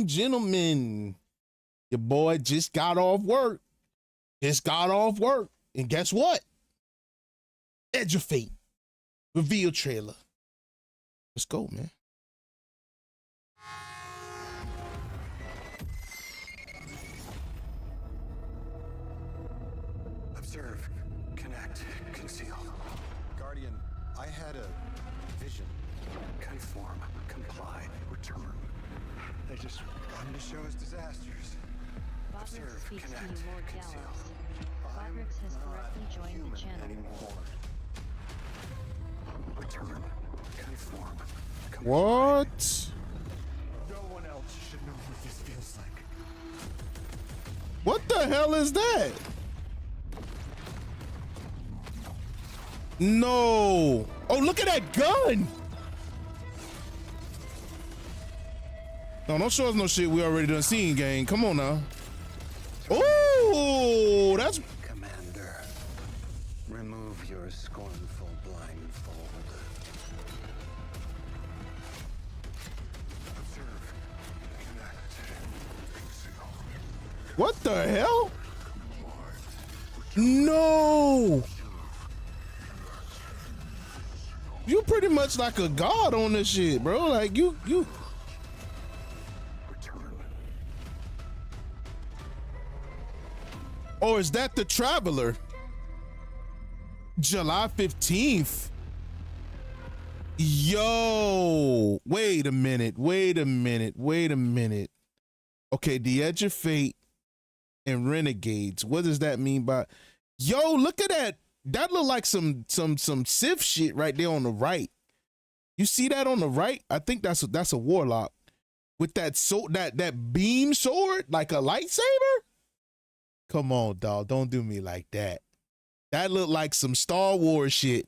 and gentlemen, your boy just got off work. And guess what? Edge of Fate reveal trailer. Let's go, man. Observe, connect, conceal. Guardian, I had a vision. Conform, comply, return. They just wanted to show us disasters. Bobrix speaks to you, connect, Lord conceal. Gallo. I'm Bobrix has not correctly joined human the channel. anymore. Return, conform, comply. What? No one else should know what this feels like. What the hell is that? No. Oh, look at that gun. No, don't show us no shit we already done seen, gang. Come on now. Oh, that's... Commander, remove your scornful blindfold. Observe, connect, conceal. What the hell? No. You pretty much like a god on this shit, bro. Like you. Or is that the Traveler? July 15th. Yo, wait a minute. Okay, the Edge of Fate and Renegades. What does that mean by? Yo, look at that. That look like some Sith shit right there on the right. You see that on the right? I think that's a warlock with that that beam sword like a lightsaber. Come on, dog. Don't do me like that. That looked like some Star Wars shit.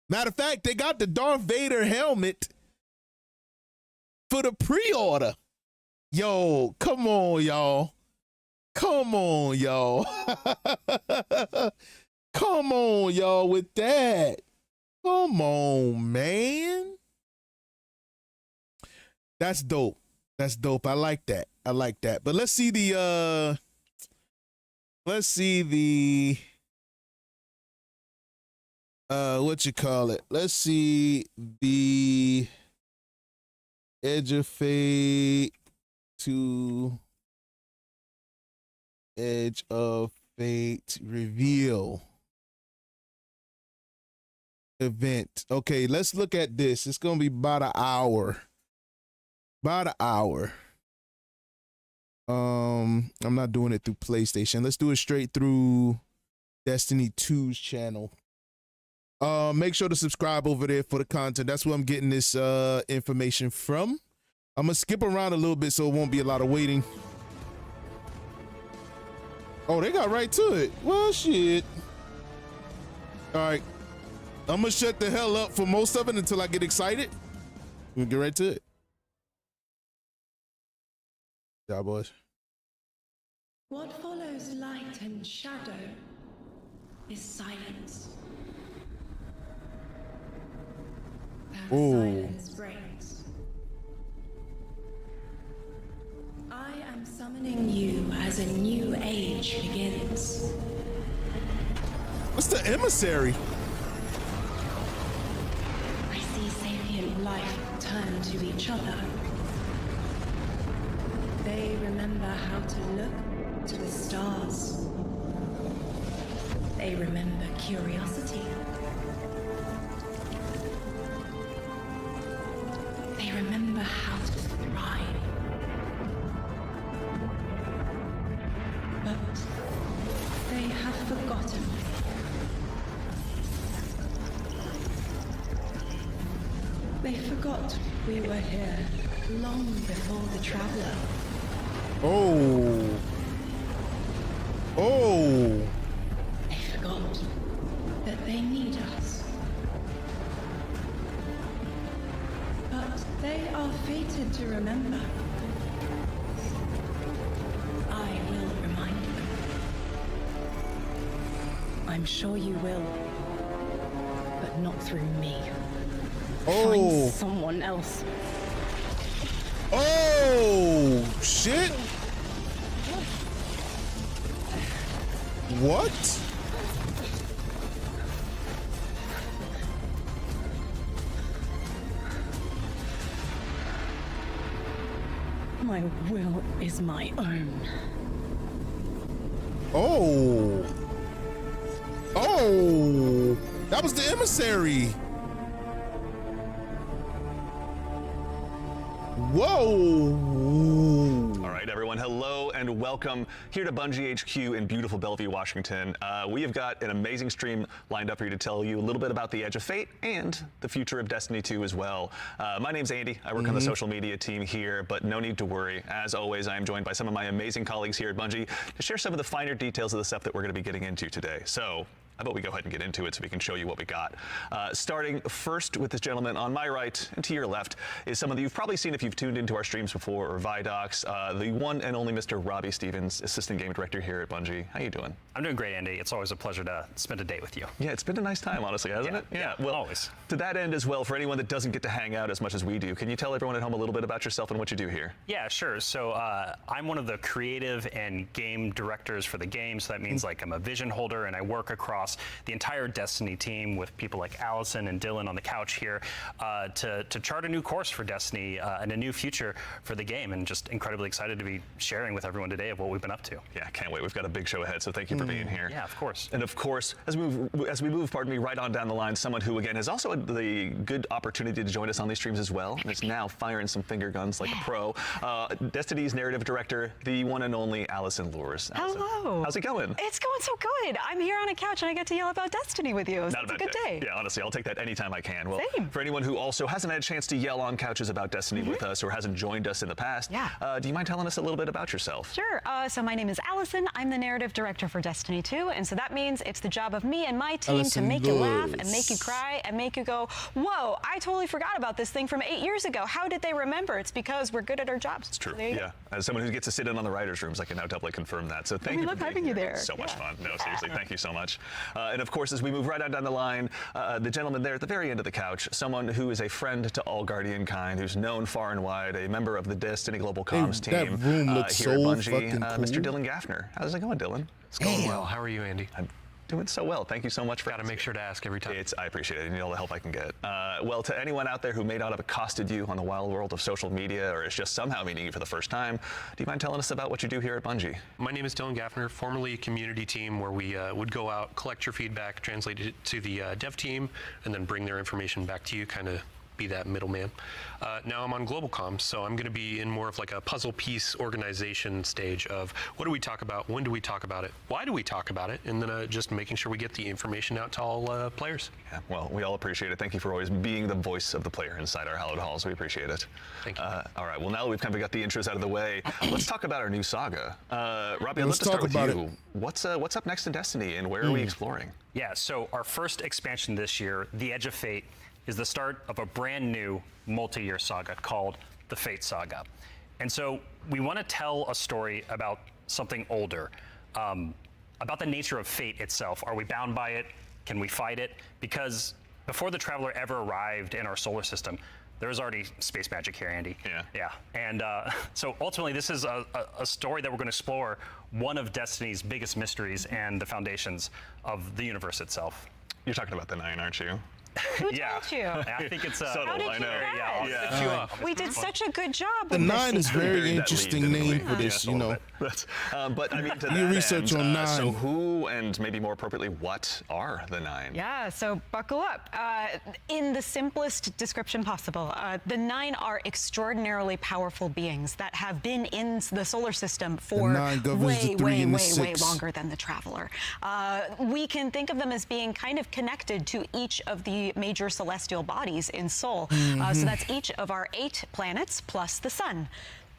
Matter of fact, they got the Darth Vader helmet for the pre-order. Yo, come on, y'all. Come on, y'all. Come on, y'all, with that. Come on, man. That's dope. That's dope. I like that. But let's see the what you call it? Let's see the Edge of Fate to Edge of Fate reveal event. Okay, let's look at this. It's gonna be about an hour. I'm not doing it through PlayStation. Let's do it straight through Destiny 2's channel. Make sure to subscribe over there for the content. That's where I'm getting this information from. I'm gonna skip around a little bit so it won't be a lot of waiting. Oh, they got right to it. Well, shit. All right. I'm gonna shut the hell up for most of it until I get excited. We'll get right to it. Yeah, boys. What follows light and shadow is silence. That silence breaks. I am summoning you as a new age begins. What's the emissary? I see sapient life turn to each other. They remember how to look to the stars. They remember curiosity. They remember how to thrive. But they have forgotten. They forgot we were here long before the Traveler. Oh. They forgot that they need us. But they are fated to remember. I will remind them. I'm sure you will, but not through me. Oh. Find someone else. Oh, shit. What? My will is my own. Oh. Oh. That was the emissary. Whoa. All right, everyone, hello and welcome here to Bungie HQ in beautiful Bellevue, Washington. We have got an amazing stream lined up for you to tell you a little bit about the Edge of Fate and the future of Destiny 2 as well. My name's Andy. I work on the social media team here, but no need to worry. As always, I am joined by some of my amazing colleagues here at Bungie to share some of the finer details of the stuff that we're going to be getting into today. So how about we go ahead and get into it so we can show you what we got. Starting first with this gentleman on my right and to your left is someone that you've probably seen if you've tuned into our streams before or Vidocs, the one and only Mr. Robbie Stevens, Assistant Game Director here at Bungie. How you doing? I'm doing great, Andy. It's always a pleasure to spend a day with you. Yeah, it's been a nice time, honestly, hasn't it? Yeah, well, always. To that end as well, for anyone that doesn't get to hang out as much as we do, can you tell everyone at home a little bit about yourself and what you do here? Yeah, sure. So I'm one of the creative and game directors for the game. So that means like I'm a vision holder and I work across the entire Destiny team with people like Allison and Dylan on the couch here to chart a new course for Destiny and a new future for the game, and just incredibly excited to be sharing with everyone today of what we've been up to. Yeah, can't wait. We've got a big show ahead, so thank you for being here. Yeah, of course. And of course, as we move, pardon me, right on down the line, someone who again has also had the good opportunity to join us on these streams as well, and is now firing some finger guns like a pro. Destiny's narrative director, the one and only Allison Lures. Allison, hello. how's it going? It's going so good. I'm here on a couch and I get to yell about Destiny with you. So Not it's a a bad good day. Yeah, honestly, I'll take that anytime I can. Well, Same. for anyone who also hasn't had a chance to yell on couches about Destiny with us or hasn't joined us in the past, Yeah. Do you mind telling us a little bit about yourself? Sure. So my name is Allison. I'm the narrative director for Destiny 2, and so that means it's the job of me and my team Allison to make you laugh and Lewis. make you cry and make you go, whoa, I totally forgot about this thing from 8 years ago. How did they remember? It's because we're good at our jobs. It's true. So there you Yeah. go. As someone who gets to sit in on the writers' rooms, I can now doubly confirm that. So thank you for love being having you here. there. So much Yeah. fun. No, seriously, thank you so much. And of course, as we move right on down the line, the gentleman there at the very end of the couch, someone who is a friend to all Guardian kind, who's known far and wide, a member of the Destiny Global Comms that team room looks here at so Bungie, fucking Mr. cool. Dylan Gaffner. How's it going, Dylan? It's going well. How are you, Andy? I'm doing so well. Thank you so much for Got to make sure to ask every time. I appreciate it. I need all the help I can get. Well, to anyone out there who may not have accosted you on the wild world of social media or is just somehow meeting you for the first time, do you mind telling us about what you do here at Bungie? My name is Dylan Gaffner, formerly a community team where we would go out, collect your feedback, translate it to the dev team, and then bring their information back to you, kind of be that middleman. Now I'm on Global Comms, so I'm going to be in more of like a puzzle piece organization stage of what do we talk about, when do we talk about it, why do we talk about it, and then just making sure we get the information out to all players. Yeah, well, we all appreciate it. Thank you for always being the voice of the player inside our hallowed halls. We appreciate it. Thank you. All right, well, now that we've kind of got the intros out of the way, let's talk about our new saga. Robbie, Let's let's start talk with about you. What's up next in Destiny, and where are we exploring? Yeah, so our first expansion this year, The Edge of Fate, is the start of a brand new multi-year saga called the Fate Saga. And so we want to tell a story about something older, about the nature of fate itself. Are we bound by it? Can we fight it? Because before the Traveler ever arrived in our solar system, there was already space magic here, Andy. Yeah. And so ultimately, this is a story that we're going to explore one of Destiny's biggest mysteries and the foundations of the universe itself. You're talking about the 9, aren't you? Who Yeah. told you? I think it's Subtle, How did I you know. guess? Yeah. We did such a good job. The with 9 this is season. very Buried that interesting lead, didn't name we? for this, Yeah, you a know. little bit. But I mean, to Do that research end, on so 9. who, and maybe more appropriately, what are the 9? Yeah, so buckle up. In the simplest description possible, the 9 are extraordinarily powerful beings that have been in the solar system for 9 governs the way, 3 way, and the way, way 6. longer than the Traveler. We can think of them as being kind of connected to each of the major celestial bodies in Sol. So that's each of our 8 planets plus the sun.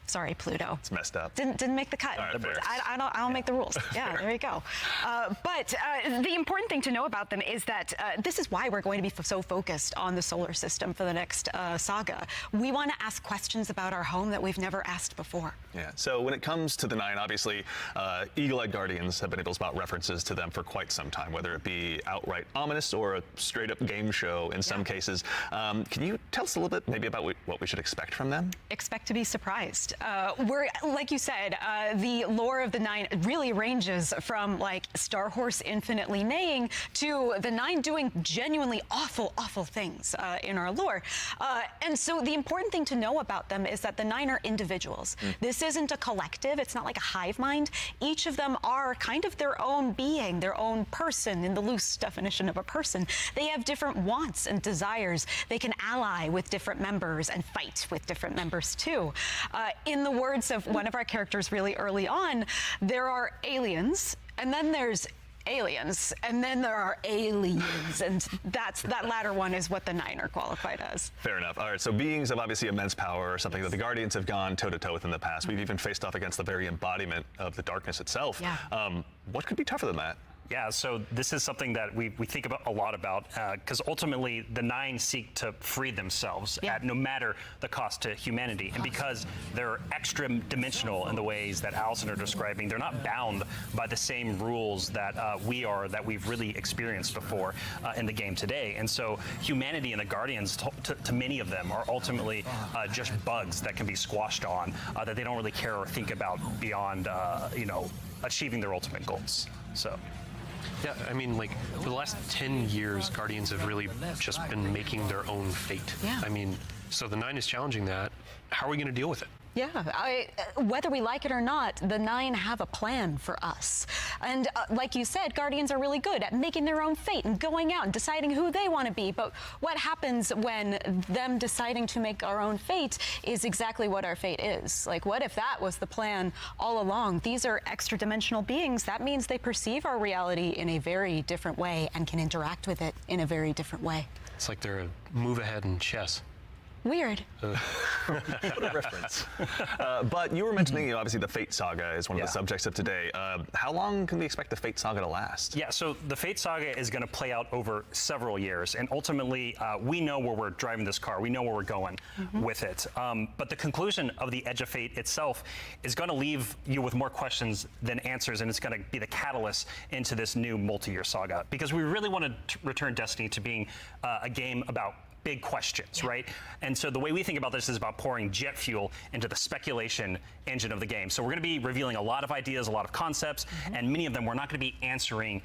Sorry, Pluto. It's messed up. Didn't make the cut. All right, fair. I don't make the rules. Yeah, there you go. But the important thing to know about them is that this is why we're going to be so focused on the solar system for the next saga. We want to ask questions about our home that we've never asked before. Yeah. So when it comes to the 9, obviously, Eagle-eyed Guardians have been able to spot references to them for quite some time, whether it be outright ominous or a straight-up game show in some cases. Can you tell us a little bit maybe about what we should expect from them? Expect to be surprised. We're, like you said, the lore of the 9 really ranges from like Star Horse infinitely neighing to the 9 doing genuinely awful, awful things in our lore. And so the important thing to know about them is that the 9 are individuals. This isn't a collective. It's not like a hive mind. Each of them are kind of their own being, their own person in the loose definition of a person. They have different wants and desires. They can ally with different members and fight with different members too. In the words of one of our characters really early on, there are aliens, and then there's aliens, and then there are aliens, and that latter one is what the 9 are qualified as. Fair enough. All right, so beings of obviously immense power, something that the Guardians have gone toe-to-toe with in the past. We've even faced off against the very embodiment of the darkness itself. Yeah. What could be tougher than that? Yeah, so this is something that we think about a lot about, because ultimately the 9 seek to free themselves at no matter the cost to humanity. And because they're extra dimensional in the ways that Allison are describing, they're not bound by the same rules that we are, that we've really experienced before in the game today. And so humanity and the Guardians, to many of them, are ultimately just bugs that can be squashed on, that they don't really care or think about beyond, achieving their ultimate goals. So. Yeah, I mean, like, for the last 10 years, Guardians have really just been making their own fate. Yeah. I mean, so the 9 is challenging that. How are we going to deal with it? Yeah, whether we like it or not, the 9 have a plan for us. And like you said, Guardians are really good at making their own fate and going out and deciding who they want to be. But what happens when them deciding to make our own fate is exactly what our fate is? Like, what if that was the plan all along? These are extra-dimensional beings. That means they perceive our reality in a very different way and can interact with it in a very different way. It's like they're a move ahead in chess. Weird. What a reference. But you were mentioning, obviously the Fate Saga is one of the subjects of today. How long can we expect the Fate Saga to last? Yeah, so the Fate Saga is going to play out over several years, and ultimately we know where we're driving this car. We know where we're going with it. But the conclusion of the Edge of Fate itself is going to leave you with more questions than answers, and it's going to be the catalyst into this new multi-year saga, because we really want to return Destiny to being a game about big questions, right? And so the way we think about this is about pouring jet fuel into the speculation engine of the game. So we're going to be revealing a lot of ideas, a lot of concepts, and many of them we're not going to be answering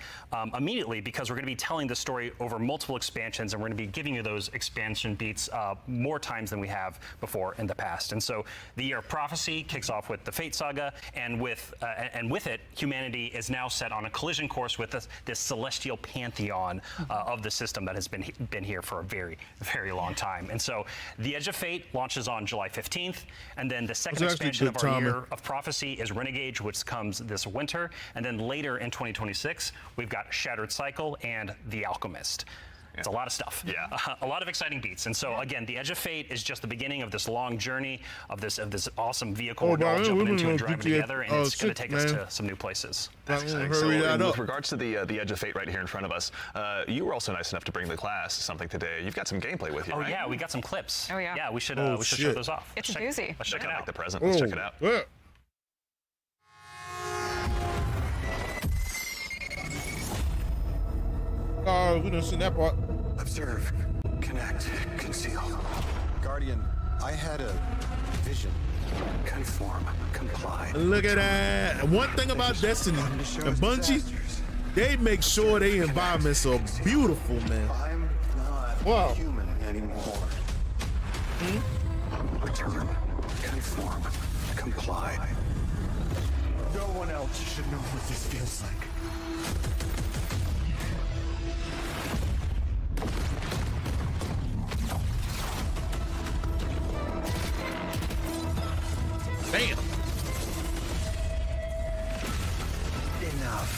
immediately, because we're going to be telling the story over multiple expansions, and we're going to be giving you those expansion beats more times than we have before in the past. And so the Year of Prophecy kicks off with the Fate Saga, and with it, humanity is now set on a collision course with this celestial pantheon of the system that has been here for a very long time. And so the Edge of Fate launches on July 15th, and then the second expansion of our Year of Prophecy is Renegade, which comes this winter, and then later in 2026 we've got Shattered Cycle and The Alchemist. It's a lot of stuff. Yeah. A lot of exciting beats. And so again, the Edge of Fate is just the beginning of this long journey of this awesome vehicle we're all jumping into and driving together, and it's going to take us to some new places. That's exciting. So with regards to the Edge of Fate right here in front of us, you were also nice enough to bring the class something today. You've got some gameplay with you, right? Yeah, we got some clips. Oh, yeah. Yeah, we should show those off. It's a doozy. Let's check it out. Like the present. Let's check it out. Yeah. Oh, we done seen that part. Observe, connect, conceal. Guardian, I had a vision. Conform, comply. Look at that. One thing about Destiny and Bungie, they make sure their environments are beautiful, man. I'm not human anymore. Return, conform, comply. No one else should know what this feels like. Damn. Enough.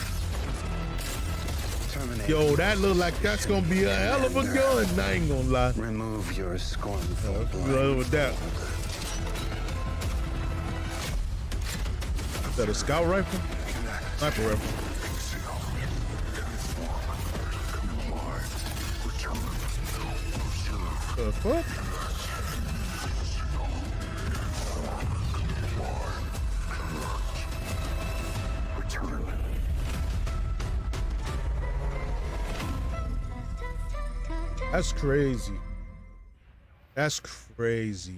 Terminate. Yo, that look like that's gonna be a hell of a gun. I ain't gonna lie. Remove your scornful With that. Is that a scout rifle? Sniper rifle. The fuck? That's crazy. That's crazy.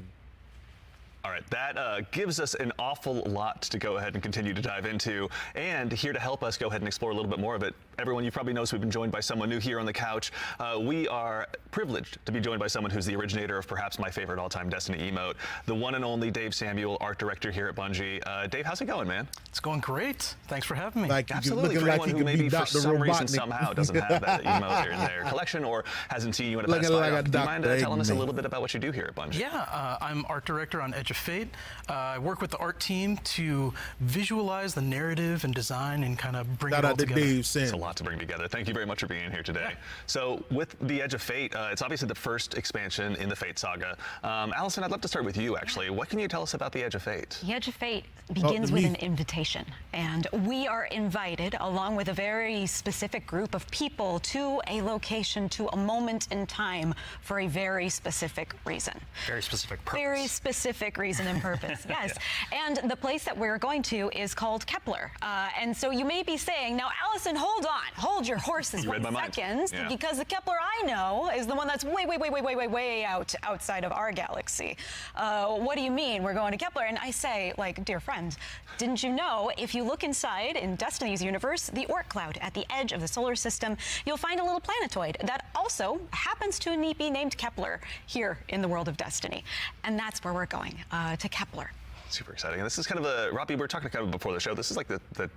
All right, that gives us an awful lot to go ahead and continue to dive into. And here to help us go ahead and explore a little bit more of it, everyone, you probably noticed we've been joined by someone new here on the couch. We are privileged to be joined by someone who's the originator of perhaps my favorite all-time Destiny emote, the one and only Dave Samuel, art director here at Bungie. Dave, how's it going, man? It's going great. Thanks for having me. Like Absolutely. For anyone who maybe for some reason somehow doesn't have that emote here in their collection or hasn't seen you in a past bio, do you mind telling us a little bit about what you do here at Bungie? Yeah, I'm art director on Edge of Fate. I work with the art team to visualize the narrative and design and kind of bring it all together. It's a lot to bring together. Thank you very much for being here today. Yeah. So with the Edge of Fate, it's obviously the first expansion in the Fate saga. Allison, I'd love to start with you, actually. What can you tell us about the Edge of Fate? The Edge of Fate begins with an invitation, and we are invited, along with a very specific group of people, to a location, to a moment in time for a very specific reason. Very specific purpose. Very specific reason and purpose, yes. Yeah. And the place that we're going to is called Kepler. And so you may be saying, now, Allison, hold on. Hold your horses 1 second, because the Kepler I know is the one that's way outside of our galaxy. What do you mean we're going to Kepler? And I say, like, dear friend, didn't you know if you look inside in Destiny's universe, the Oort cloud at the edge of the solar system, you'll find a little planetoid that also happens to be named Kepler here in the world of Destiny. And that's where we're going, to Kepler. Super exciting. And this is kind of a, Robbie, we were talking kind of before the show, this is like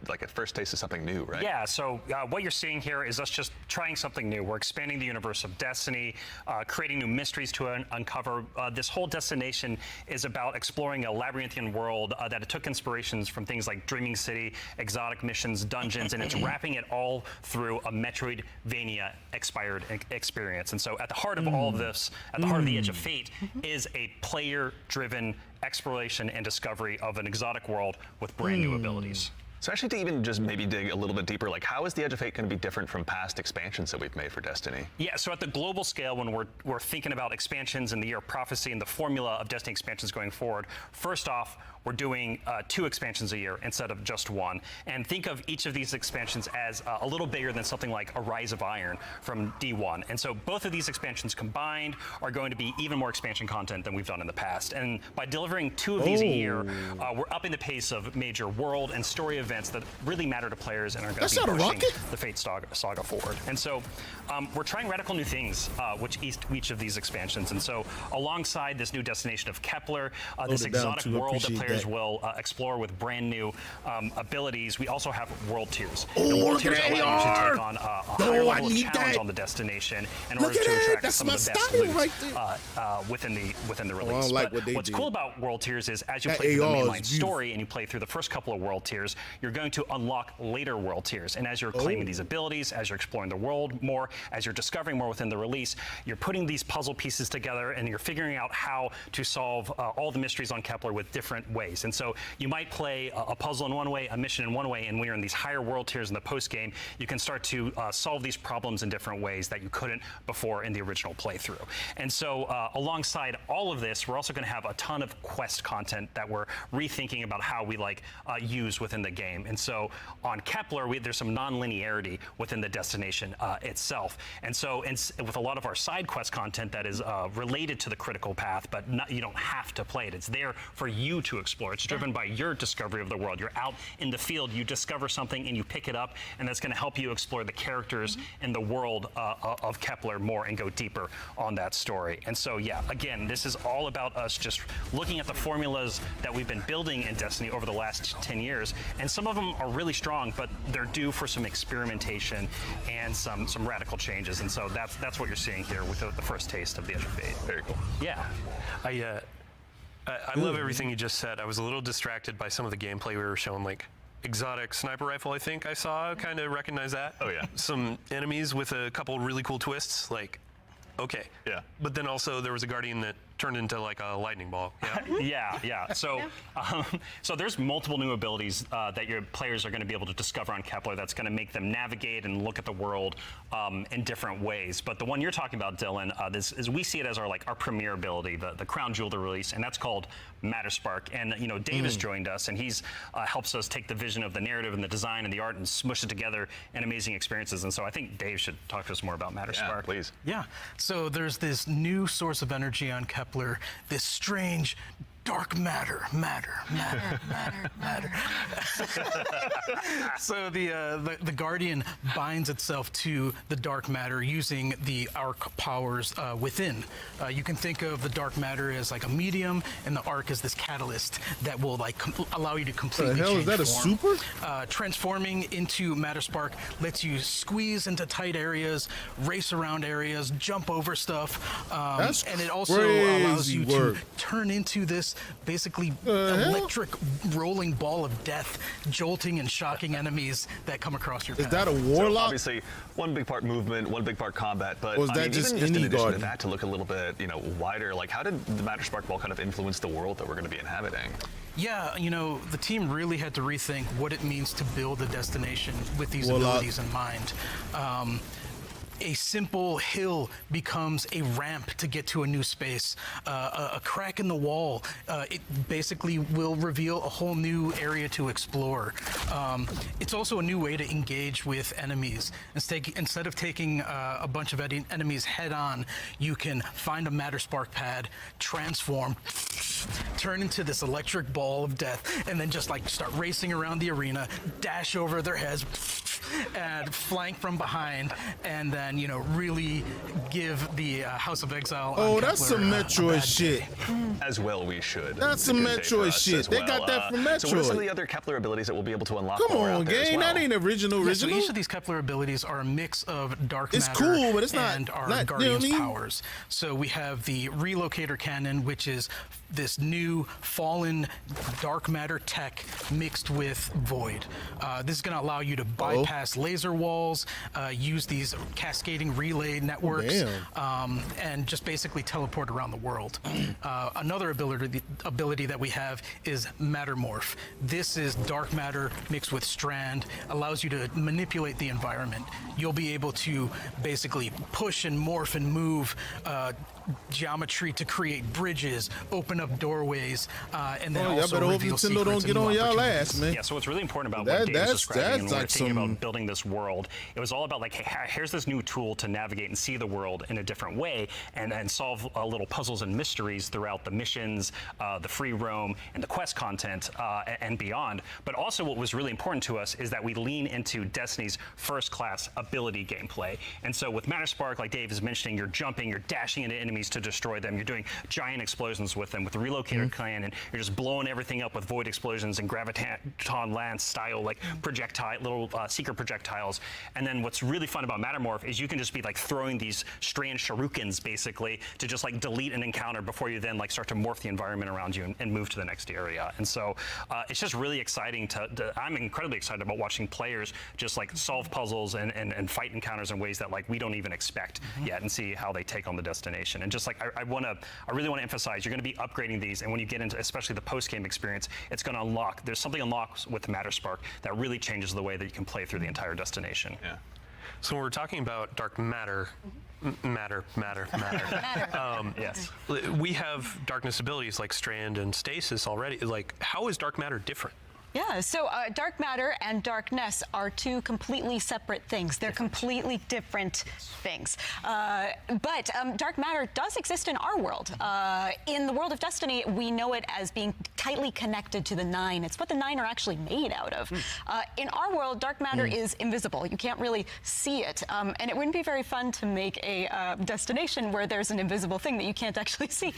like a first taste of something new, right? Yeah, so what you're seeing here is us just trying something new. We're expanding the universe of Destiny, creating new mysteries to uncover. This whole destination is about exploring a labyrinthian world that it took inspirations from things like Dreaming City, exotic missions, dungeons, and it's wrapping it all through a Metroidvania inspired experience. And so at the heart of all of this, at the heart of the Edge of Fate, is a player-driven exploration and discovery of an exotic world with brand new abilities. So actually, to even just maybe dig a little bit deeper, like how is the Edge of Fate going to be different from past expansions that we've made for Destiny? Yeah, so at the global scale, when we're thinking about expansions in the Year of Prophecy and the formula of Destiny expansions going forward, first off, we're doing 2 expansions a year instead of just 1. And think of each of these expansions as a little bigger than something like a Rise of Iron from D1. And so both of these expansions combined are going to be even more expansion content than we've done in the past. And by delivering 2 of these a year, we're upping the pace of major world and story events that really matter to players and are going to be pushing the Fate saga forward. And so we're trying radical new things with each of these expansions. And so alongside this new destination of Kepler, this exotic world that players will explore with brand new abilities, we also have world tiers. And world tiers allow you to take on a higher level of challenge on the destination in order to attract some of the best loot within the release. What's cool about world tiers is as you play through the mainline story and you play through the first couple of world tiers, you're going to unlock later world tiers. And as you're claiming these abilities, as you're exploring the world more, as you're discovering more within the release, you're putting these puzzle pieces together and you're figuring out how to solve all the mysteries on Kepler with different ways. And so you might play a puzzle in one way, a mission in one way, and when you're in these higher world tiers in the post game, you can start to solve these problems in different ways that you couldn't before in the original playthrough. And so alongside all of this, we're also going to have a ton of quest content that we're rethinking about how we use within the game. And so on Kepler, there's some non-linearity within the destination itself. And so with a lot of our side quest content that is related to the critical path, but you don't have to play it. It's there for you to explore. It's driven by your discovery of the world. You're out in the field, you discover something and you pick it up, and that's going to help you explore the characters and the world of Kepler more and go deeper on that story. And so, yeah, again, this is all about us just looking at the formulas that we've been building in Destiny over the last 10 years. And some of them are really strong, but they're due for some experimentation and some radical changes. And so that's what you're seeing here with the first taste of the Edge of Fate. Very cool. Yeah. I love everything you just said. I was a little distracted by some of the gameplay we were showing, like exotic sniper rifle, I think I saw, kind of recognize that. Oh, yeah. Some enemies with a couple really cool twists, like, okay. Yeah. But then also there was a Guardian that turned into like a lightning ball. Yeah. Yeah. So, so there's multiple new abilities that your players are going to be able to discover on Kepler that's going to make them navigate and look at the world in different ways. But the one you're talking about, Dylan, is we see it as our premier ability, the crown jewel to release, and that's called Matter Spark. And Dave has joined us, and he's helps us take the vision of the narrative and the design and the art and smush it together in amazing experiences. And so I think Dave should talk to us more about Matter Spark. Please. Yeah. So there's this new source of energy on Kepler, this strange dark matter. So the Guardian binds itself to the dark matter using the arc powers within. You can think of the dark matter as like a medium, and the arc is this catalyst that will allow you to completely the hell change is that, a form. super? Transforming into Matter Spark lets you squeeze into tight areas, race around areas, jump over stuff, That's and it also allows you to turn into this basically electric rolling ball of death, jolting and shocking enemies that come across your path. Is that a warlock? So obviously, one big part movement, one big part combat, but Or is that just even in any addition to Guardian? that, to look a little bit, wider, how did the Matter Spark Ball kind of influence the world that we're going to be inhabiting? Yeah, the team really had to rethink what it means to build a destination with these abilities in mind. A simple hill becomes a ramp to get to a new space. A crack in the wall, it basically will reveal a whole new area to explore. It's also a new way to engage with enemies. Instead of taking a bunch of enemies head on, you can find a Matter Spark pad, transform, turn into this electric ball of death, and then just start racing around the arena, dash over their heads, and flank from behind, and then really give the House of Exile. Oh, that's some Metroid shit. As well, we should. That's some Metroid shit. They got that from Metroid. So what are some of the other Kepler abilities that we'll be able to unlock? Come on, gang. That ain't original. Yeah, so each of these Kepler abilities are a mix of dark matter cool, but it's and not, our Guardian's powers. So we have the Relocator Cannon, which is this new fallen dark matter tech mixed with void. This is going to allow you to bypass laser walls, use these cascading relay networks, and just basically teleport around the world. Another ability that we have is Matter Morph. This is dark matter mixed with strand, allows you to manipulate the environment. You'll be able to basically push and morph and move geometry to create bridges, open up doorways, and then also reveal Nintendo don't get on y'all ass, man. Yeah, so what's really important about what Dave is describing and when we're thinking about building this world, it was all about hey, here's this new tool to navigate and see the world in a different way and solve little puzzles and mysteries throughout the missions, the free roam, and the quest content, and beyond. But also what was really important to us is that we lean into Destiny's first-class ability gameplay. And so with Matter Spark, like Dave is mentioning, you're jumping, you're dashing into enemies to destroy them. You're doing giant explosions with them. With the Relocator Cannon, you're just blowing everything up with void explosions and graviton lance style little secret projectiles. And then what's really fun about Mattermorph is you can just be throwing these strange shurikens basically to just delete an encounter before you then start to morph the environment around you and move to the next area. And so it's just really exciting I'm incredibly excited about watching players just solve puzzles and fight encounters in ways that we don't even expect yet, and see how they take on the destination. And just I really want to emphasize, you're going to be upgrading these, and when you get into especially the post-game experience, it's going to unlock. There's something unlocks with Matter Spark that really changes the way that you can play through the entire destination. Yeah. So when we're talking about dark matter, Yes. We have darkness abilities like Strand and Stasis already. How is dark matter different? Yeah, so dark matter and darkness are two completely separate things. They're completely different things. But dark matter does exist in our world. In the world of Destiny, we know it as being tightly connected to the Nine. It's what the Nine are actually made out of. In our world, dark matter is invisible. You can't really see it. And it wouldn't be very fun to make a destination where there's an invisible thing that you can't actually see.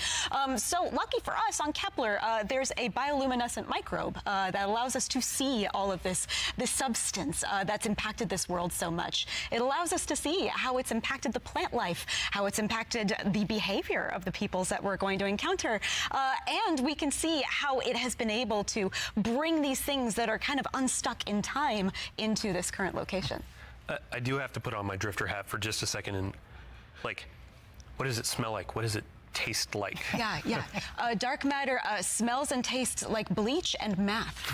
So lucky for us on Kepler, there's a bioluminescent microbe that allows us to see all of this substance that's impacted this world so much. It allows us to see how it's impacted the plant life, how it's impacted the behavior of the peoples that we're going to encounter, and we can see how it has been able to bring these things that are kind of unstuck in time into this current location. I do have to put on my drifter hat for just a second and what does it smell like? What does it taste like? Yeah. Dark matter smells and tastes like bleach and math.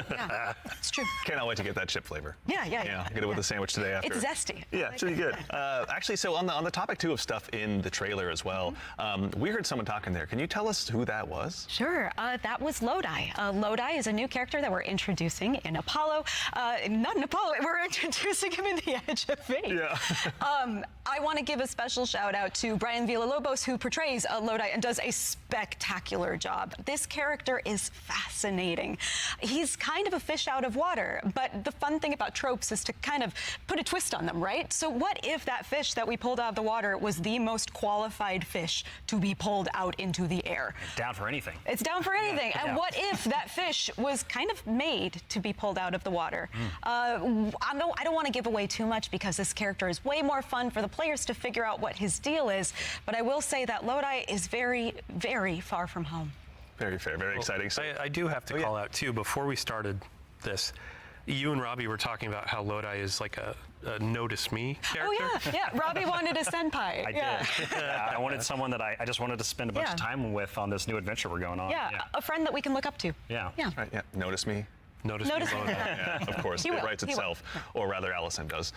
Yeah, it's true. Cannot wait to get that chip flavor. Yeah. Get it with a sandwich today after. It's zesty. Yeah, it's really good. Actually, so on the topic too of stuff in the trailer as well, we heard someone talking there. Can you tell us who that was? Sure. That was Lodi. Lodi is a new character that we're introducing in Apollo. Not in Apollo. We're introducing him in the Edge of Fate. Yeah. I want to give a special shout out to Brian Villalobos, who portrays Lodi and does a spectacular job. This character is fascinating. He's kind of a fish out of water, but the fun thing about tropes is to kind of put a twist on them, right? So what if that fish that we pulled out of the water was the most qualified fish to be pulled out into the air? Down for anything. It's down for anything. And what if that fish was kind of made to be pulled out of the water? I don't want to give away too much because this character is way more fun for the players to figure out what his deal is, but I will say that Lodi is very, very far from home. Very fair, very exciting. So, I do have to call out too, before we started this, you and Robbie were talking about how Lodi is like a notice me character. Oh yeah. Robbie wanted a senpai. I did. I wanted someone that I just wanted to spend a bunch of time with on this new adventure we're going on. Yeah, a friend that we can look up to. Yeah. right, Notice me. Notice me. Yeah, of course, it writes itself, or rather Allison does.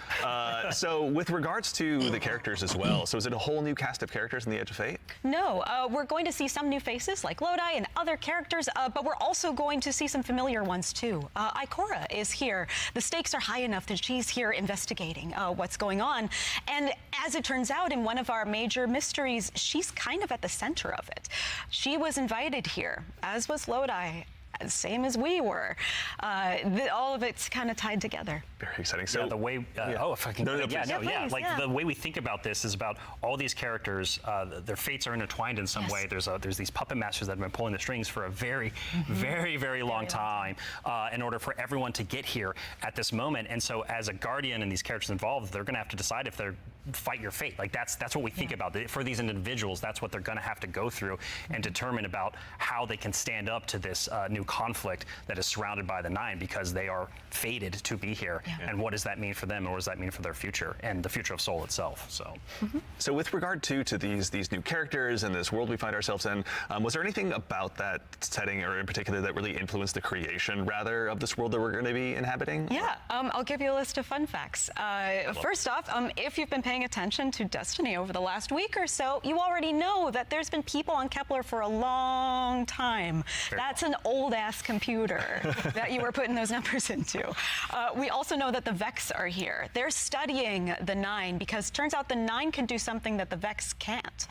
So with regards to the characters as well, so is it a whole new cast of characters in the Edge of Fate? No, we're going to see some new faces like Lodi and other characters, but we're also going to see some familiar ones too. Ikora is here. The stakes are high enough that she's here investigating what's going on. And as it turns out, in one of our major mysteries, she's kind of at the center of it. She was invited here, as was Lodi. Same as we were. All of it's kind of tied together. Very exciting. So the way, if I can, the way we think about this is about all these characters. Their fates are intertwined in some way. There's these puppet masters that have been pulling the strings for a very, very long time in order for everyone to get here at this moment. And so, as a guardian and these characters involved, they're going to have to decide if they're fight your fate. Like that's what we think about. For these individuals, that's what they're going to have to go through and determine about how they can stand up to this new conflict that is surrounded by the Nine, because they are fated to be here. And what does that mean for them, and what does that mean for their future and the future of Soul itself? So with regard to these new characters and this world we find ourselves in, was there anything about that setting, or in particular, that really influenced the creation rather of this world that we're going to be inhabiting? Yeah, I'll give you a list of fun facts. First off, if you've been paying attention to Destiny over the last week or so, you already know that there's been people on Kepler for a long time. That's an old-ass computer that you were putting those numbers into. We also know that the Vex are here. They're studying the Nine because it turns out the Nine can do something that the Vex can't.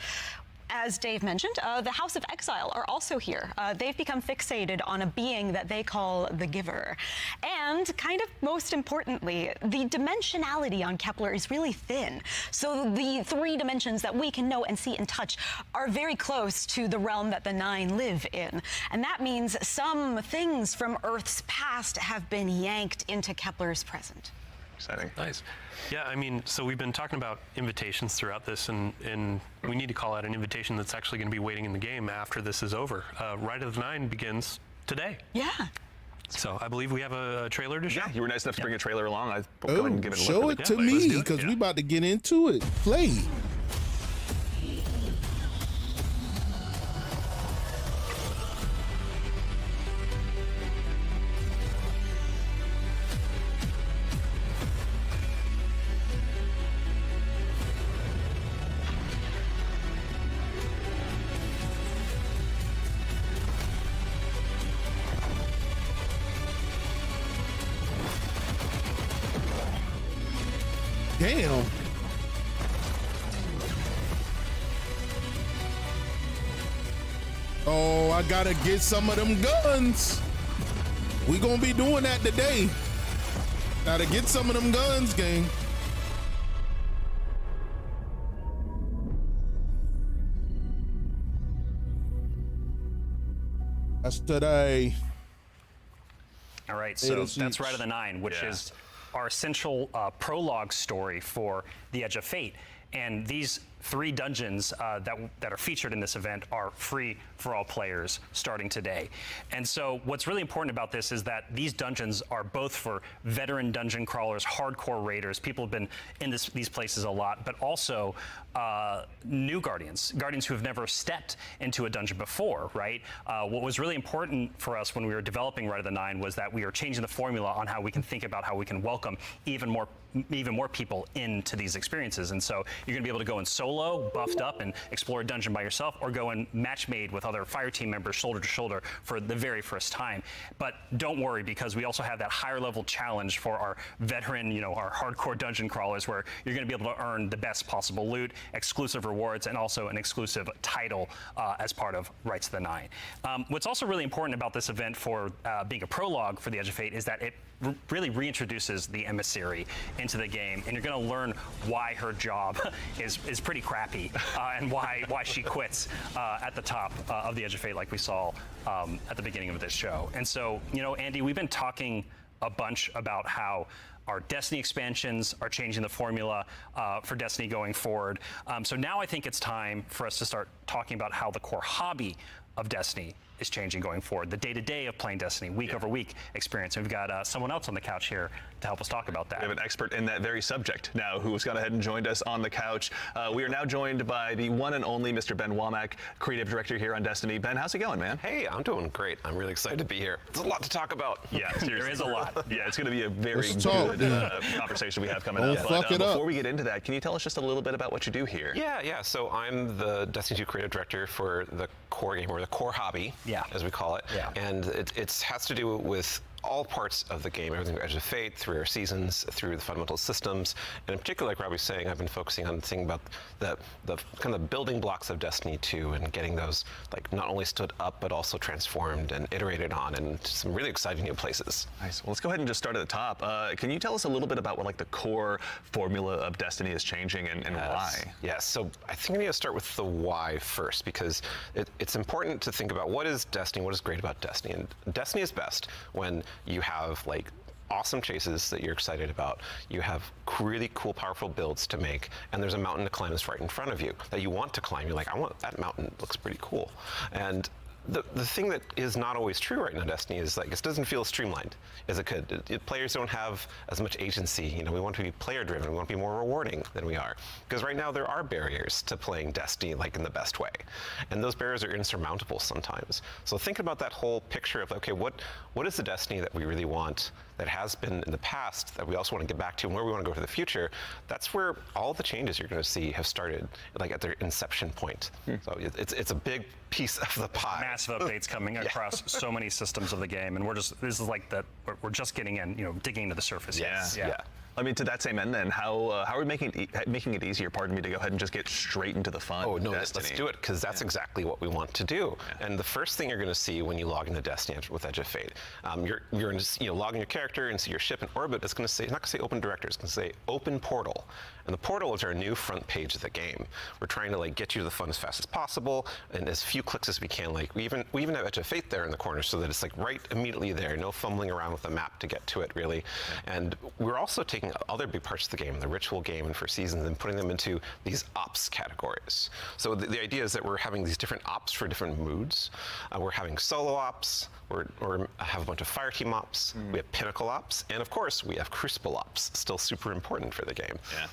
As Dave mentioned, the House of Exile are also here. They've become fixated on a being that they call the Giver. And kind of most importantly, the dimensionality on Kepler is really thin. So the 3 dimensions that we can know and see and touch are very close to the realm that the Nine live in. And that means some things from Earth's past have been yanked into Kepler's present. Exciting. Nice. Yeah, I mean, so we've been talking about invitations throughout this, and we need to call out an invitation that's actually going to be waiting in the game after this is over. Rite of the Nine begins today. Yeah. So I believe we have a trailer to show. Yeah, you were nice enough to bring a trailer along. I'll go ahead and give it a show look. it to me, because we about to get into it. Play. Damn. Oh, I gotta get some of them guns. We gonna be doing that today. Gotta get some of them guns, gang. That's today. All right, so that's Rite of the Nine, which is our essential prologue story for the Edge of Fate. And these 3 dungeons that are featured in this event are free for all players starting today. And so what's really important about this is that these dungeons are both for veteran dungeon crawlers, hardcore raiders, people have been in these places a lot, but also new guardians who have never stepped into a dungeon before, right? What was really important for us when we were developing Rite of the Nine was that we are changing the formula on how we can think about how we can welcome even more people into these experiences. And so you're going to be able to go in solo, buffed up, and explore a dungeon by yourself, or go in match made with other fire team members shoulder to shoulder for the very first time. But don't worry, because we also have that higher level challenge for our veteran, our hardcore dungeon crawlers, where you're going to be able to earn the best possible loot, exclusive rewards, and also an exclusive title as part of Rites of the Nine. What's also really important about this event for being a prologue for the Edge of Fate is that it really reintroduces the emissary into the game, and you're going to learn why her job is pretty crappy and why she quits at the top of the Edge of Fate, like we saw at the beginning of this show. And so, Andy, we've been talking a bunch about how our Destiny expansions are changing the formula for Destiny going forward. So now I think it's time for us to start talking about how the core hobby of Destiny is changing going forward, the day-to-day of playing Destiny, week over week experience. And we've got someone else on the couch here to help us talk about that. We have an expert in that very subject now who's gone ahead and joined us on the couch. We are now joined by the one and only Mr. Ben Womack, creative director here on Destiny. Ben, how's it going, man? Hey, I'm doing great. I'm really excited to be here. There's a lot to talk about. Yeah, seriously. There is a lot. Yeah, it's going to be a very talk, good conversation we have coming Don't up. fuck it up. Before we get into that, can you tell us just a little bit about what you do here? Yeah. So I'm the Destiny 2 creative director for the core game, or the core hobby, as we call it. Yeah. And it has to do with all parts of the game, everything from Edge of Fate, through our seasons, through the fundamental systems. And in particular, like Rob was saying, I've been focusing on thinking about the kind of building blocks of Destiny 2 and getting those not only stood up, but also transformed and iterated on in some really exciting new places. Nice. Well, let's go ahead and just start at the top. Can you tell us a little bit about what the core formula of Destiny is changing and why? Yes. So I think we need to start with the why first, because it's important to think about what is Destiny, what is great about Destiny. And Destiny is best when you have awesome chases that you're excited about. You have really cool, powerful builds to make, and there's a mountain to climb that's right in front of you that you want to climb. You're like, I want that mountain. It looks pretty cool. And the thing that is not always true right now in Destiny is it doesn't feel streamlined as it could. Players don't have as much agency. We want to be player driven. We want to be more rewarding than we are. Because right now there are barriers to playing Destiny in the best way. And those barriers are insurmountable sometimes. So think about that whole picture of, okay, what is the Destiny that we really want, that has been in the past, that we also want to get back to, and where we want to go for the future? That's where all the changes you're going to see have started, at their inception point. So it's a big piece of the pie. Massive updates coming across so many systems of the game, and this is we're just getting in, digging into the surface. Yeah. I mean, to that same end, then, how are we making it easier? Pardon me, to go ahead and just get straight into the fun. Oh no, Destiny. let's do it, because that's exactly what we want to do. Yeah. And the first thing you're going to see when you log into Destiny with Edge of Fate, you're going to log in your character and see your ship in orbit. It's going to say, it's not going to say Open Director. It's going to say Open Portal. And the portal is our new front page of the game. We're trying to get you to the fun as fast as possible, and as few clicks as we can. We even have Edge of Fate there in the corner, so that it's right immediately there. No fumbling around with the map to get to it, really. Yeah. And we're also taking other big parts of the game, the ritual game and for seasons, and putting them into these ops categories. So the idea is that we're having these different ops for different moods. We're having solo ops. We have a bunch of fire team ops. We have pinnacle ops, and of course we have crucible ops. Still super important for the game. Yeah.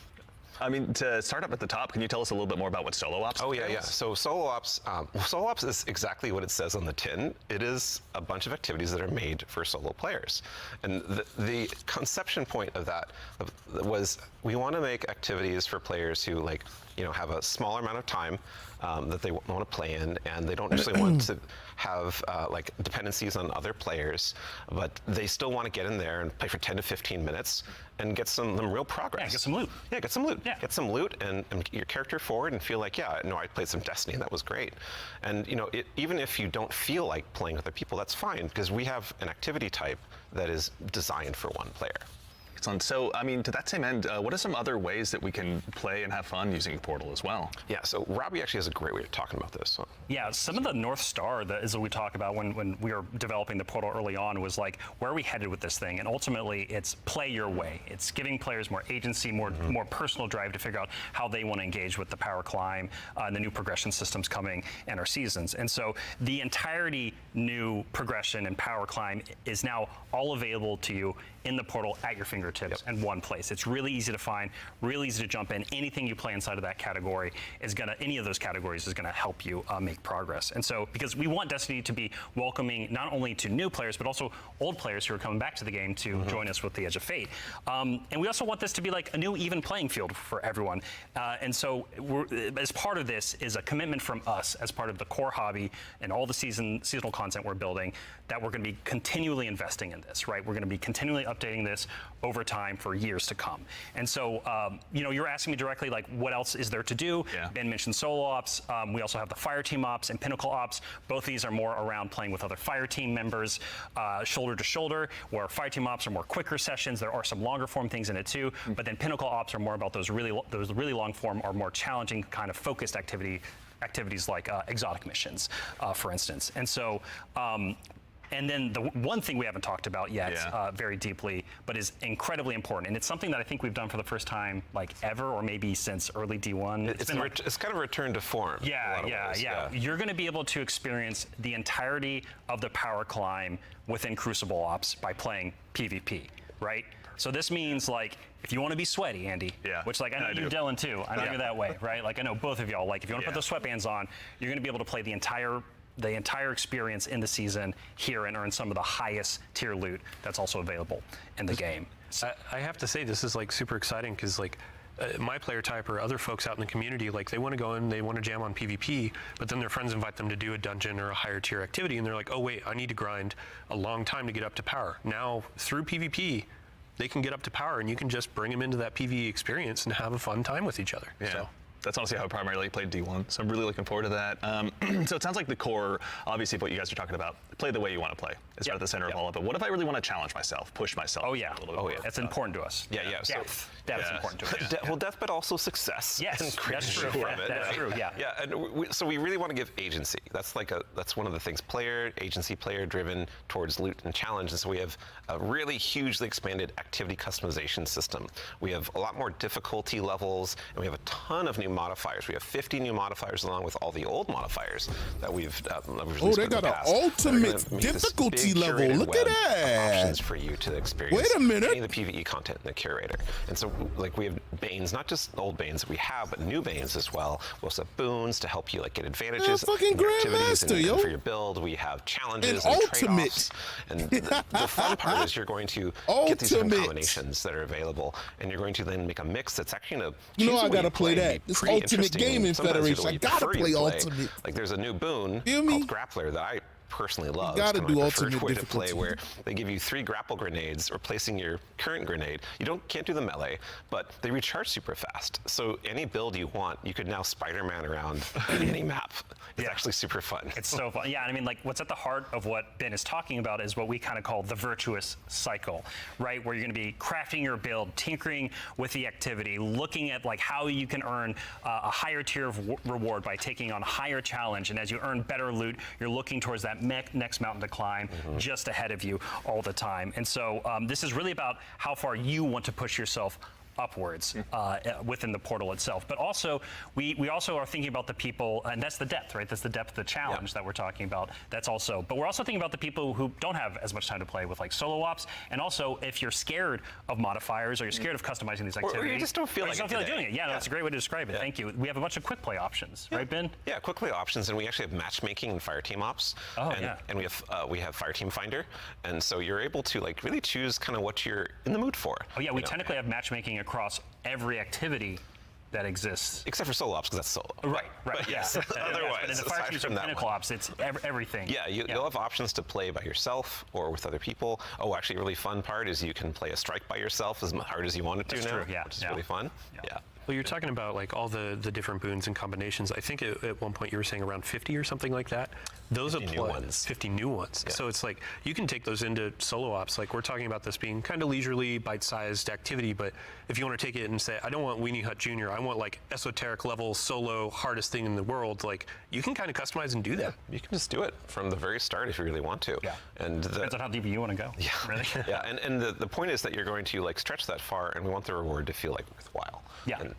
I mean, to start up at the top, can you tell us a little bit more about what solo ops is? Oh, yeah. So solo ops is exactly what it says on the tin. It is a bunch of activities that are made for solo players. And the conception point of that was, we want to make activities for players who have a smaller amount of time that they want to play in, and they don't necessarily want to have dependencies on other players, but they still want to get in there and play for 10 to 15 minutes and get some real progress. Yeah, get some loot. Yeah, get some loot. Yeah. Get some loot and get your character forward and feel like, I played some Destiny and that was great. And even if you don't feel like playing with other people, that's fine, because we have an activity type that is designed for one player. Excellent. So, I mean, to that same end, what are some other ways that we can play and have fun using Portal as well? Yeah, so Robbie actually has a great way of talking about this. So. Yeah, some of the North Star that is what we talk about when we were developing the Portal early on was like, where are we headed with this thing? And ultimately, it's play your way. It's giving players more agency, more personal drive to figure out how they want to engage with the power climb and the new progression systems coming and our seasons. And so the entirety new progression and power climb is now all available to you in the Portal at your fingertips in one place. It's really easy to find, really easy to jump in. Anything you play inside of that category is gonna, any of those categories is gonna help you make progress. And so, because we want Destiny to be welcoming not only to new players, but also old players who are coming back to the game to join us with the Edge of Fate. And we also want this to be like a new even playing field for everyone. And so, as part of this is a commitment from us as part of the core hobby and all the seasonal content we're building, that we're gonna be continually investing in this, right? We're gonna be continually updating this over time for years to come. And so, you know, you're asking me directly, like, what else is there to do? Yeah. Ben mentioned solo ops. We also have the fire team ops and pinnacle ops. Both of these are more around playing with other fire team members, shoulder to shoulder, where fire team ops are more quicker sessions. There are some longer form things in it too, but then pinnacle ops are more about those really long form or more challenging kind of focused activities like exotic missions, for instance. And so, and then the one thing we haven't talked about yet very deeply, but is incredibly important, and it's something that I think we've done for the first time, like ever, or maybe since early D1. It's kind of a return to form. Yeah. You're going to be able to experience the entirety of the power climb within Crucible Ops by playing PvP, right? So this means, like, if you want to be sweaty, Andy, which, like, I know you, Dylan, too. I know you're that way, right? Like, I know both of y'all. Like, if you want to put those sweatbands on, you're going to be able to play the entire experience in the season here and earn some of the highest tier loot that's also available in the game. I have to say, this is like super exciting because, like, my player type or other folks out in the community, like, they want to go in, they want to jam on PvP, but then their friends invite them to do a dungeon or a higher tier activity, and they're like, oh wait, I need to grind a long time to get up to power. Now through PvP, they can get up to power, and you can just bring them into that PvE experience and have a fun time with each other. Yeah. So. That's honestly how I primarily played D1, so I'm really looking forward to that. So it sounds like the core, obviously, of what you guys are talking about, play the way you want to play. It's right at the center of all of it. What if I really want to challenge myself, push myself? Oh, yeah. A little bit more? That's important to us. Yeah. So Death is important to us. Well, death, but also success. Yes, and that's true. That's true. Yeah. Yeah, and so we really want to give agency. That's one of the things. Agency player driven towards loot and challenge. And so we have a really hugely expanded activity customization system. We have a lot more difficulty levels, and we have a ton of new modifiers. We have 50 new modifiers along with all the old modifiers that we've released. Oh, they got an ultimate difficulty level. Look at that. Options for you to experience. Wait a minute. Any of the PvE content in the curator. And so, like, we have Banes, not just old Banes that we have, but new Banes as well. We also have boons to help you, like, get advantages fucking in your activities Grandmaster, and for your build. We have challenges and trade-offs. And the fun part is you're going to get these different combinations that are available, and you're going to then make a mix that's actually going to. You know, I gotta play that. This Ultimate Gaming Federation. I gotta play Ultimate. Like, there's a new boon called Grappler that I personally love. You gotta do ultimate way to difficulty. play, where they give you 3 grapple grenades, replacing your current grenade. You can't do the melee, but they recharge super fast. So any build you want, you could now Spider-Man around any map. It's actually super fun. It's so fun. Yeah, I mean, like, what's at the heart of what Ben is talking about is what we kind of call the virtuous cycle, right? Where you're going to be crafting your build, tinkering with the activity, looking at, like, how you can earn a higher tier of reward by taking on a higher challenge. And as you earn better loot, you're looking towards that next mountain to climb just ahead of you all the time. And so this is really about how far you want to push yourself upwards within the portal itself. But also, we also are thinking about the people, and that's the depth, right? That's the depth of the challenge that we're talking about. That's also, but we're also thinking about the people who don't have as much time to play with, like, solo ops. And also, if you're scared of modifiers or you're scared of customizing these activities, or you just don't feel like doing it. Yeah, no, that's a great way to describe it. Thank you. We have a bunch of quick play options, right, Ben? Yeah, quick play options, and we actually have matchmaking and fire team ops. And we have fire team finder, and so you're able to, like, really choose kind of what you're in the mood for. Oh yeah, we technically have matchmaking across every activity that exists. Except for solo ops, because that's solo. Right, But yes. Otherwise, but in the fire teams or pinnacle ops, it's everything. Yeah, you'll have options to play by yourself or with other people. Oh, actually, a really fun part is you can play a strike by yourself as hard as you want it to now, which is really fun. Yeah. Well, you're talking about like all the different boons and combinations. I think at one point you were saying around 50 or something like that. Those 50 new ones. 50 new ones. Yeah. So it's like you can take those into solo ops. Like we're talking about this being kind of leisurely, bite-sized activity, but if you want to take it and say, I don't want Weenie Hut Jr., I want like esoteric level solo hardest thing in the world, like you can kind of customize and do that. You can just do it from the very start if you really want to. Yeah. And Depends on how deep you want to go. Yeah. Really. Yeah. And the point is that you're going to like stretch that far, and we want the reward to feel like worthwhile. Yeah. And,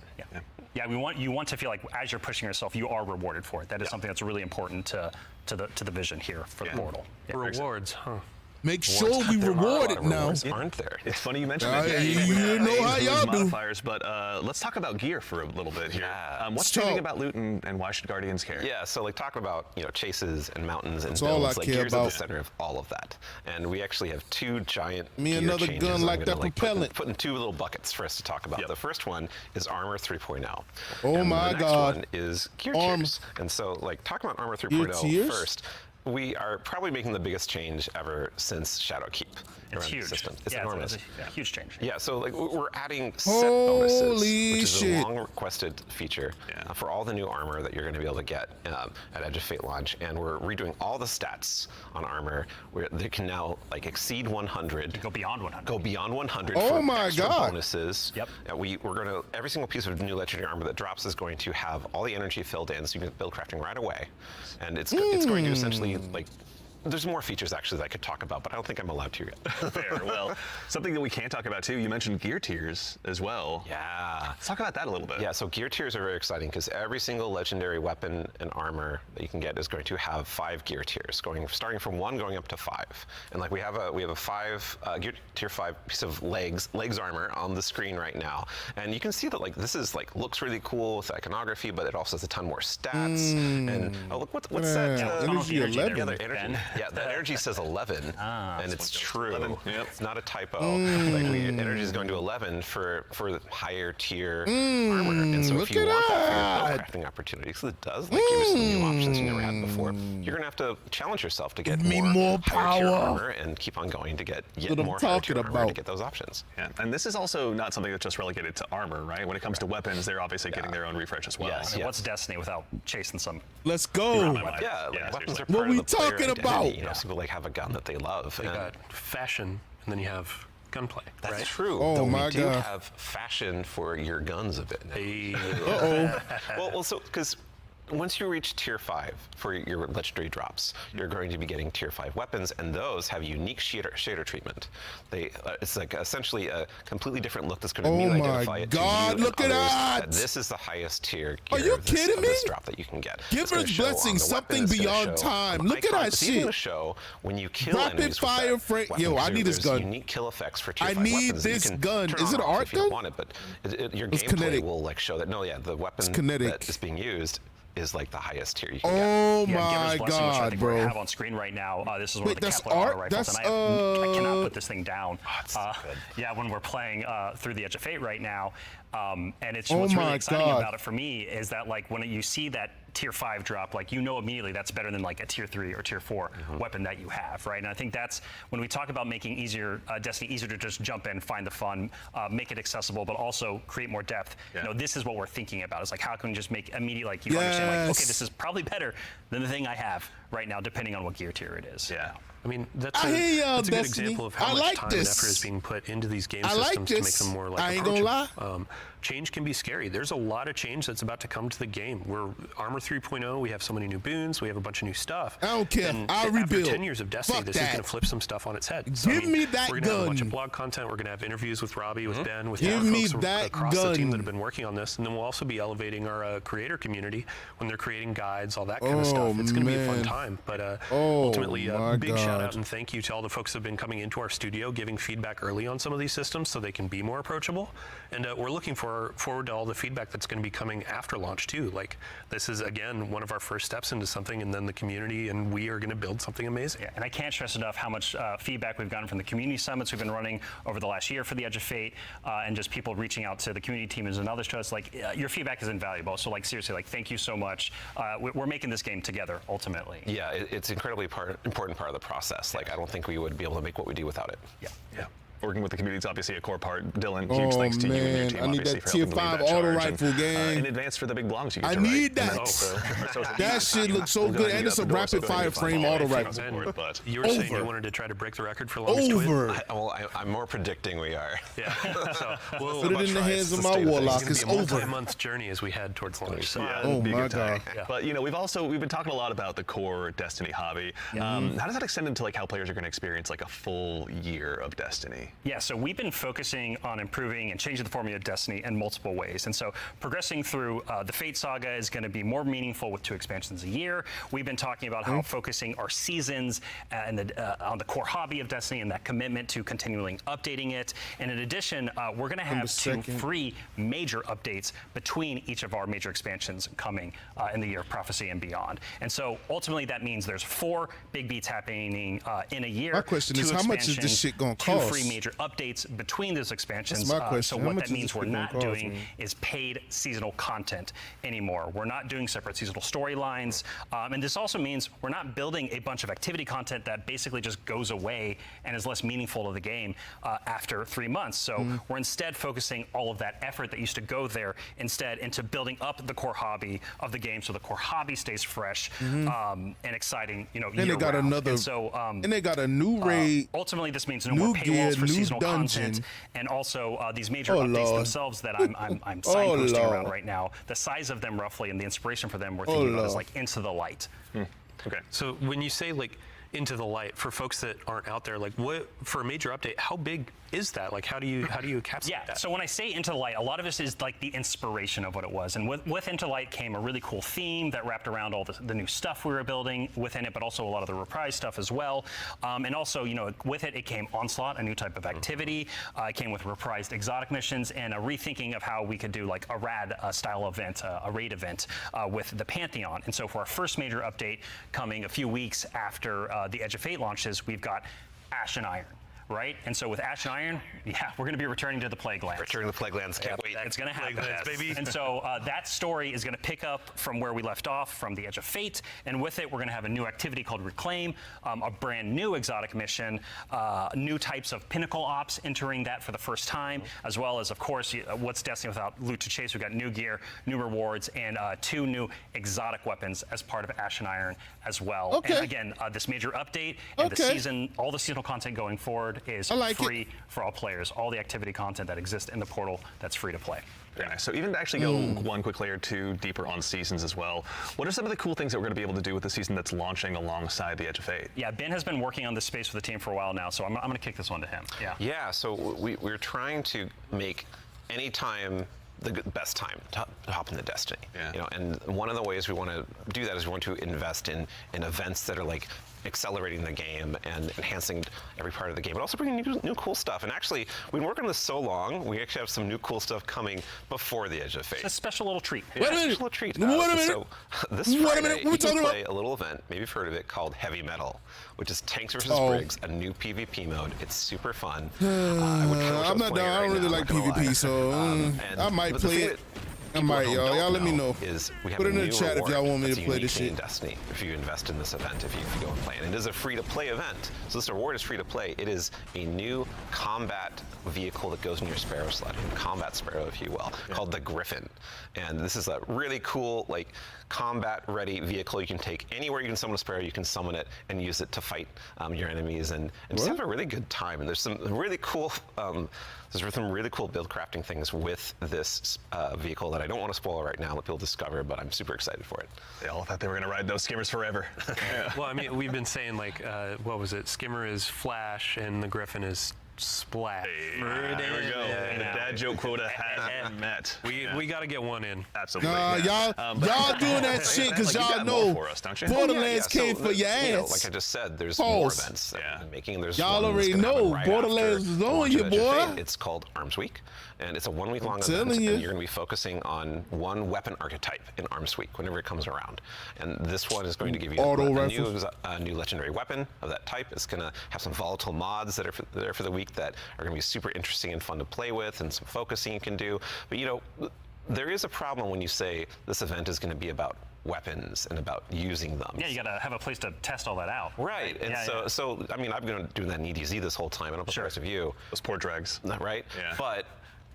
Yeah, you want to feel like as you're pushing yourself, you are rewarded for it. That is something that's really important to the vision here for the portal. Yeah. Rewards, huh? Make sure we reward it now. Aren't there? It's funny you mentioned Yeah, that. you know how y'all do. Modifiers, but let's talk about gear for a little bit here. Yeah. What's changing about loot and why should Guardians care? Yeah, so like talking about chases and mountains and That's all builds, I like care gear's at about. the center of all of that. And we actually have two giant Me gear another changes gun I'm like gonna, that propellant. Put in two little buckets for us to talk about. The first one is Armor 3.0. Oh and my the next God. one is Gear Armor. Tiers. And so like talking about Armor Gear 3.0 tiers? first, we are probably making the biggest change ever since Shadowkeep. It's around the huge. system. It's yeah, enormous. It's a huge change. Yeah, so like we're adding set bonuses, Holy which is shit. a long requested feature for all the new armor that you're going to be able to get at Edge of Fate launch, and we're redoing all the stats on armor where they can now like exceed 100. Go beyond 100. Go beyond 100 Oh for my extra God. bonuses. Yep. We're going to every single piece of new legendary armor that drops is going to have all the energy filled in, so you can build crafting right away, and it's going to essentially like. There's more features actually that I could talk about, but I don't think I'm allowed to yet. Fair. Well, something that we can talk about too, you mentioned gear tiers as well. Yeah. Let's talk about that a little bit. Yeah, so gear tiers are very exciting because every single legendary weapon and armor that you can get is going to have 5 gear tiers, starting from 1 going up to 5. And like we have a 5 gear tier 5 piece of legs armor on the screen right now, and you can see that like this is like looks really cool with iconography, but it also has a ton more stats. And oh look, what's that? Energy 11. Yeah, the energy. Yeah, that energy says 11, and it's true. 11. Yep. It's not a typo. Like energy is going to 11 for the higher tier armor, and so if you want that for your crafting opportunities, it does like give you some new options you never had before. You're gonna have to challenge yourself to get more higher tier power. armor and keep on going to get yet What I'm more higher talking tier armor about. to get those options. Yeah. And this is also not something that's just relegated to armor, right? When it comes to weapons, they're obviously getting their own refresh as well. Yes. I mean, what's Destiny without chasing some? Let's go. Yeah, like weapons seriously. are part What of we the player talking identity. about? You know, some people like have a gun that they love. You and got fashion, and then you have gunplay. that's right? true. Oh though my we do God. have fashion for your guns a bit now. Hey, well, so because once you reach tier 5 for your legendary drops, you're going to be getting tier 5 weapons, and those have unique shader treatment. It's like essentially a completely different look that's going to Oh immediately my identify it to God, you look and at others that! This is the highest tier. Are gear you of this, kidding of this me? drop that you can get. Give It's gonna us show on blessings, the weapon, something it's gonna beyond show time. on the Look at icon. that It's even going to shit. show when you kill Rapid enemies with fire that frame. weapon, Yo, I because need this there's gun. unique kill effects for tier I 5 need weapons that you this can gun. turn Is on it off art if you don't gun? want it, but your It's gameplay kinetic. will like show that. No, yeah, the weapon kinetic. that is being used is like the highest tier you can Oh Yeah, my Giver's Blessing, which I God, think we bro. have on screen right now. This is one Wait, of the that's Kepler auto art? rifles, That's, and I cannot put this thing down. it's so good. Yeah, when we're playing through the Edge of Fate right now, and it's Oh what's really my exciting God. about it for me is that like when you see that tier 5 drop, like you know immediately that's better than like a tier 3 or tier 4 weapon that you have, right? And I think that's when we talk about making Destiny easier to just jump in, find the fun, make it accessible, but also create more depth. Yeah. You know, this is what we're thinking about. It's like how can we just make immediate like you understand like okay, Yes. this is probably better than the thing I have right now, depending on what gear tier it is. Yeah. I mean, that's I hear y'all, that's a good Destiny. example of how I much like time this. and effort is being put into these game I like systems to make this. them more like I ain't gonna approachable. Change can be scary. There's a lot of change that's about to come to the game. We're Armor 3.0. We have so many new boons. We have a bunch of new stuff. I don't care. And I'll after rebuild. 10 years of Destiny, Fuck this is that. going to flip some stuff on its head. Give me that we're gonna have a bunch gun. of blog content. We're going to have interviews with Robbie, with Ben, with Give other me folks that across the team gun. that have been working on this. And then we'll also be elevating our creator community when they're creating guides, all that kind of stuff. It's going to be a fun man. time. But Oh, ultimately, my a big shout God. out and thank you to all the folks that have been coming into our studio, giving feedback early on some of these systems so they can be more approachable. And we're looking forward to all the feedback that's going to be coming after launch too. Like this is again one of our first steps into something, and then the community and we are going to build something amazing. Yeah, and I can't stress enough how much feedback we've gotten from the community summits we've been running over the last year for the Edge of Fate, and just people reaching out to the community teams and others to us. Like your feedback is invaluable. So like seriously, like thank you so much. We're making this game together ultimately. Yeah, it's incredibly important part of the process. Like I don't think we would be able to make what we do without it. Yeah. Yeah. working with the community is obviously a core part. Dylan, Oh, huge thanks to you and your man. team, I need obviously, that for tier helping lead 5 that auto charge. rifle, And, gang. in advance for the big blogs you get I to write. need And that. also- That shit looks so good, and it's a rapid fire frame auto rifle. But You were saying you Over. wanted to try to break the record for longest twin? Over. I'm more predicting we are. Yeah. So we'll Put it in the hands of my warlock. It's It's gonna be a over. multi-month journey as we head towards launch. So. Yeah, Oh it'd be a my good time. God. But we've been talking a lot about the core Destiny hobby. How does that extend into like how players are going to experience like a full year of Destiny? Yeah, so we've been focusing on improving and changing the formula of Destiny in multiple ways. And so progressing through the Fate Saga is going to be more meaningful with 2 expansions a year. We've been talking about how focusing our seasons and on the core hobby of Destiny and that commitment to continually updating it. And in addition, we're going to have 2 free major updates between each of our major expansions coming in the year of Prophecy and beyond. And so ultimately that means there's 4 big beats happening in a year. My question is, 2 how much is this shit gonna 2 cost? free major updates between those expansions. That's my question. So How what much that is means this we're shit gonna not cost doing me? is paid seasonal content anymore. We're not doing separate seasonal storylines. And this also means we're not building a bunch of activity content that basically just goes away and is less meaningful to the game after 3 months. So we're instead focusing all of that effort that used to go there instead into building up the core hobby of the game so the core hobby stays fresh and exciting, Then they got year-round. another, And so, and they got a new raid. ultimately, this means no new more paywalls gear, for new seasonal dungeon. content, and also these major Oh, updates Lord. themselves that I'm signposting around Lord. right now. The size of them roughly and the inspiration for them we're Oh, thinking about is Lord. like Into the Light. Okay. So when you say like into the light, for folks that aren't out there, like what for a major update, how big is that? Like how do you encapsulate Yeah, that? so when I say Into the Light, a lot of this is like the inspiration of what it was. And with Into the Light came a really cool theme that wrapped around all the new stuff we were building within it, but also a lot of the reprise stuff as well. And also, with it came Onslaught, a new type of activity. It came with reprised exotic missions and a rethinking of how we could do like a rad style event, a raid event with the Pantheon. And so for our first major update coming a few weeks after the Edge of Fate launches, we've got Ash and Iron. Right? And so with Ash and Iron, we're going to be returning to the Plague Lands. Returning to the Plague Lands, can't wait. It's going to happen. Plague Lands, baby. And so that story is going to pick up from where we left off from the Edge of Fate. And with it, we're going to have a new activity called Reclaim, a brand new exotic mission, new types of pinnacle ops entering that for the first time, as well as, of course, what's Destiny without loot to chase? We've got new gear, new rewards, and 2 new exotic weapons as part of Ash and Iron as well. Okay. And again, this major update and the season, all the seasonal content going forward is free for all players. All the activity content that exists in the portal, that's free to play. Very nice. So even to actually go one quick layer 2 deeper on seasons as well, what are some of the cool things that we're going to be able to do with the season that's launching alongside the Edge of Fate? Yeah, Ben has been working on this space with the team for a while now, so I'm going to kick this one to him. Yeah, so we're trying to make any time the best time to hop into Destiny. And one of the ways we want to do that is we want to invest in events that are like accelerating the game and enhancing every part of the game, but also bringing new cool stuff. And actually, we've been working on this so long, we actually have some new cool stuff coming before the Edge of Fate. It's a special little treat. Wait a minute. Special treat. Wait a minute. So this Wait a Friday, minute. What you we can talking play a little event, maybe you've heard of it, called Heavy Metal, which is Tanks versus Briggs, a new PvP mode. It's super fun. I'm not down. I don't really like PvP, so I might play it. I might, y'all let me know. Is we have Put a it in the new chat if reward y'all want me that's to play unique this in shit. Destiny, if you invest in this event, if you go and play it. And it is a free-to-play event. So this reward is free to play. It is a new combat vehicle that goes in your Sparrow slot, a combat Sparrow, if you will, called the Griffin. And this is a really cool, like, combat-ready vehicle you can take anywhere you can summon a Sparrow. You can summon it and use it to fight your enemies and just have a really good time. And there's some really cool. There's some really cool build crafting things with this vehicle that I don't want to spoil right now, let people discover, but I'm super excited for it. They all thought they were going to ride those skimmers forever. Well, I mean, we've been saying like, what was it? Skimmer is Flash and the Griffin is Splash. There we go. And the dad joke quota has been met. We got to get one in. Absolutely. Nah, y'all doing that shit because Like, you y'all got know more for us, don't you? Borderlands came for your You know, ass. like I just said, there's more events that we've been making. There's Y'all one that's already gonna happen know right Borderlands after is the on launch you, of Edge of boy. Fate. It's called Arms Week, and it's a one-week-long event, telling you. and you're going to be focusing on one weapon archetype in Arms Week whenever it comes around. And this one is going to give you a new legendary weapon of that type. It's going to have some volatile mods that are there for the week that are going to be super interesting and fun to play with, and some focusing you can do. But you know, there is a problem when you say this event is going to be about weapons and about using them. Yeah, you got to have a place to test all that out. Right, and so I mean, I've been doing that in EDZ this whole time. I don't know about the rest of you. Those poor dregs. Right? Yeah. But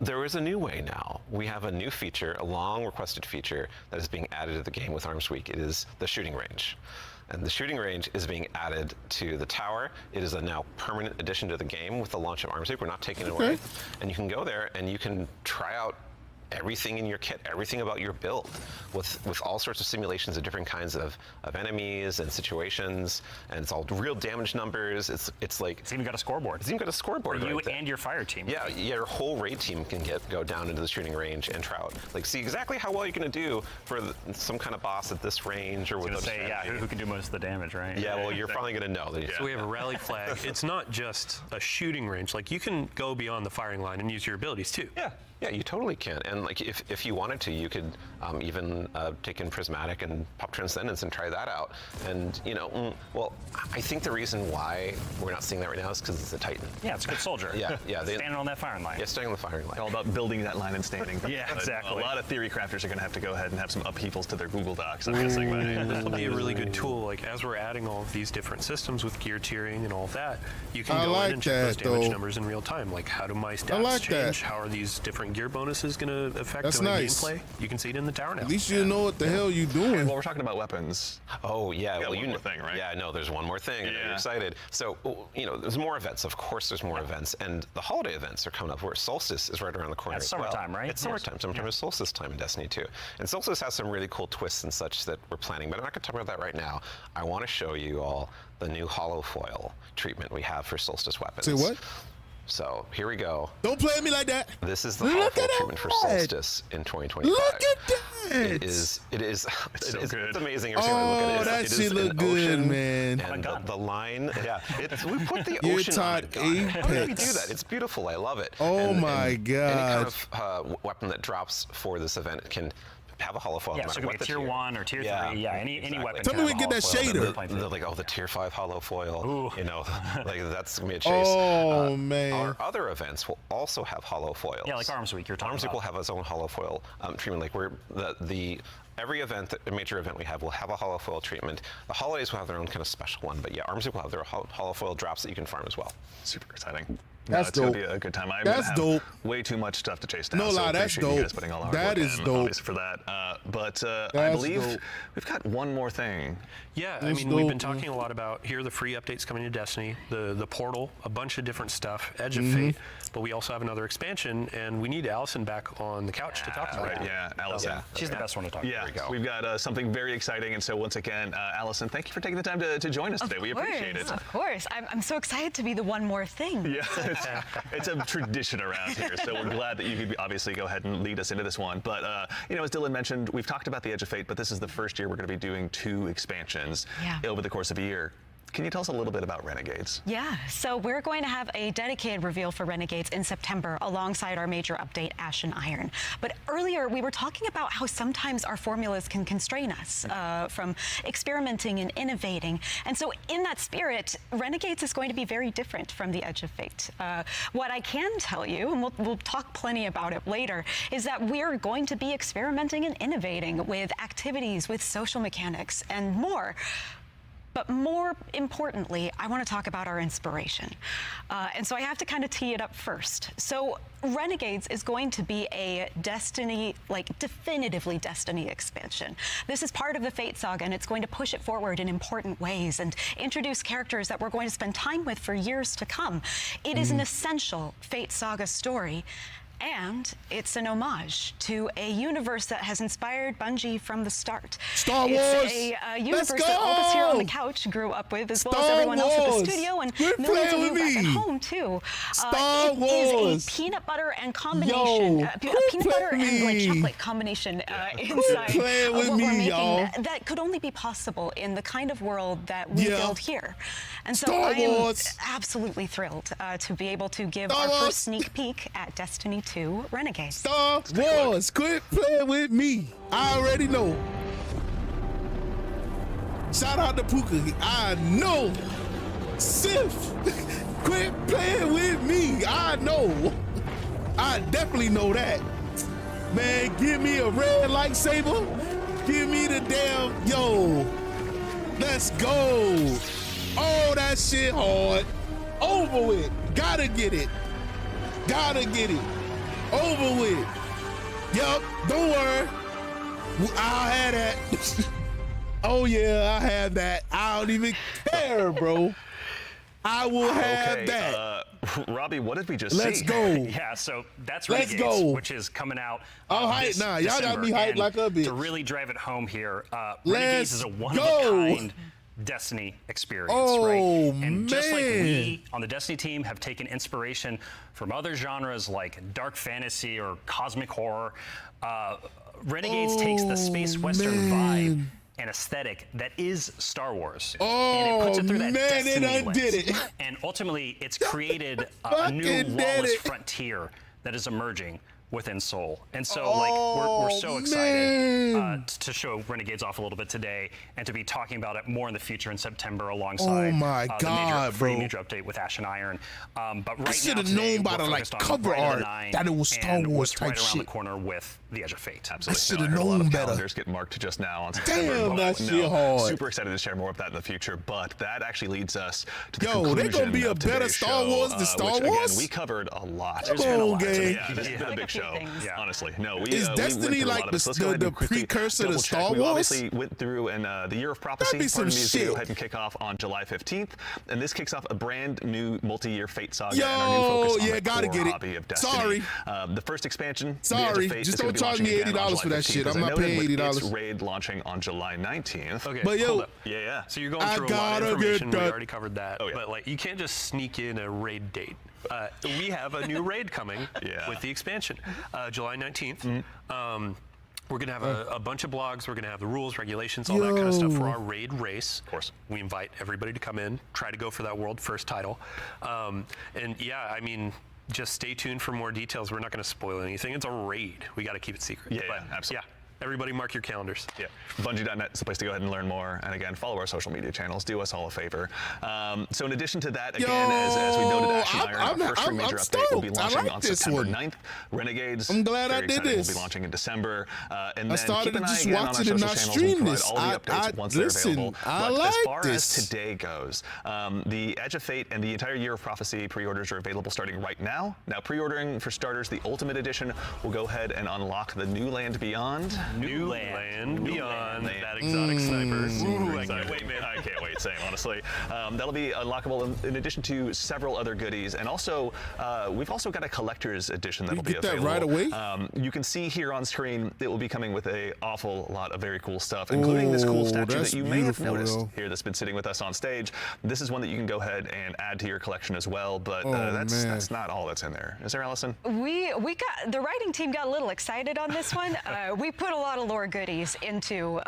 there is a new way now. We have a new feature, a long requested feature that is being added to the game with Arms Week. It is the shooting range. And the shooting range is being added to the tower. It is a now permanent addition to the game with the launch of Arms Week. We're not taking it away. And you can go there and you can try out everything in your kit, everything about your build, with all sorts of simulations of different kinds of enemies and situations, and it's all real damage numbers. It's like it's even got a scoreboard. It's even got a scoreboard. For you right there. and your fire team. Yeah, your whole raid team can go down into the shooting range and try out, like, see exactly how well you're going to do for some kind of boss at this range or with a say, yeah, who can do most of the damage, right? Yeah, well, you're probably going to know. That So we have a rally flag. It's not just a shooting range. Like, you can go beyond the firing line and use your abilities too. Yeah, you totally can. And like, if you wanted to, you could even take in Prismatic and pop Transcendence and try that out. And well, I think the reason why we're not seeing that right now is because it's a Titan. Yeah, it's a good soldier. yeah. Standing on that firing line. Yeah, standing on the firing line. It's all about building that line and standing. Yeah, exactly. A lot of theory crafters are going to have to go ahead and have some upheavals to their Google Docs, I'm guessing. This will be a really good tool. Like, as we're adding all of these different systems with gear tiering and all of that, you can go in and check those damage numbers in real time. Like, how do my stats change? How are these different gear bonuses going to affect my gameplay? You can see it in the tower now. At least you know what the hell you're doing. Well, we're talking about weapons. Oh yeah, well, one more thing, right? Yeah, no, there's one more thing. Yeah. You're excited. So there's more events. Of course, there's more events, and the holiday events are coming up. Where Solstice is right around the corner. It's as summertime, well. right? It's summertime. Summertime is Solstice time in Destiny 2, and Solstice has some really cool twists and such that we're planning. But I'm not going to talk about that right now. I want to show you all the new hollow foil treatment we have for Solstice weapons. Say what? So here we go. Don't play at me like that. This is the hollow foil treatment for Solstice in 2025. Look at that. It is. It's amazing. Every time I look Oh, at it, that it shit is look an good, ocean, man. And the line, yeah. We put the You're ocean on taught it. God, how did we Apex. do that? It's beautiful. I love it. Oh my Any kind God. of weapon that drops for this event can have a hollow foil. Yeah, no so matter it could be what tier the 1 or tier 3. Yeah, any weapon. Tell me we get that shader. They're like, the tier 5 hollow foil. Ooh. Like that's gonna be a chase. Oh man. Our other events will also have hollow foils. Yeah, like Arms Week. You're talking Arms Week about. will have its own hollow foil treatment. Like we're every event, a major event we have, will have a hollow foil treatment. The holidays will have their own kind of special one, but yeah, Arms Week will have their hollow foil drops that you can farm as well. Super exciting. That's it's dope. gonna be a good time. That's dope. Way too much stuff to chase down. No so lie, that's appreciate you guys dope. putting all our That work is in, dope. obviously, for that. But I That's believe dope. we've got one more thing. Yeah, I That's mean, we've dope, been talking a lot about, here are the free updates coming to Destiny, the portal, a bunch of different stuff, Edge of Fate, but we also have another expansion, and we need Allison back on the couch to talk about Right, it. yeah, Allison. She's the best one to talk Yeah, about. we've got something very exciting, and so once again, Allison, thank you for taking the time to join us today. We appreciate it. Of course. I'm so excited to be the one more thing. Yeah, it's a tradition around here, so we're glad that you could obviously go ahead and lead us into this one. But, as Dylan mentioned, we've talked about the Edge of Fate, but this is the first year we're going to be doing 2 expansions over the course of a year. Can you tell us a little bit about Renegades? Yeah, so we're going to have a dedicated reveal for Renegades in September alongside our major update, Ashen Iron. But earlier we were talking about how sometimes our formulas can constrain us from experimenting and innovating. And so in that spirit, Renegades is going to be very different from the Edge of Fate. What I can tell you, and we'll talk plenty about it later, is that we're going to be experimenting and innovating with activities, with social mechanics, and more. But more importantly, I want to talk about our inspiration. And so I have to kind of tee it up first. So Renegades is going to be a Destiny, definitively Destiny expansion. This is part of the Fate Saga, and it's going to push it forward in important ways and introduce characters that we're going to spend time with for years to come. It is an essential Fate Saga story. And it's an homage to a universe that has inspired Bungie from the start. Star Wars! It's a universe that all of us here on the couch grew up with, as well as everyone else at the studio, and millions of you back at home, too. Star Wars! It is a peanut butter and combination, peanut butter and chocolate combination inside playing with what me, we're making y'all. that could only be possible in the kind of world that we build here. And so Star I am Wars. absolutely thrilled to be able to give Star our Wars. first sneak peek at Destiny 2 Renegades. Star Wars, quit playing with me. I already know. Shout out to Puka. I know. Sif, quit playing with me. I know. I definitely know that. Man, give me a red lightsaber. Give me the damn, yo. Let's go. Oh, that shit hard. Over with. Gotta get it. Gotta get it. Over with. Yup, don't worry. I'll have that. Oh yeah, I have that. I don't even care, bro. I will have that. Robbie, what did we just Let's see? go. Yeah, so that's Let's Renegades, go. which is coming out. I'm hyped this now. Y'all got me December. hyped And like a bitch. To really drive it home here, Let's Renegades is a one-of-a-kind Destiny experience, Oh, right? And just like man. we on the Destiny team have taken inspiration from other genres like dark fantasy or cosmic horror, Renegades takes the space western vibe and aesthetic that is Star Wars, and it puts it through that man, Destiny it lens. undid it. And ultimately, it's created a new Fucking did lawless it. frontier that is emerging within Seoul. And so, like, we're so excited to show Renegades off a little bit today and to be talking about it more in the future in September alongside Oh my the God, free bro. major update with Ash and Iron. But right I should now have today, known by we're the like focused on cover Bride of the art Nine that it was Star and Wars what's type right around shit. the corner with the Edge of Fate. Absolutely. should No, have I heard a lot known of better. calendars get marked just now on September. Damn, but that shit hard. Super excited to share more of that in the future, but that actually leads us to the Yo, conclusion they gonna be a of better today's Star show, Wars than Star which, Wars? Again, we covered a lot. Come There's been a on, lot. gang. Yeah, this has been a big show. Yeah. Honestly, no. We, Is we went Destiny through a like lot of this. Let's the- go ahead the and quickly precursor to double check. Star We Wars? obviously went through and the Year of Prophecy. That'd be some Pardon me, is gonna shit. go ahead and kick off on July 15th, and this kicks off a brand new multi-year Fate saga Yo, and our new focus on yeah, the gotta core get it. hobby of Destiny. Sorry. The first expansion, the Sorry, Edge of Fate, just is gonna don't be charge launching me again on $80 for July that shit. 15th, I'm as I not noted, paying with $80. its raid launching on July 19th. Okay, But yo- hold up. Yeah. So you're going I through a lot gotta of get information. We that. already covered that. Oh, yeah. But like, you can't just sneak in a raid date. We have a new raid coming with the expansion, July 19th. We're going to have a bunch of blogs. We're going to have the rules, regulations, all that kind of stuff for our raid race. Of course. We invite everybody to come in, try to go for that world first title. And yeah, I mean, just stay tuned for more details. We're not going to spoil anything. It's a raid. We got to keep it secret. Yeah, But, absolutely. Yeah, everybody mark your calendars. Yeah, Bungie.net is the place to go ahead and learn more. And again, follow our social media channels. Do us all a favor. So in addition to that, again, as we noted, Ash and Iron, our first free major update will be stoked. I launching like on this September one. 9th. Renegades, I'm glad very I did exciting, this. will be launching in December. And I then started keep an to eye just again on our watch it social and not channels. stream We'll provide this. all the updates once Listen, they're available. I But like as far this. as today goes, the Edge of Fate and the entire Year of Prophecy pre-orders are available starting right now. Now, pre-ordering for starters, the Ultimate Edition will go ahead and unlock the New Land Beyond. New Land Beyond. Land. That exotic sniper. Ooh, I Sorry. can't wait, man. I can't wait, same, honestly. That'll be unlockable in addition to several other goodies. And also, we've also got a collector's edition that'll be get that available. right away? You can see here on screen, it will be coming with an awful lot of very cool stuff, including this cool statue that's that you may have beautiful, noticed yo. here that's been sitting with us on stage. This is one that you can go ahead and add to your collection as well, but Oh, that's man. not all that's in there. Is there, Allison? We got the writing team got a little excited on this one. We put a lot of lore goodies into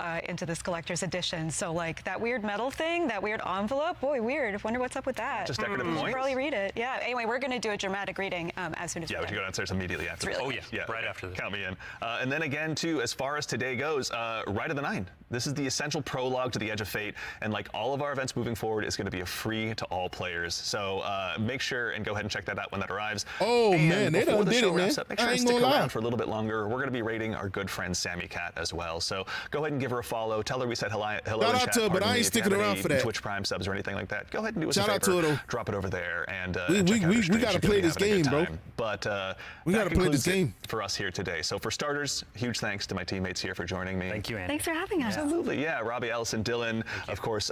this collector's edition. So like that weird metal thing, that weird envelope, boy, weird. Wonder what's up with that. Just decorative You should points? probably read it. Yeah. Anyway, we're gonna do a dramatic reading as soon as Yeah, we're we should go done. downstairs immediately after. It's really Oh, yeah, right after this. Count me in. And then again, too, as far as today goes, Rite of the Nine. This is the essential prologue to the Edge of Fate, and like all of our events moving forward, it's going to be a free to all players. So make sure and go ahead and check that out when that arrives. Oh, And man, they before done the did show it, man. wraps up, make I sure to ain't stick gonna lie. around for a little bit longer. We're going to be rating our good friend Sammy Cat as well. So go ahead and give her a follow. Tell her we said hello in Shout chat. out to her, but Pardon I me. ain't If you sticking have around any for that. Twitch Prime subs or anything like that, go ahead and do us Shout a out favor. to her, though. Drop it over there and We check out her stream. gotta She's play gonna be this having a good game, bro. time. But We that gotta play this concludes it game. for us here today. So for starters, huge thanks to my teammates here for joining me. Thank you, Andy. Thanks for having us. Absolutely, yeah. Robbie, Allison, Dylan, of course.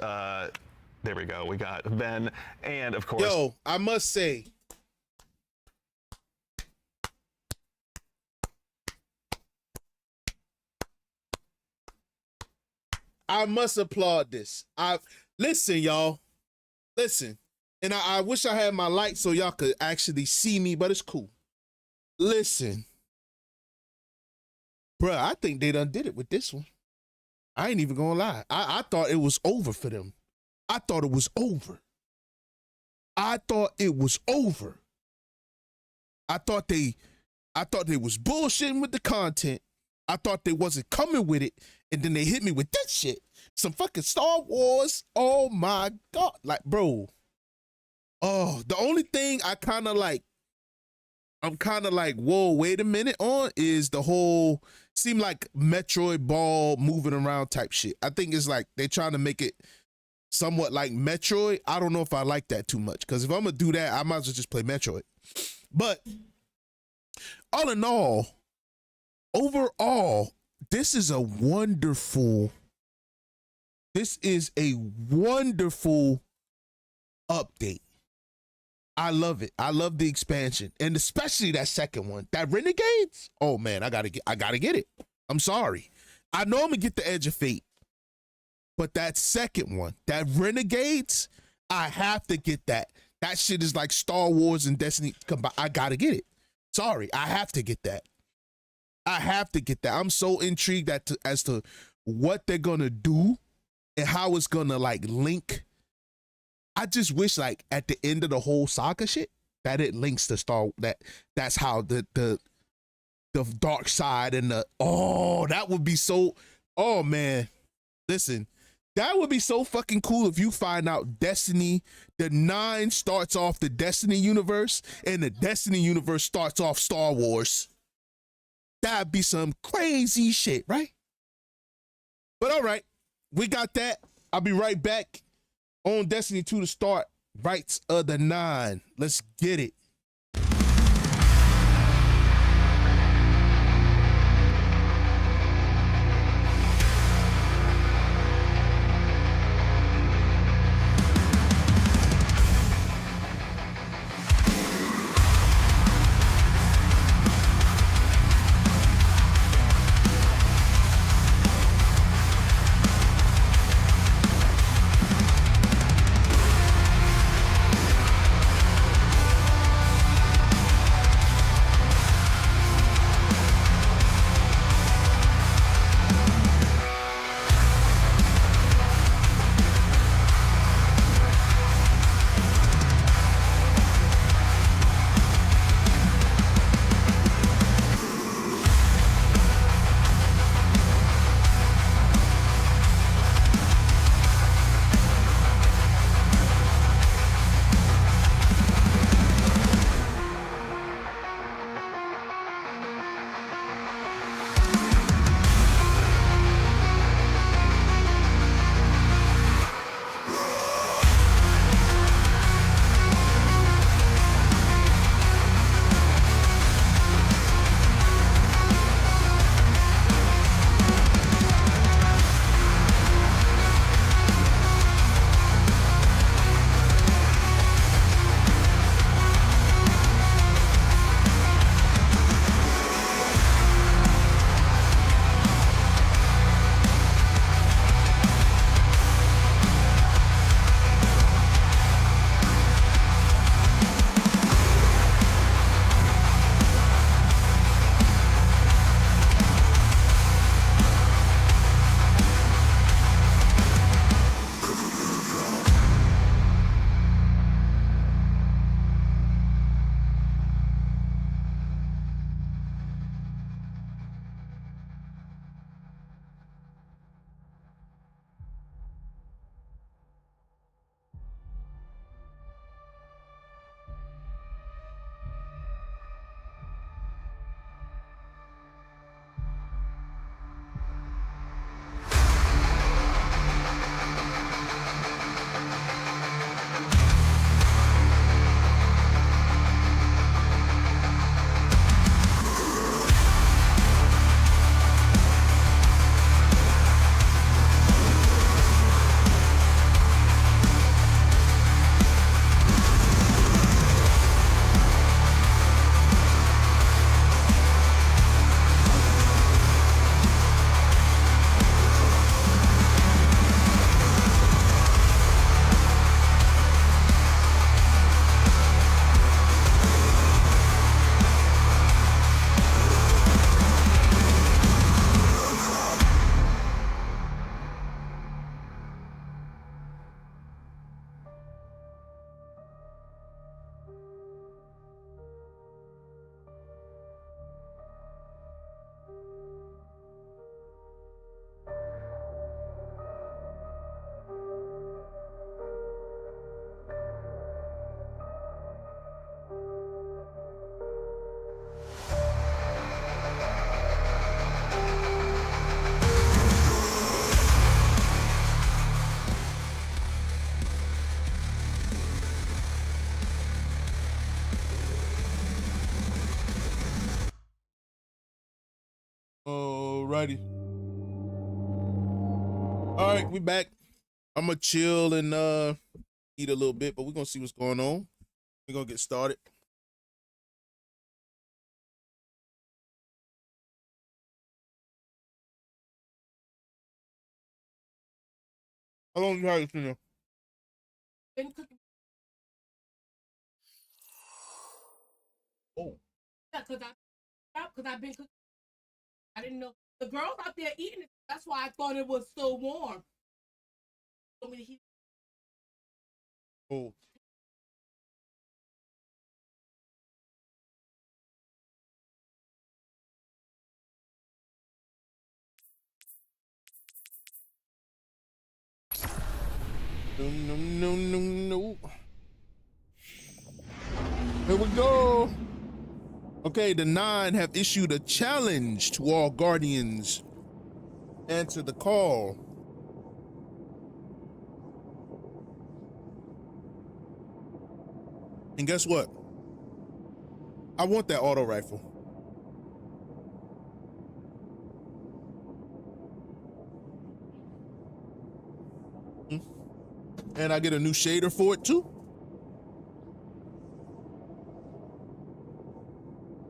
There we go. We got Ben, and of course. Yo, I must say, I must applaud this. Listen, y'all. Listen. And I wish I had my light so y'all could actually see me, but it's cool. Listen. Bruh, I think they done did it with this one. I ain't even gonna lie. I thought it was over for them. I thought it was over. I thought it was over. I thought they was bullshitting with the content. I thought they wasn't coming with it. And then they hit me with that shit. Some fucking Star Wars. Oh my God. Like, bro. Oh, the only thing I kind of like I'm kind of like, whoa, wait a minute on is the whole seem like Metroid ball moving around type shit. I think it's like they trying to make it somewhat like Metroid. I don't know if I like that too much, because if I'm gonna do that, I might as well just play Metroid. But all in all, overall, this is a wonderful update. I love it. I love the expansion, and especially that second one, that Renegades. Oh man, I gotta get it. I'm sorry. I know I'm gonna get the Edge of Fate, but that second one, that Renegades, I have to get that. That shit is like Star Wars and Destiny combined. I gotta get it. Sorry, I have to get that. I have to get that. I'm so intrigued as to what they're gonna do and how it's gonna like link. I just wish like at the end of the whole saga shit that it links to that's how the dark side and that would be so, oh man, listen, that would be so fucking cool if you find out Destiny, the 9 starts off the Destiny universe and the Destiny universe starts off Star Wars. That'd be some crazy shit, right? But all right, we got that. I'll be right back on Destiny 2 to start Rites of the 9. Let's get it. Alrighty. All right, we back. I'm gonna chill and eat a little bit, but we're gonna see what's going on. We're gonna get started. How long you had this in there? Been cooking. Oh. Yeah, because I've been cooking. I didn't know the girls out there eating it. That's why I thought it was still warm. Want me to heat? Oh. No. Here we go. Okay, the 9 have issued a challenge to all Guardians. Answer the call. And guess what? I want that auto rifle. And I get a new shader for it too.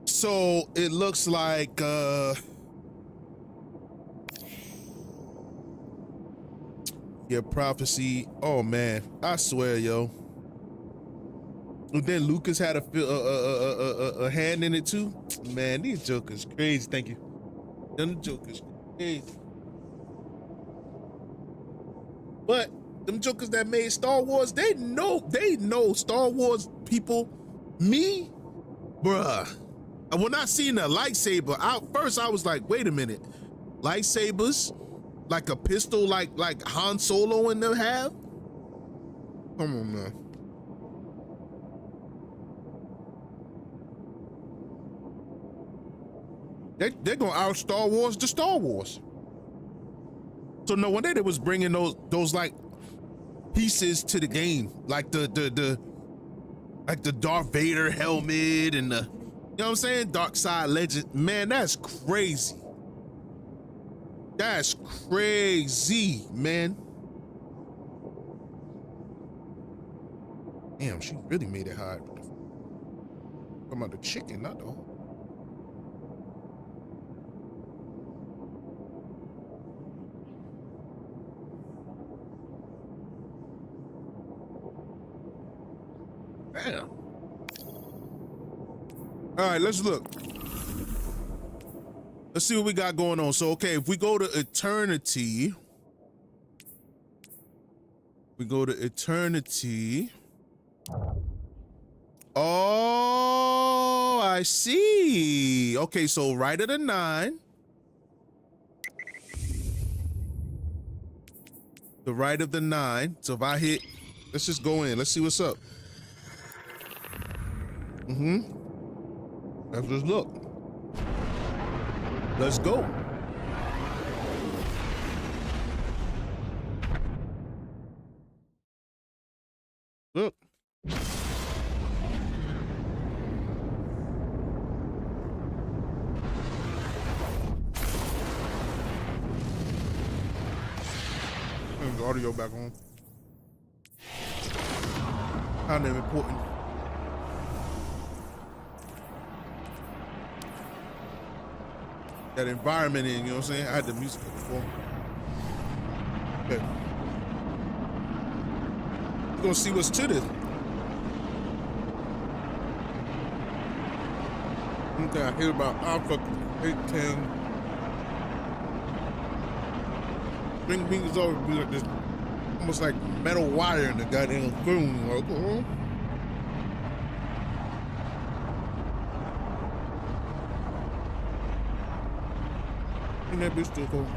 So it looks like your prophecy. Oh man, I swear, yo. And then Lucas had a hand in it too. Man, these jokers crazy. Thank you. Them jokers crazy. But them jokers that made Star Wars, they know Star Wars people. Me, bruh. When I seen a lightsaber, first I was like, wait a minute, lightsabers, like a pistol, like Han Solo and them have. Come on, man. They're gonna out Star Wars the Star Wars. So no wonder they was bringing those like pieces to the game, like the Darth Vader helmet and the, you know what I'm saying, Dark Side Legend. Man, that's crazy. That's crazy, man. Damn, she really made it hard. Talking about the chicken, not the whole. Damn. All right, let's look. Let's see what we got going on. So, okay, if we go to Eternity, Oh, I see. Okay, so right at a 9. The right of the 9. So if I hit, let's just go in. Let's see what's up. Let's just look. Let's go. Look. Turn the audio back on. Kind of important. That environment in, you know what I'm saying? I had the music before. Okay. We're gonna see what's to this. Okay, I hear about Alpha 810. Bring is over be like this, almost like metal wire in the goddamn phone. Like, and that bitch still cool.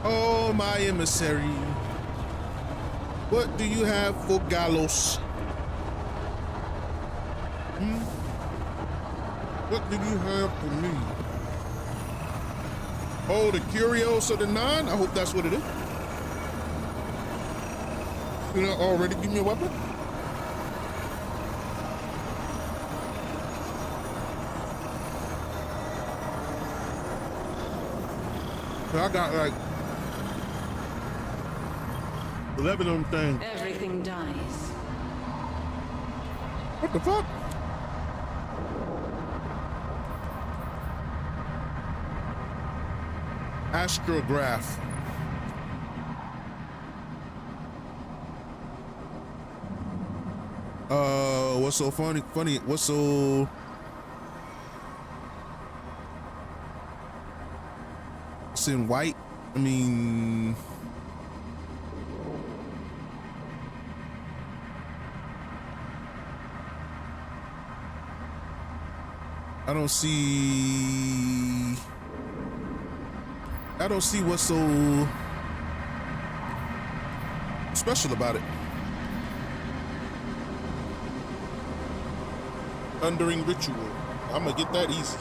Oh, my emissary. What do you have for Gallos? What do you have for me? Oh, the Curios of the 9? I hope that's what it is. You know, already give me a weapon? So I got like 11 of them things. Everything dies. What the fuck? SKYGRAVE. What's so funny? What's so... It's in white? I mean... I don't see what's so special about it. Thundering Ritual. I'm gonna get that easy.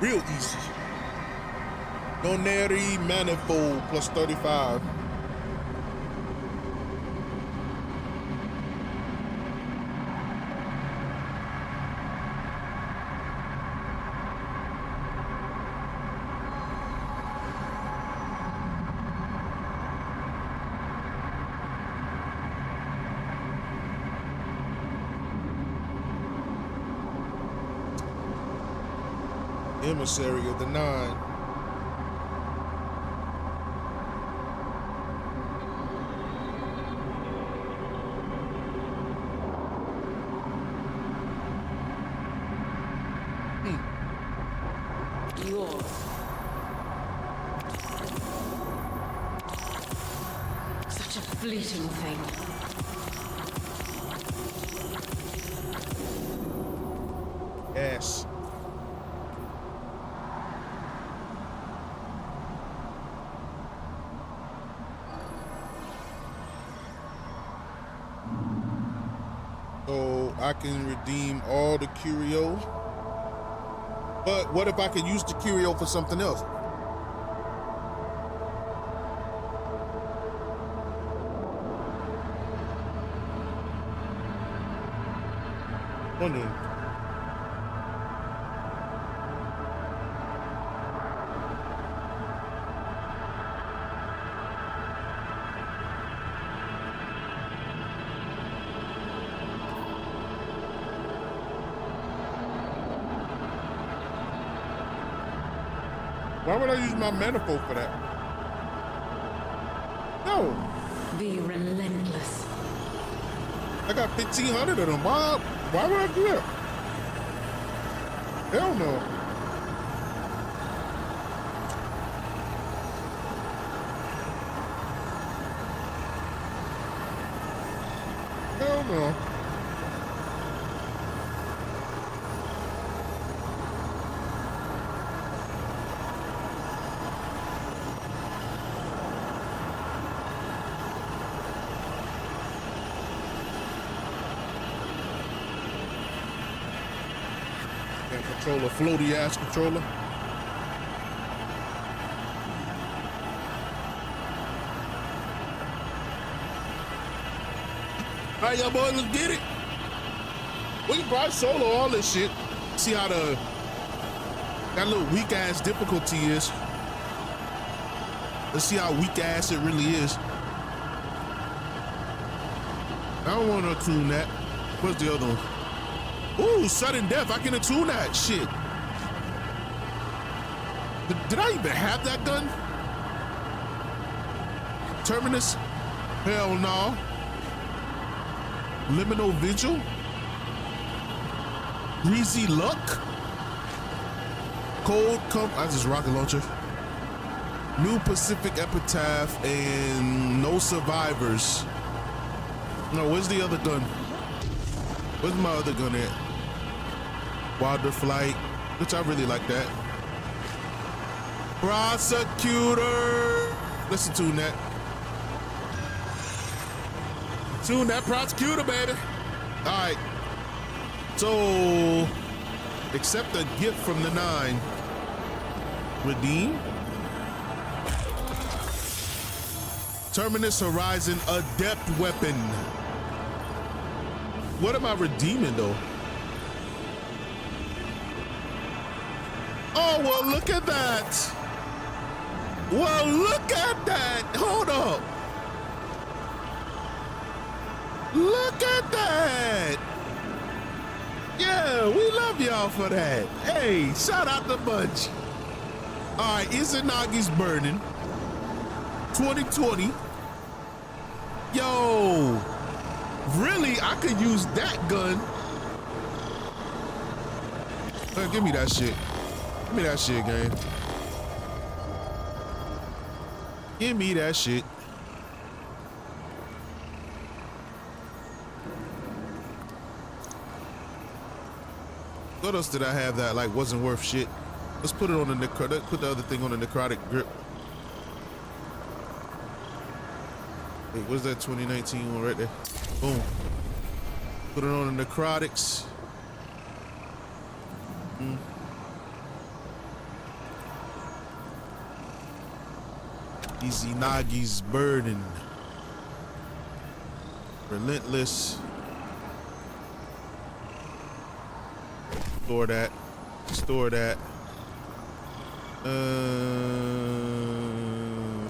Real easy. Donary Manifold plus 35. Emissary of the 9. Yours. Such a fleeting thing. Yes. So I can redeem all the curio. But what if I could use the curio for something else? Wondering. Why would I use my manifold for that? No. Be relentless. I got 1,500 of them. Why would I do that? Hell no. Hell no. Controller, floaty ass controller. All right, y'all boys, let's get it. We can probably solo all this shit. See how that little weak ass difficulty is. Let's see how weak ass it really is. I don't want to tune that. What's the other one? Ooh, sudden death. I can attune that shit. Did I even have that gun? Terminus? Hell no. Liminal Vigil? Greasy Luck? Cold I just rocket launcher. New Pacific Epitaph and No Survivors. No, where's the other gun? Where's my other gun at? Wilder Flight, which I really like that. Prosecutor. Listen to that. Soon that prosecutor, baby. All right. So, accept a gift from the 9. Redeem. Terminus Horizon Adept Weapon. What am I redeeming though? Oh, well, look at that. Well, look at that. Hold up. Look at that. Yeah, we love y'all for that. Hey, shout out to Bunch. All right, Izanagi's Burning. 2020. Yo, really? I could use that gun. Give me that shit. Give me that shit, gang. Give me that shit. What else did I have that like wasn't worth shit? Let's put it on the put the other thing on the necrotic grip. Wait, what's that 2019 one right there? Boom. Put it on the necrotics. Izanagi's Burden. Relentless. Store that. Store that.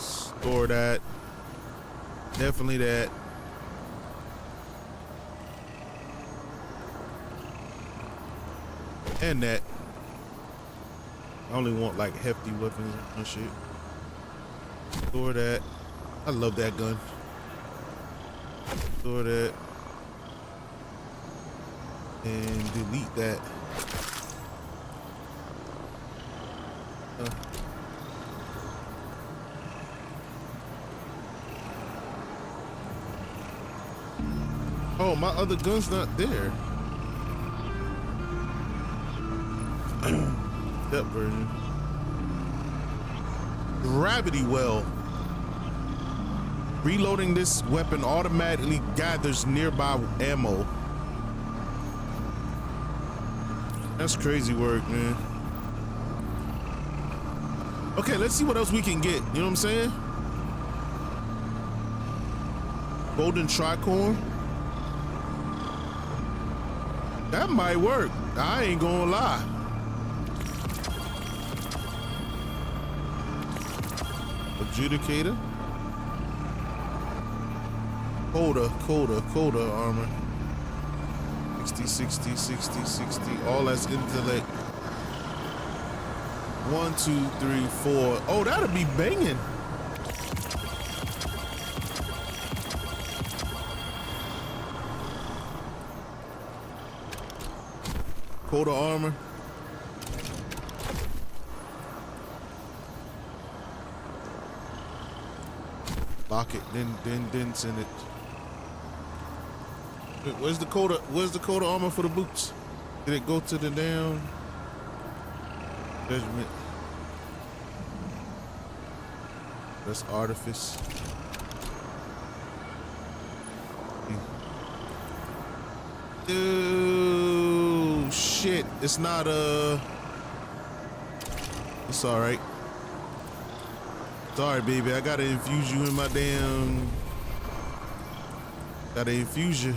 Store that. Definitely that. And that. I only want like hefty weapons and shit. Store that. I love that gun. Store that. And delete that. Oh, my other gun's not there. That version. Gravity well. Reloading this weapon automatically gathers nearby ammo. That's crazy work, man. Okay, let's see what else we can get. You know what I'm saying? Golden tricorn. That might work. I ain't gonna lie. Adjudicator. Coda armor. 60, 60. All that's intellect. 1, 2, 3, 4. Oh, that'll be banging. Coda armor. Lock it, then send it. Wait, where's the Coda armor for the boots? Did it go to the down? Judgment. That's artifice. Oh shit! It's not It's all right. Sorry, baby. I gotta infuse you in my damn. Gotta infuse you.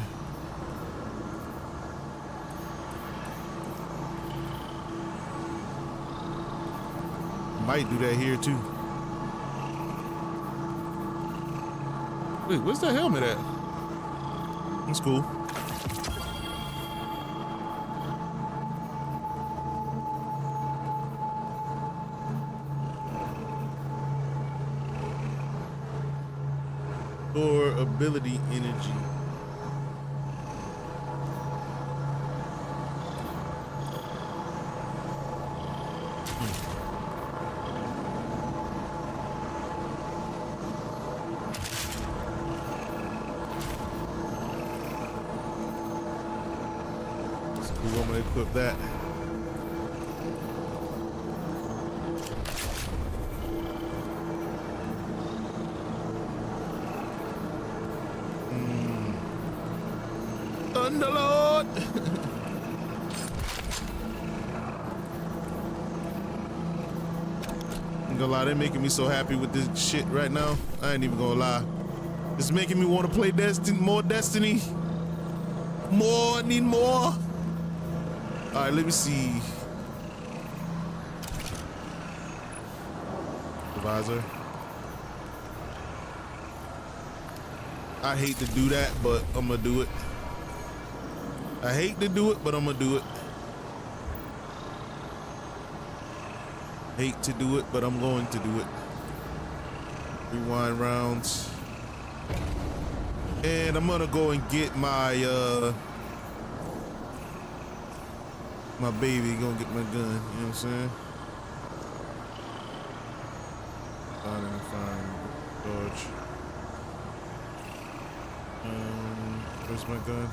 Might do that here too. Wait, where's the helmet at? That's cool. Or ability energy. I'm gonna equip that. Thunderlord. I'm gonna lie, they're making me so happy with this shit right now. I ain't even gonna lie. It's making me want to play more Destiny. More, need more. All right, let me see. Advisor. I hate to do that, but I'm gonna do it. I hate to do it, but I'm gonna do it. Hate to do it, but I'm going to do it. Rewind rounds. And I'm gonna go and get my my baby, gonna get my gun, you know what I'm saying? Fine, George. Where's my gun?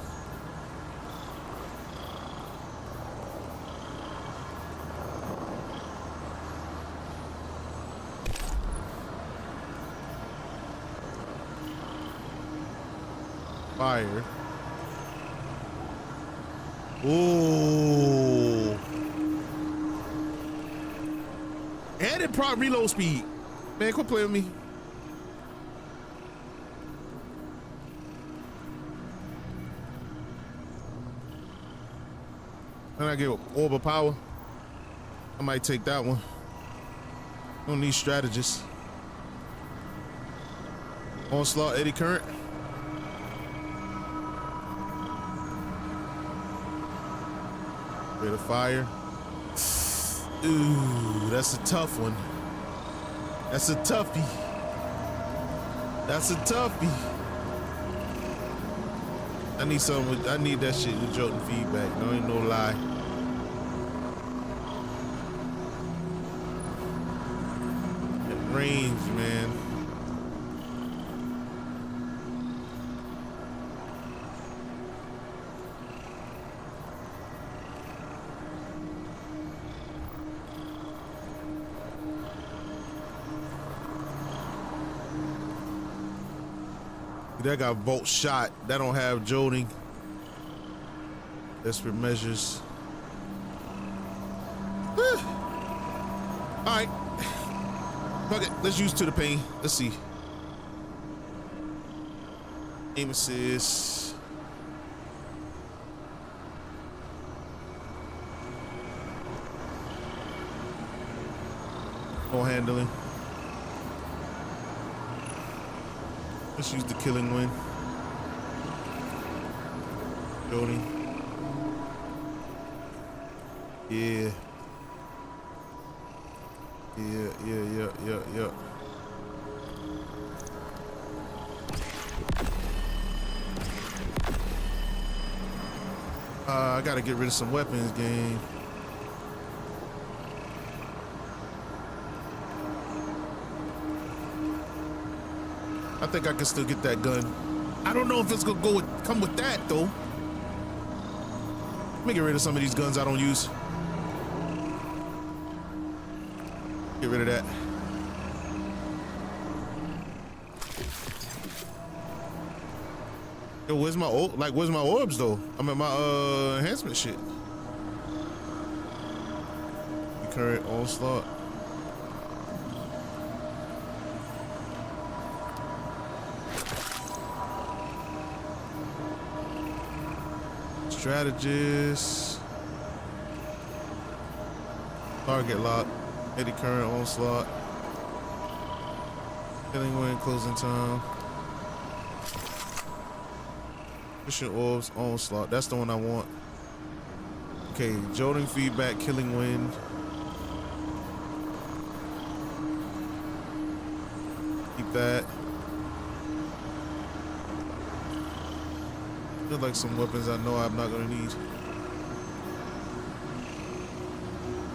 Fire. Ooh. And it prop reload speed. Man, quit playing with me. And I get orb of power. I might take that one. Don't need strategists. Onslaught, eddy current. Rate of fire. Ooh, that's a tough one. That's a toughie. That's a toughie. I need something with, I need that shit with jolt and feedback. No, ain't no lie. That range, man. That got volt shot. That don't have jolting. Desperate measures. All right. Fuck it. Let's use to the pain. Let's see. Aim assist. No handling. Let's use the killing wind. Jolting. Yeah. Yeah. I gotta get rid of some weapons, game. I think I can still get that gun. I don't know if it's gonna come with that though. Let me get rid of some of these guns I don't use. Get rid of that. Yo, where's my where's my orbs though? I'm at my enhancement shit. The current onslaught. Strategist. Target lock. Eddy current onslaught. Killing wind closing time. Mission orbs onslaught. That's the one I want. Okay, jolting feedback, killing wind. Keep that. Feel like some weapons I know I'm not gonna need.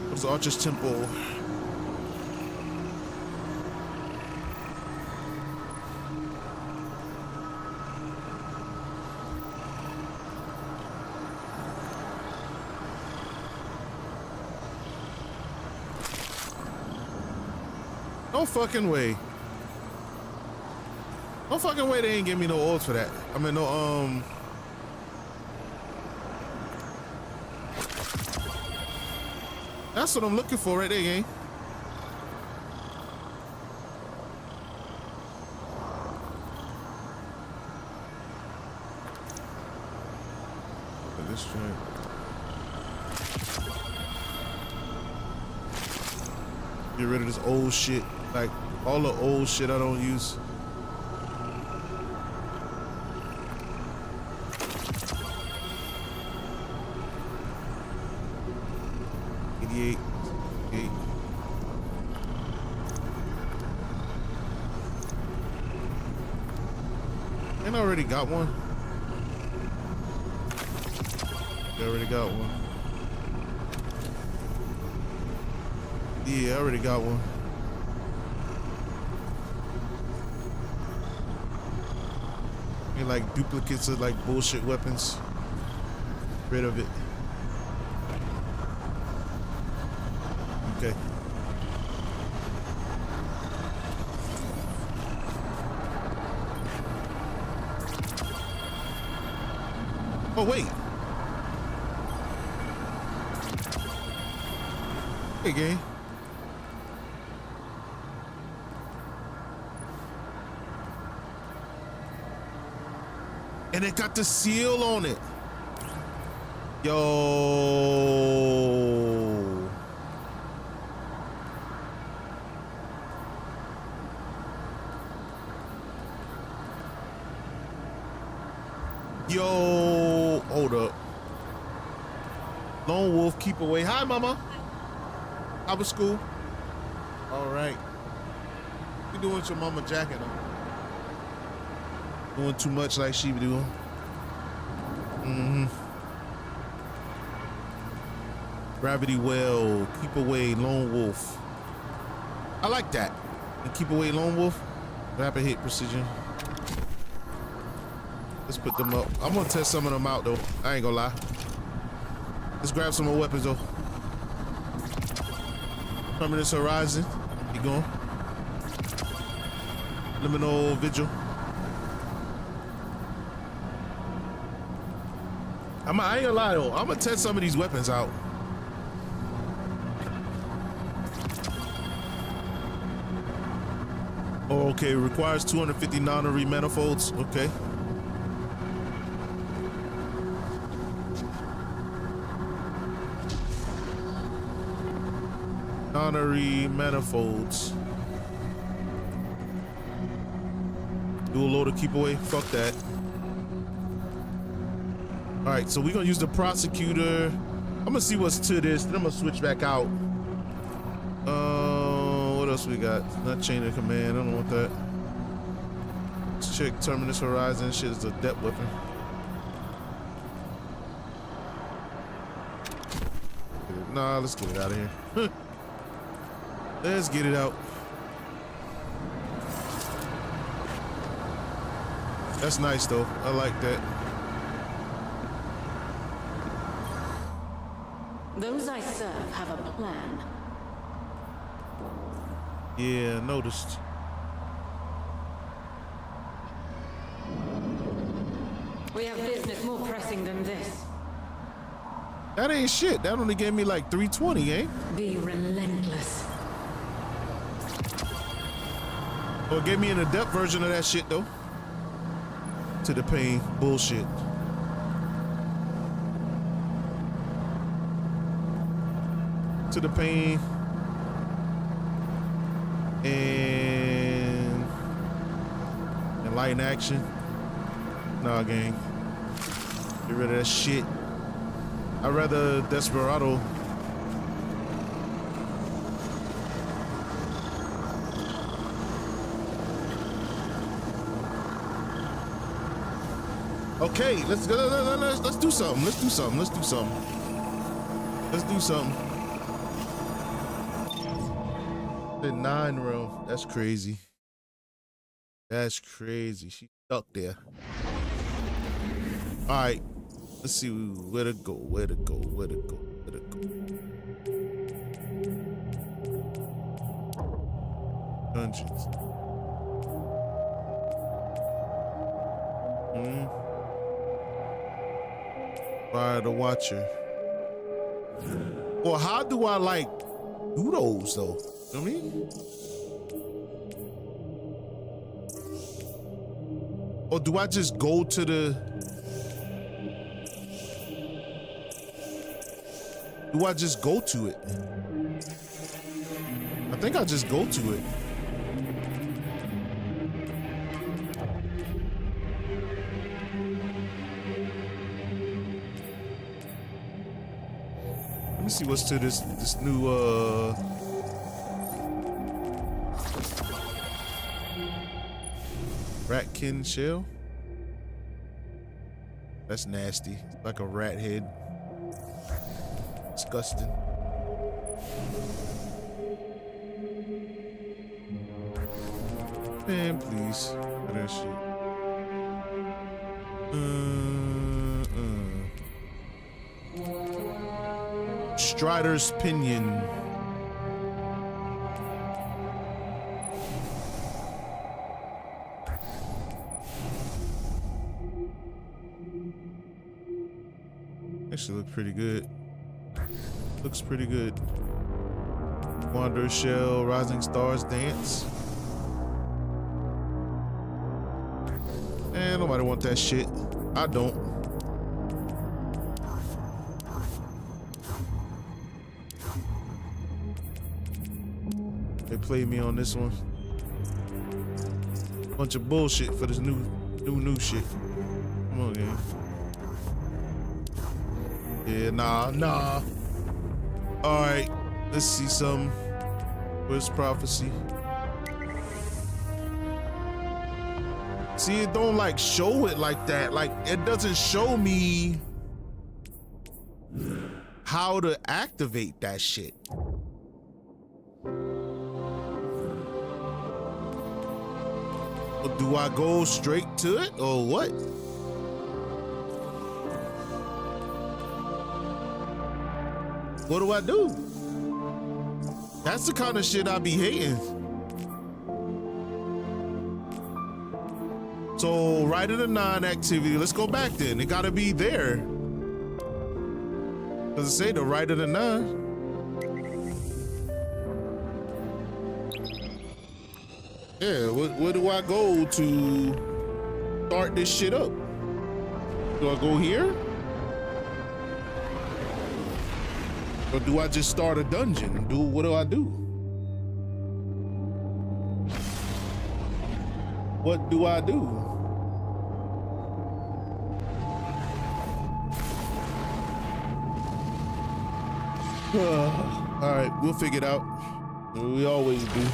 What's the Archer's Temple? No fucking way. No fucking way they ain't give me no orbs for that. I mean, no, That's what I'm looking for right there, gang. Look at this joint. Get rid of this old shit. Like all the old shit I don't use. Eight. And I already got one. I already got one. Yeah, I already got one. And like duplicates of like bullshit weapons. Rid of it. Okay. Oh wait. Hey gang. And it got the seal on it. Yo. Yo, hold up. Lone Wolf, keep away. Hi, mama. How was school? All right. What you doing with your mama jacket on? Doing too much like she be doing. Mm-hmm. Gravity well, keep away, Lone Wolf. I like that. And keep away, Lone Wolf. Rapid hit precision. Let's put them up. I'm gonna test some of them out though. I ain't gonna lie. Let's grab some more weapons though. Terminus Horizon. Keep going. Liminal Vigil. I ain't gonna lie though. I'm gonna test some of these weapons out. Oh, okay, requires 250 non-re manifolds. Okay. Non-re manifolds. Dual loader, keep away. Fuck that. All right, so we're gonna use the prosecutor. I'm gonna see what's to this, then I'm gonna switch back out. What else we got? Not chain of command, I don't want that. Let's check Terminus Horizon. Shit is a depth weapon. Nah, let's get it out of here. Let's get it out. That's nice though, I like that. Those I serve have a plan. Yeah, noticed. We have business more pressing than this. That ain't shit. That only gave me like 320, eh? Be relentless. Well, it gave me an adept version of that shit though. To the pain. Bullshit. To the pain. And light action. Nah, gang. Get rid of that shit. I'd rather Desperado. Okay, let's go. Let's do something. Let's do something. Let's do something. Let's do something. The 9 row. That's crazy. That's crazy. She stuck there. All right. Let's see where to go. Where to go. Where to go. Where to go. Dungeons. Fire the Watcher. Or how do I like do those though? You know what I mean? Or do I just go to the... Do I just go to it? I think I just go to it. Let me see what's to this new ratkin shell. That's nasty. Like a rat head. Disgusting. Man, please. For that shit. Strider's Pinion. Actually look pretty good. Looks pretty good. Wanderer Shell, Rising Stars Dance. And nobody want that shit. I don't. They played me on this one. Bunch of bullshit for this new shit. Come on, game. Yeah, nah. All right, let's see some. Where's prophecy? See, it don't like show it like that. Like it doesn't show me how to activate that shit. Or do I go straight to it or what? What do I do? That's the kind of shit I be hating. So Rite of the Nine activity, let's go back then. It gotta be there. Does it say the Rite of the Nine? Yeah, where do I go to start this shit up? Do I go here? Or do I just start a dungeon? What do I do? What do I do? All right, we'll figure it out. We always do.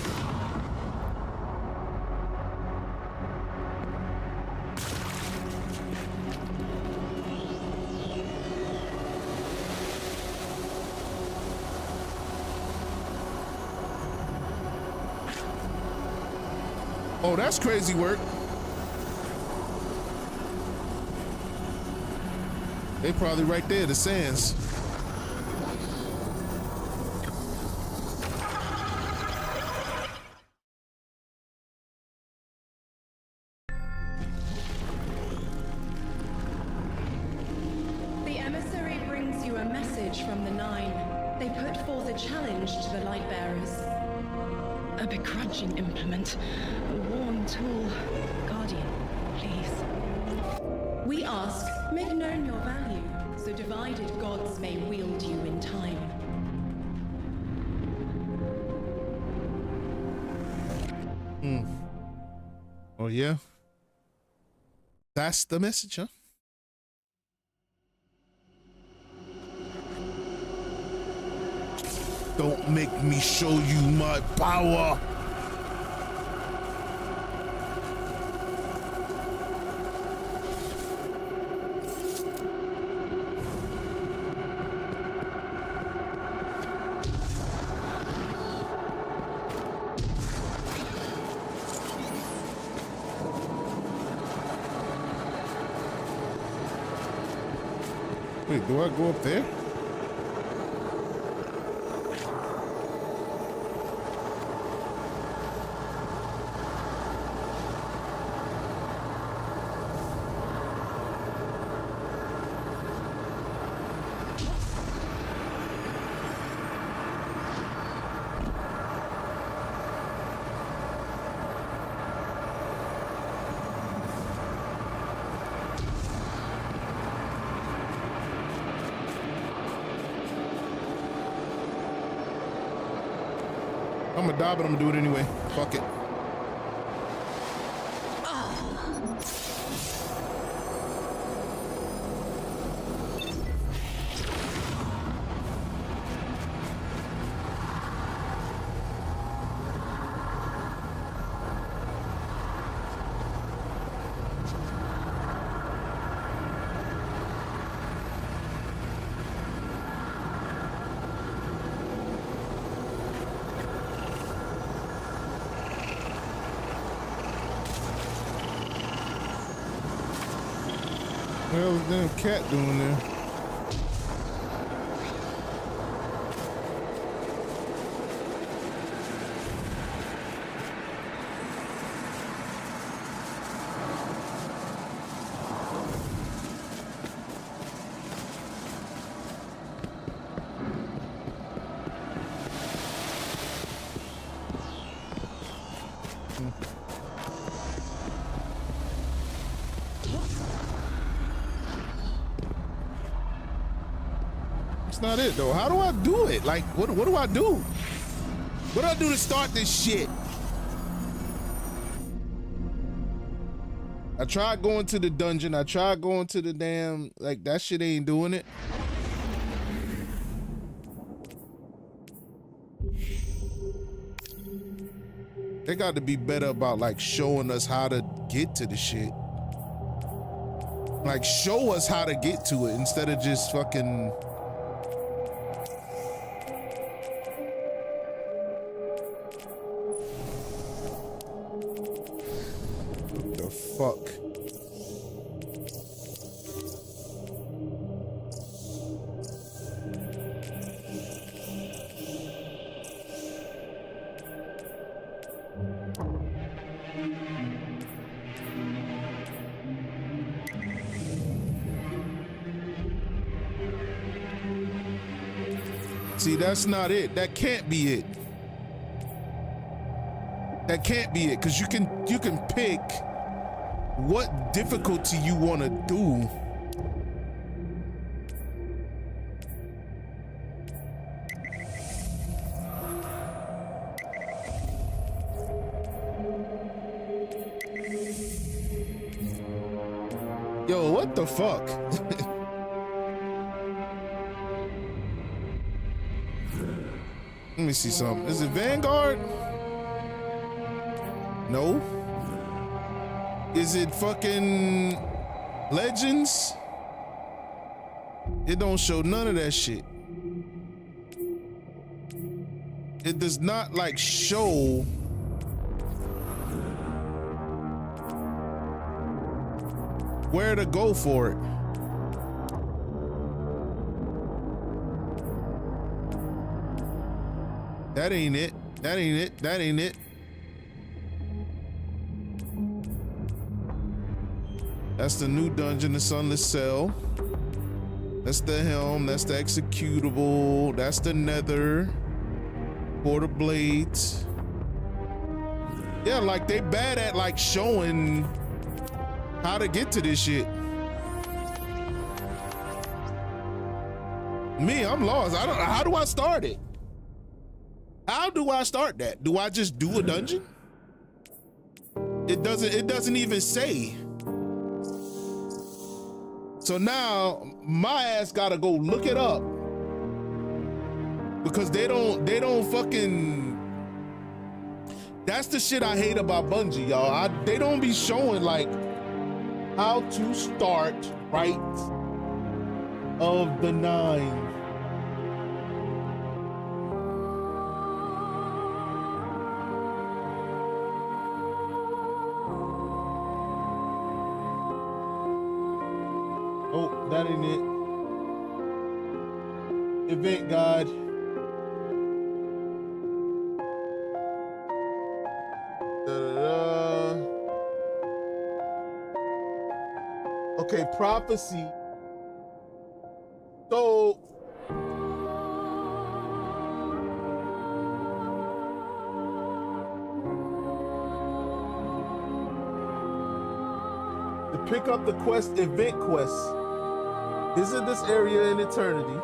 Oh, that's crazy work. They probably right there, the sands. The emissary brings you a message from the Nine. They put forth a challenge to the light bearers. A begrudging implement, a worn tool. Guardian, please. We ask, make known your value, so divided gods may wield you in time. Oh yeah? That's the message, huh? Don't make me show you my power. Wait, do I go up there? I'm gonna die, but I'm gonna do it anyway. Fuck it. What the hell is damn cat doing there? Not it though. How do I do it? Like, what do I do? What do I do to start this shit? I tried going to the dungeon. I tried going to the damn, like, that shit ain't doing it. They got to be better about like showing us how to get to the shit. Like, show us how to get to it instead of just fucking. Fuck. See, that's not it. That can't be it. That can't be it, because you can pick what difficulty you want to do. Yo, what the fuck? Let me see something. Is it Vanguard? No. Is it fucking Legends? It don't show none of that shit. It does not like show where to go for it. That ain't it. That ain't it. That ain't it. That's the new dungeon, the Sunless Cell. That's the helm. That's the executable. That's the nether. Quarter blades. Yeah, like they bad at like showing how to get to this shit. Me, I'm lost. I don't. How do I start it? How do I start that? Do I just do a dungeon? It doesn't even say. So now my ass gotta go look it up because they don't fucking. That's the shit I hate about Bungie, y'all. They don't be showing like how to start Rites of the Nine. Oh, that ain't it. Event guide. Okay, prophecy. So to pick up the quest, event quest. Visit this area in eternity.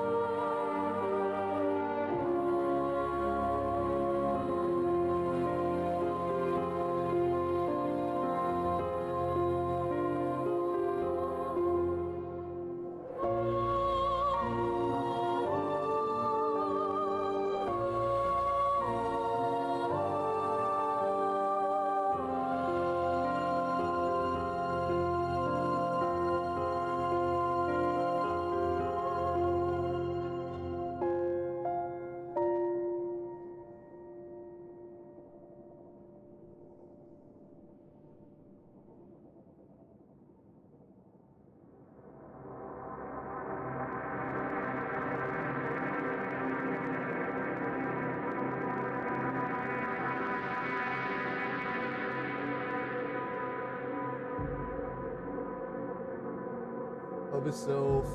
itself.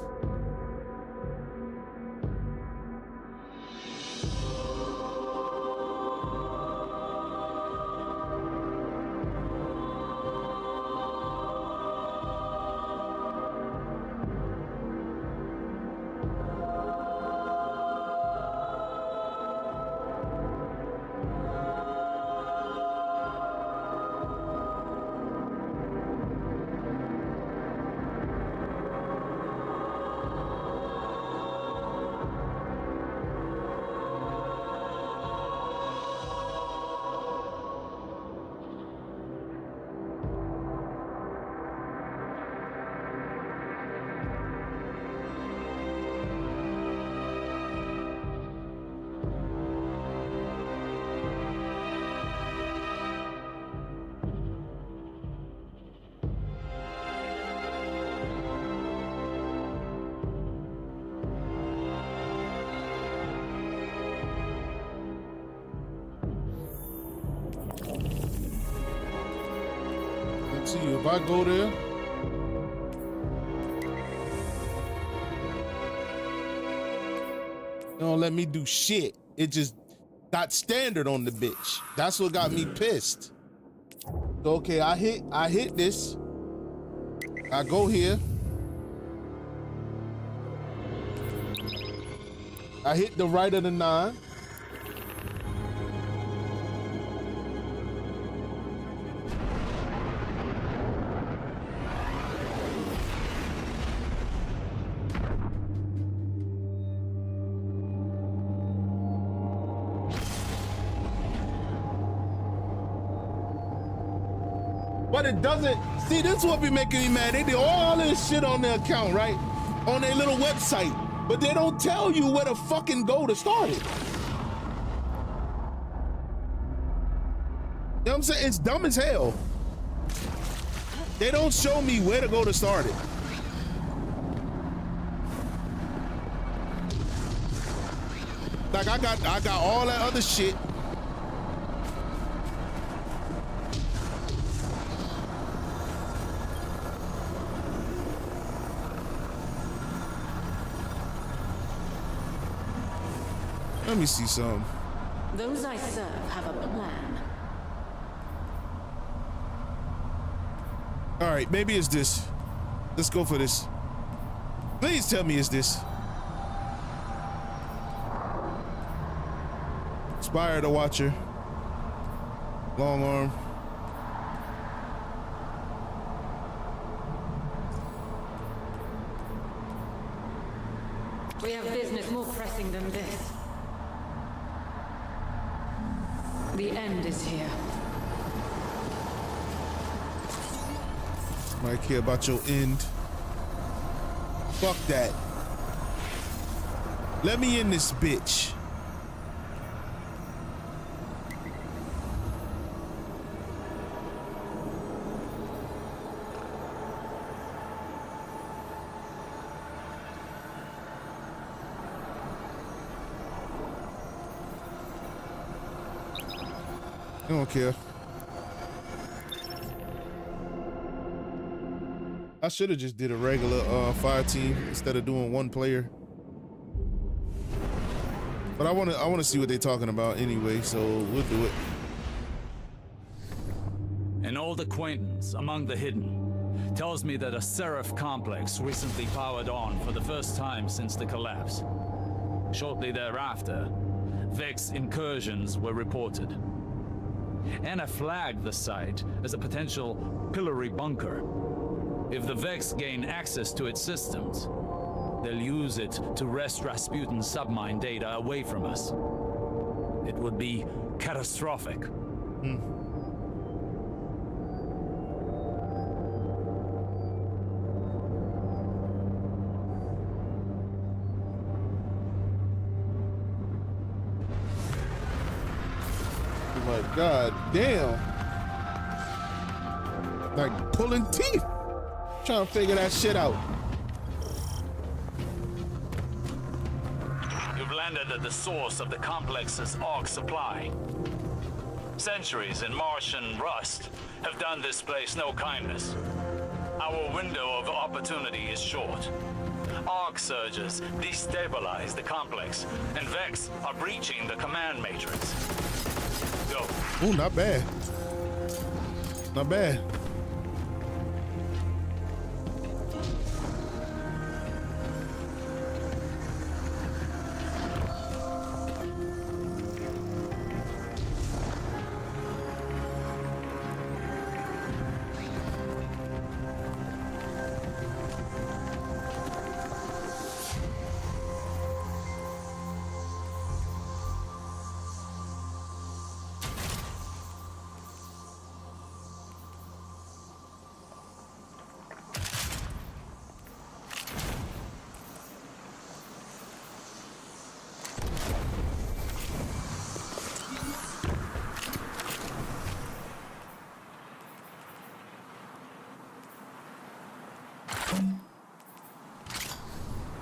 See, if I go there, it don't let me do shit. It just got standard on the bitch. That's what got me pissed. So, okay, I hit this. I go here. I hit the right of the 9. But it doesn't, see, this is what be making me mad. They do all this shit on their account, right? On their little website, but they don't tell you where to fucking go to start it. You know what I'm saying? It's dumb as hell. They don't show me where to go to start it. Like I got all that other shit. Let me see some. Those I serve have a plan. All right, maybe it's this. Let's go for this. Please tell me it's this. Spire the Watcher. Long arm. We have business more pressing than this. The end is here. Might care about your end. Fuck that. Let me in this bitch. I don't care. I should have just did a regular fire team instead of doing one player. But I want to see what they're talking about anyway, so we'll do it. An old acquaintance among the hidden tells me that a Seraph complex recently powered on for the first time since the collapse. Shortly thereafter, Vex incursions were reported. Anna flagged the site as a potential pillory bunker. If the Vex gain access to its systems, they'll use it to wrest Rasputin's submine data away from us. It would be catastrophic. Like, god damn. Like pulling teeth. Trying to figure that shit out. You've landed at the source of the complex's AUG supply. Centuries in Martian rust have done this place no kindness. Our window of opportunity is short. Arc surges destabilize the complex, and Vex are breaching the command matrix. Go. Ooh, not bad. Not bad.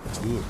Let's do it.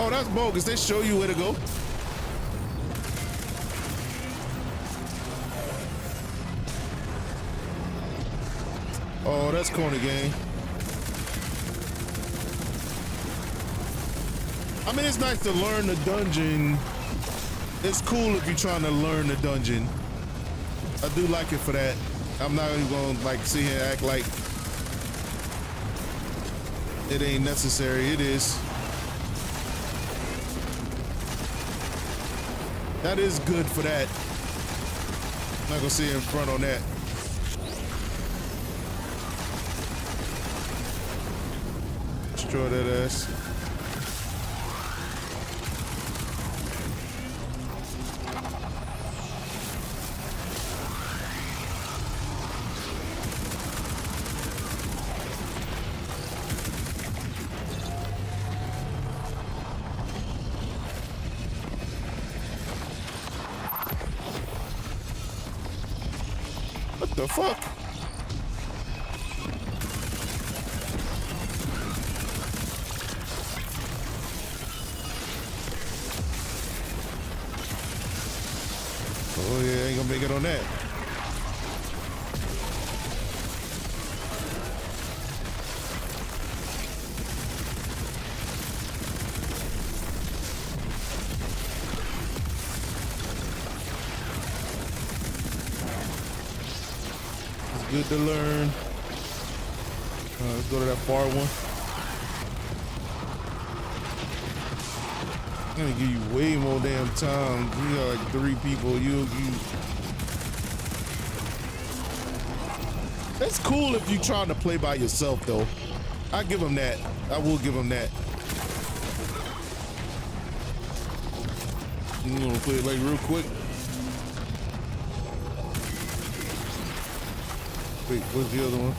Oh, that's bogus. They show you where to go. Oh, that's corny game. I mean, it's nice to learn the dungeon. It's cool if you're trying to learn the dungeon. I do like it for that. I'm not even gonna like sit here and act like it ain't necessary. It is. That is good for that. I'm not gonna sit in front on that. Destroy that ass. What the fuck? Oh yeah, ain't gonna make it on that. Good to learn. Let's go to that far one. I'm gonna give you way more damn time. You got like 3 people. You. That's cool if you're trying to play by yourself, though. I give them that. I will give them that. I'm gonna play it like real quick. Wait, what's the other one?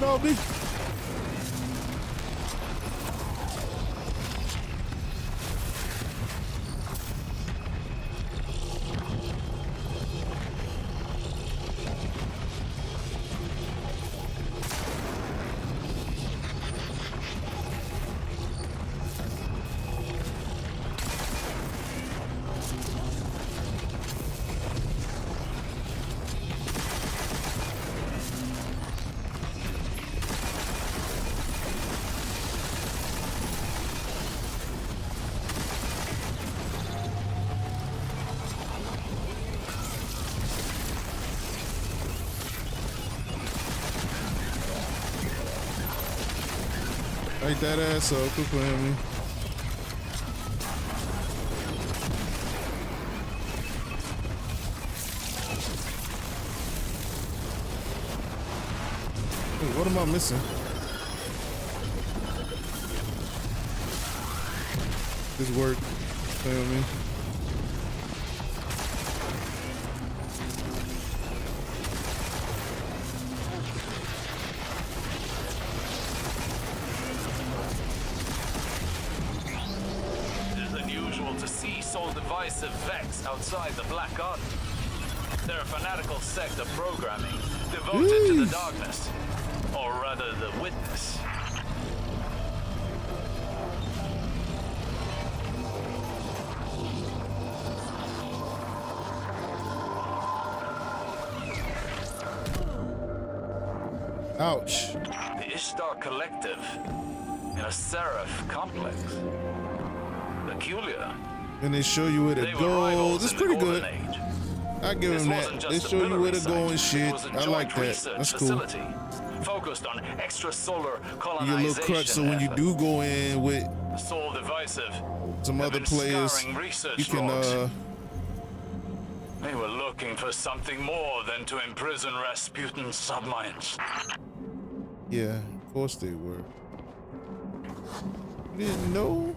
Get off me. Light that ass up, quit playing me. Wait, what am I missing? This work, playing with me. Divisive Vex outside the Black Garden. They're a fanatical sect of programming devoted to the darkness, or rather the witness. Ouch. The Ishtar Collective in a Seraph complex. Peculiar. And they show you where to go. This is pretty good. I give them that. They show you where to go and shit. I like that. That's cool. Focused on extrasolar You colonization. get a little crutch, so when you do go in with Soul Divisive, some other players, you can They were looking for something more than to imprison Rasputin's subminds. yeah, of course they were. You didn't know?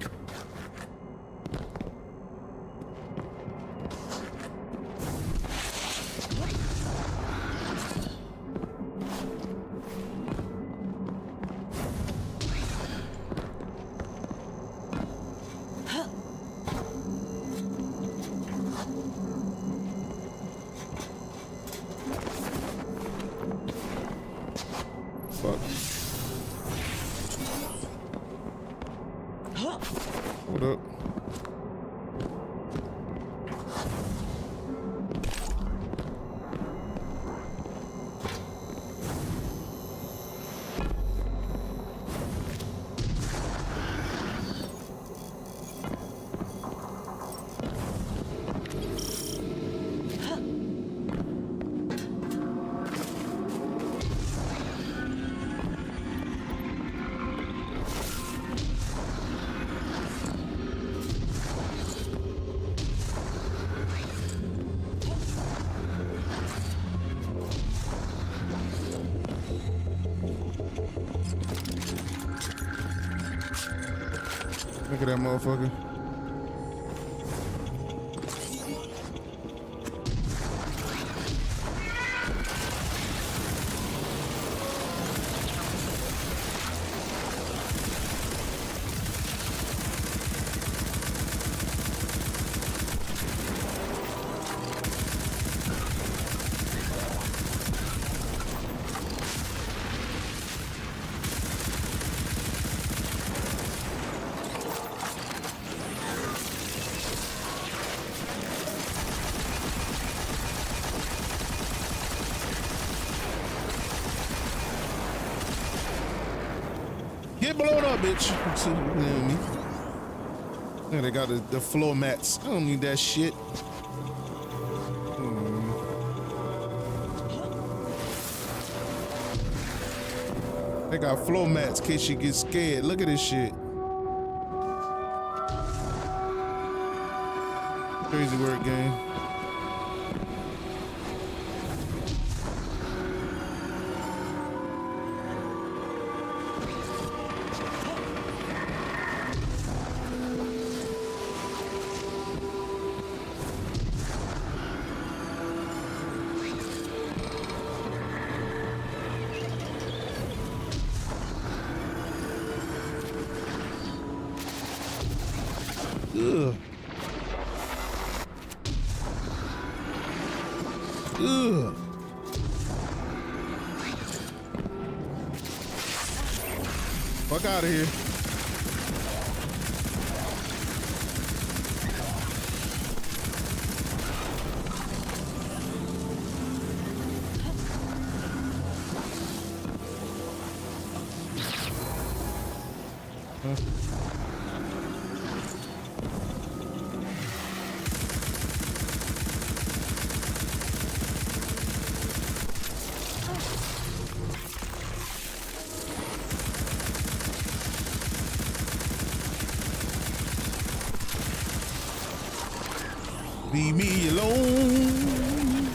Fuck. What up? Look at that motherfucker. Get blown up, bitch. You know what I mean? Yeah, they got the floor mats. I don't need that shit. They got floor mats in case you get scared. Look at this shit. Crazy work, game. Ugh. Ugh. Fuck out of here. Leave me alone.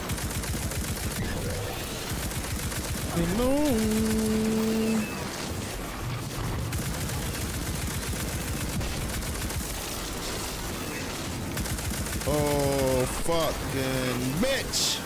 Alone. Oh, fucking bitch.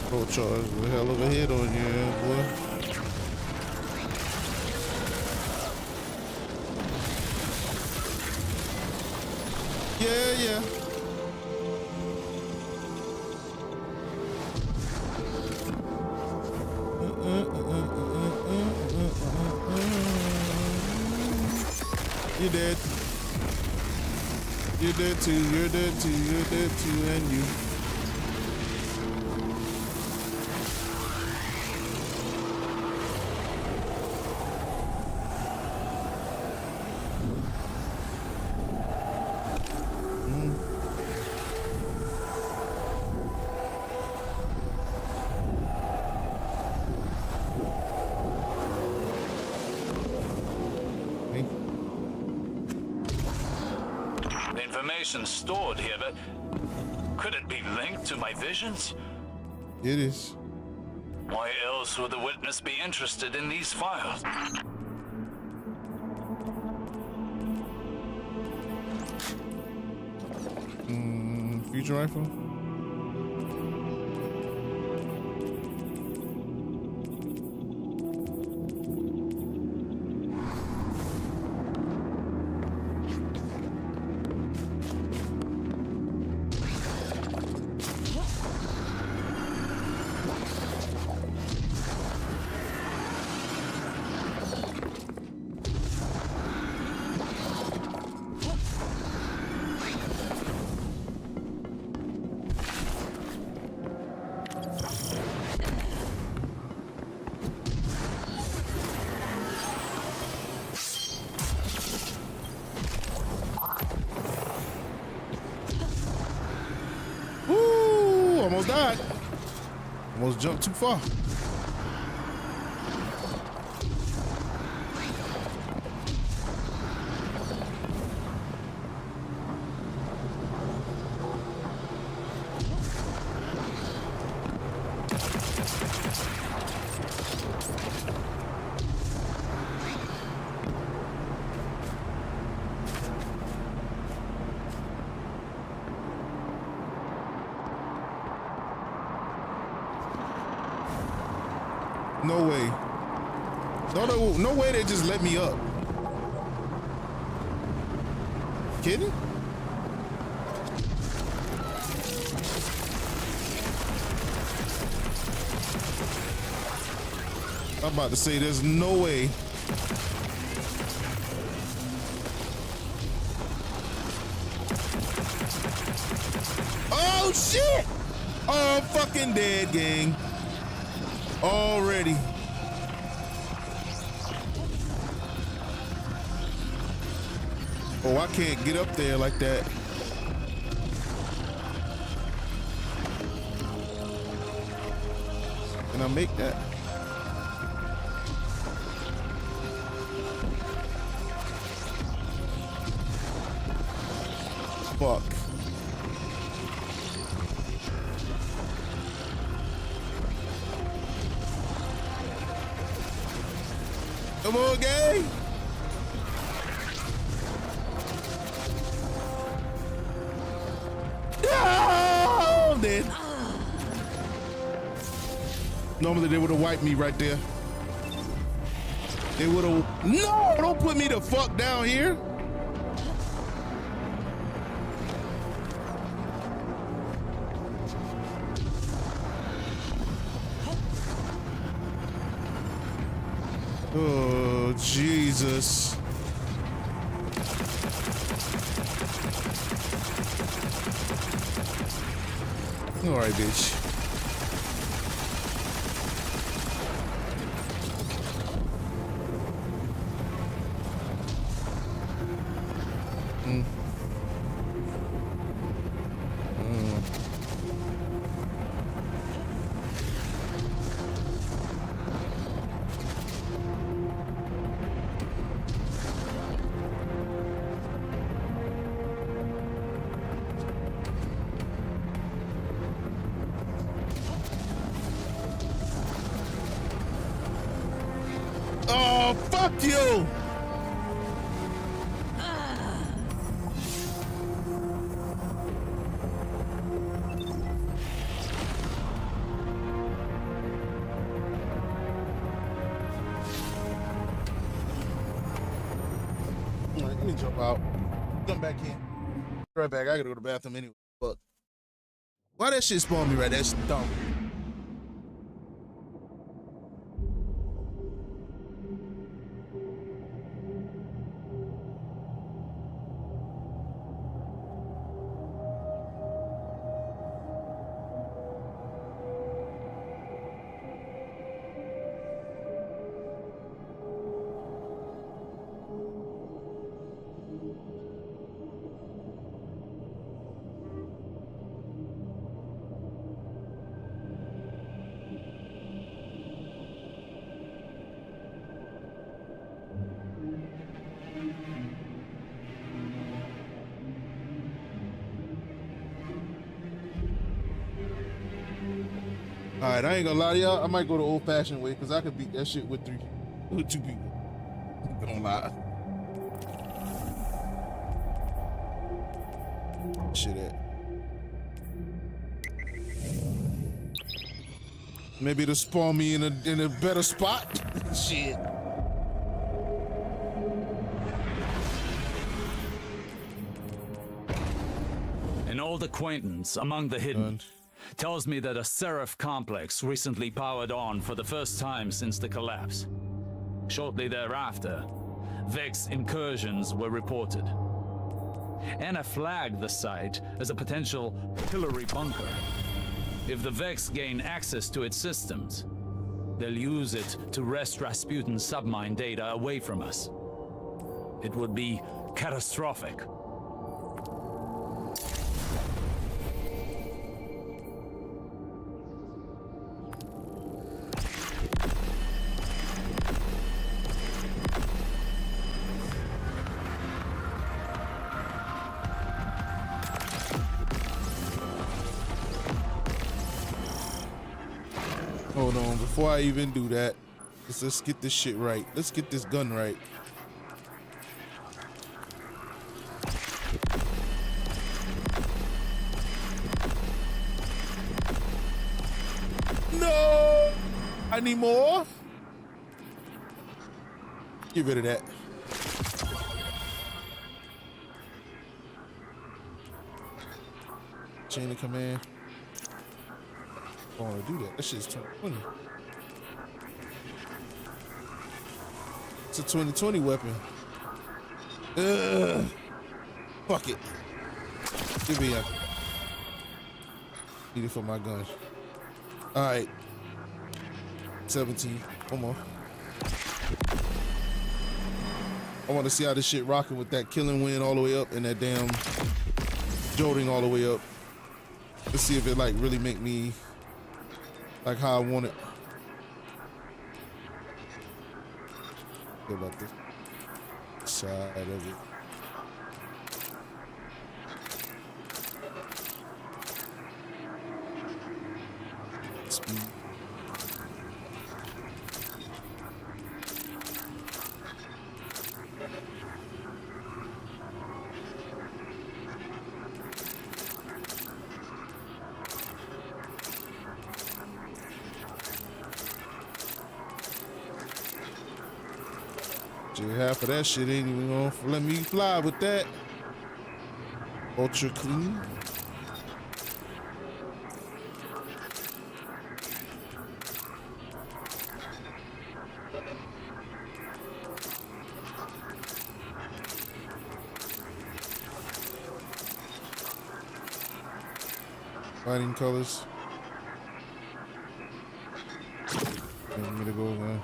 Full charge with a hell of a hit on you, boy. Yeah. You're dead. You're dead too, you're dead too, you're dead too, and you. Information stored here, but could it be linked to my visions? It is. Why else would the witness be interested in these files? Fusion rifle? Almost died. Almost jumped too far. No way. No way they just let me up. Kidding? I'm about to say there's no way. Oh shit! Oh, I'm fucking dead, gang. Already. Oh, I can't get up there like that. Can I make that? Fuck. Come on, gang. No, dead. Normally they would have wiped me right there. They would have. No, don't put me the fuck down here. Oh, Jesus. All right, bitch. Oh, fuck you! All right, let me jump out. Jump back in. Right back. I gotta go to the bathroom anyway. Fuck. Why that shit spawned me right there? That's dumb. All right, I ain't gonna lie to y'all. I might go the old-fashioned way because I could beat that shit with two people. I'm gonna lie. Shit at. Maybe it'll spawn me in a better spot. Shit. An old acquaintance among the hidden tells me that a Seraph complex recently powered on for the first time since the collapse. Shortly thereafter, Vex incursions were reported. Anna flagged the site as a potential pillory bunker. If the Vex gain access to its systems, they'll use it to wrest Rasputin's submine data away from us. It would be catastrophic. Hold on, before I even do that, let's get this shit right. Let's get this gun right. No! I need more. Get rid of that. Chain of command. I don't want to do that. That shit's 2020. It's a 2020 weapon. Ugh. Fuck it. Give me a. Need it for my gun. All right. 17. One more. I want to see how this shit rocking with that killing wind all the way up and that damn jolting all the way up. Let's see if it like really make me like how I want it. Feel about this side of it. Speed. Half of that shit ain't even gonna let me fly with that. Ultra clean. Lighting colors. I'm gonna go there.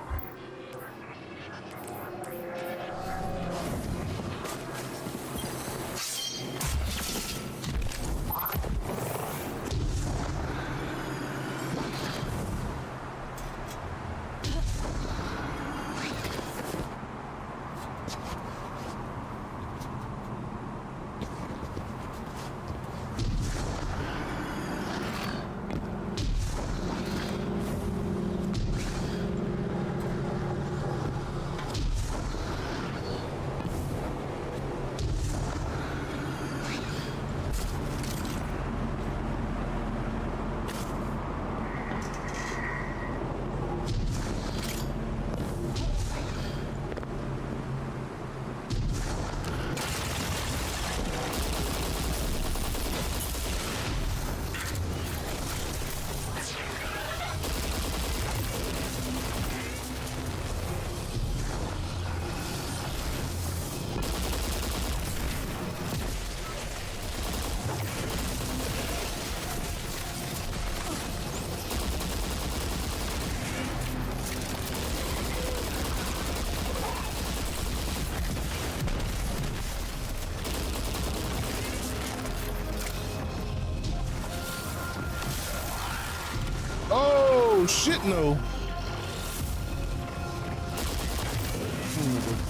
Oh shit, no.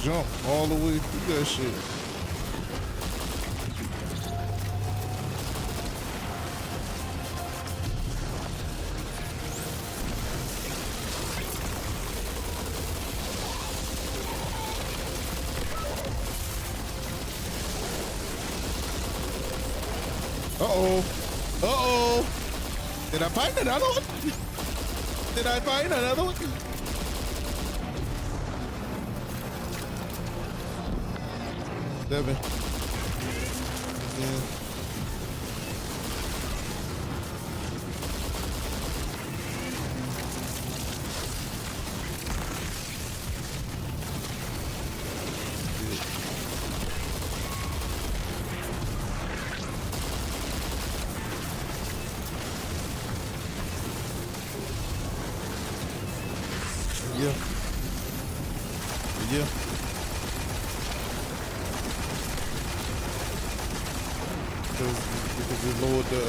Jump all the way through that shit. Uh-oh. Uh-oh. Did I find another one? Did I find another one? Seven. Yeah. Yeah. Yeah. Because we lowered the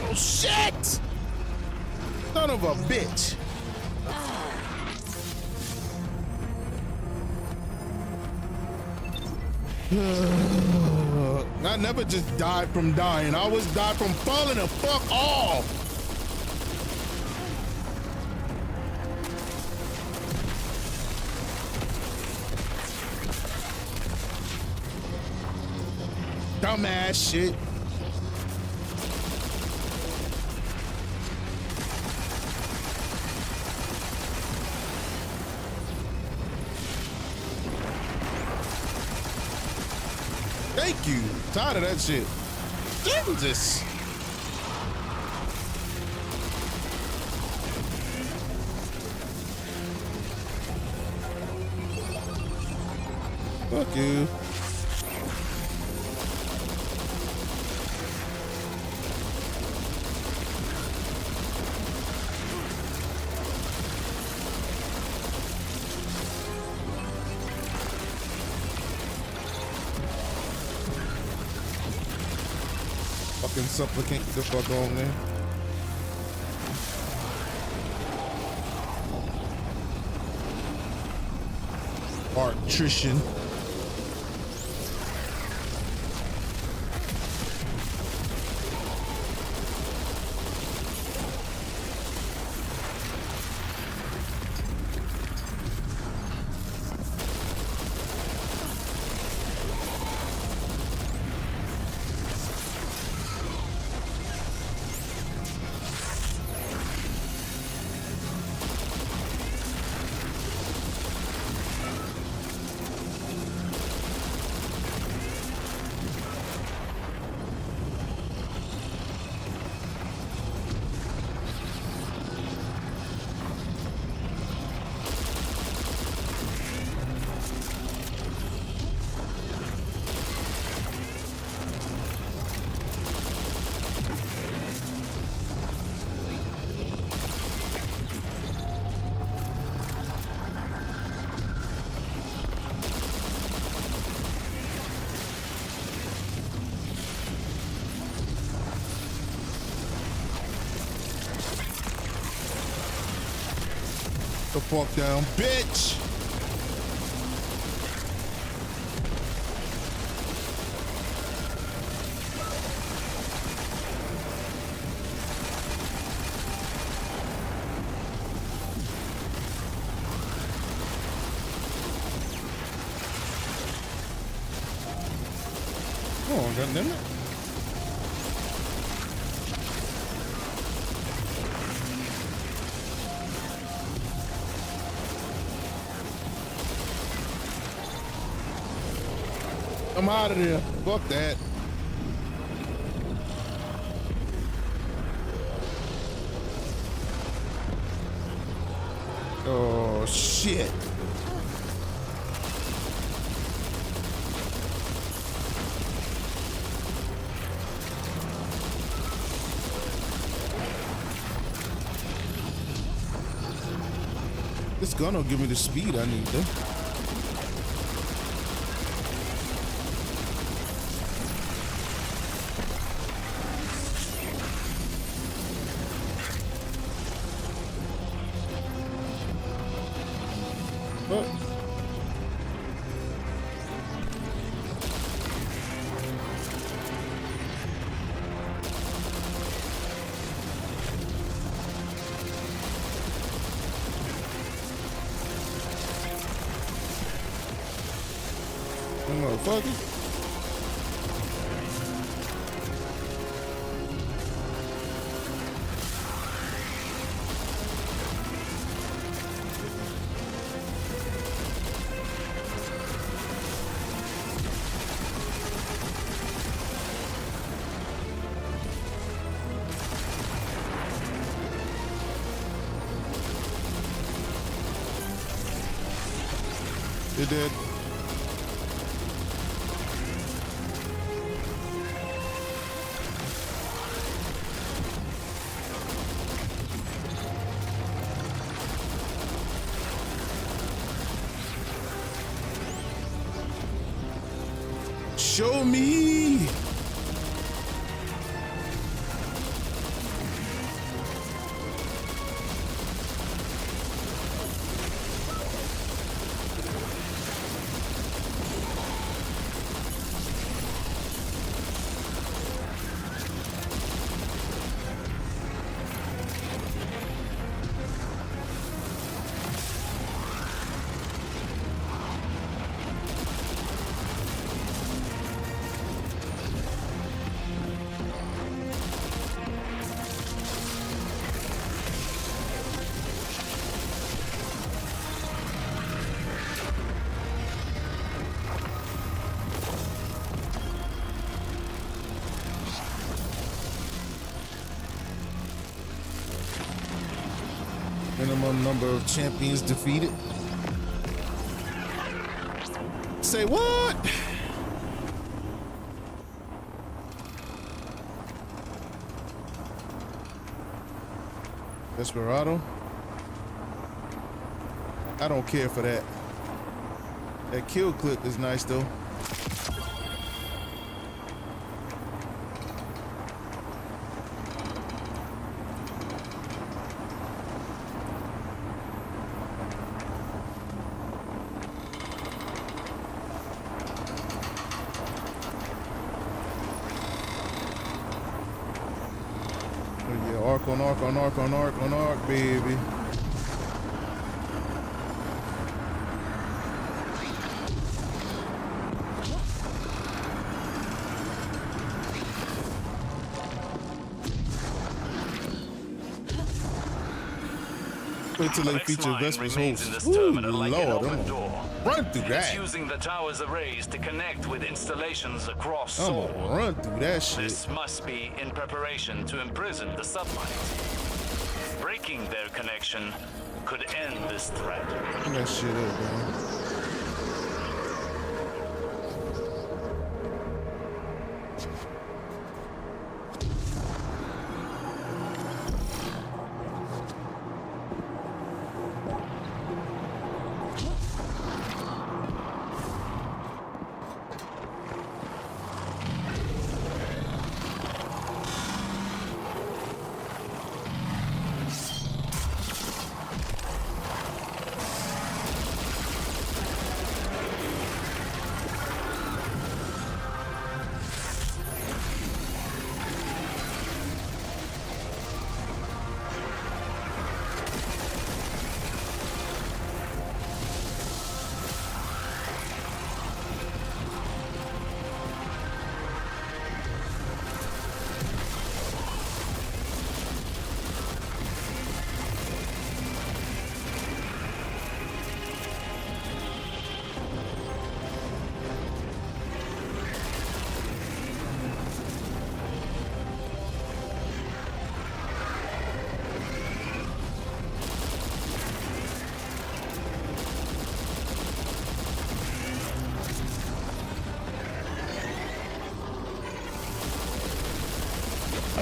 Oh shit! Son of a bitch. I never just died from dying. I always died from falling the fuck off. Dumbass shit. Thank you. Tired of that shit. Jesus. Fuck you. Fucking supplicant, get the fuck on there. Artrition. The fuck down, bitch! Oh, goddammit. I'm out of there. Fuck that. Oh, shit. This gun will give me the speed I need, though. Motherfucker. It did. Show me. Minimum number of champions defeated. Say what? Desperado. I don't care for that. That kill clip is nice though. Oh yeah, arc on arc on arc on arc on arc, baby. Wait till they feature Vesper's host. Ooh, Lord, I'm gonna run through that. Using the tower's arrays to connect with installations across I'm Sol. gonna run through that shit. This must be in preparation to imprison the sublight. Breaking their connection could end this threat. Turn that shit up, man.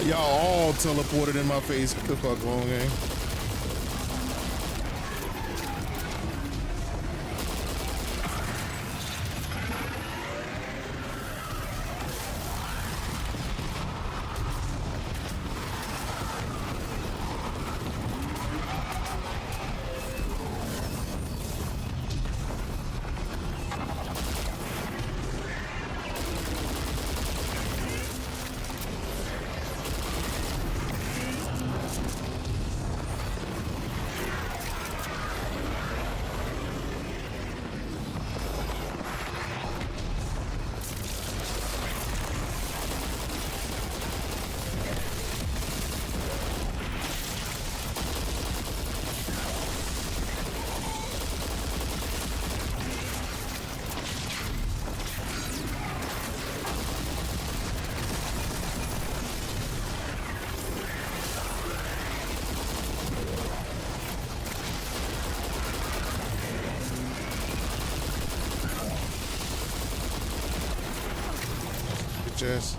Y'all all teleported in my face. What the fuck wrong, gang? Bitch.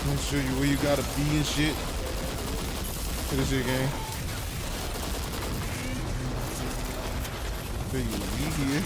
Let me show you where you gotta be and shit. Look at this shit, gang. Okay, you here.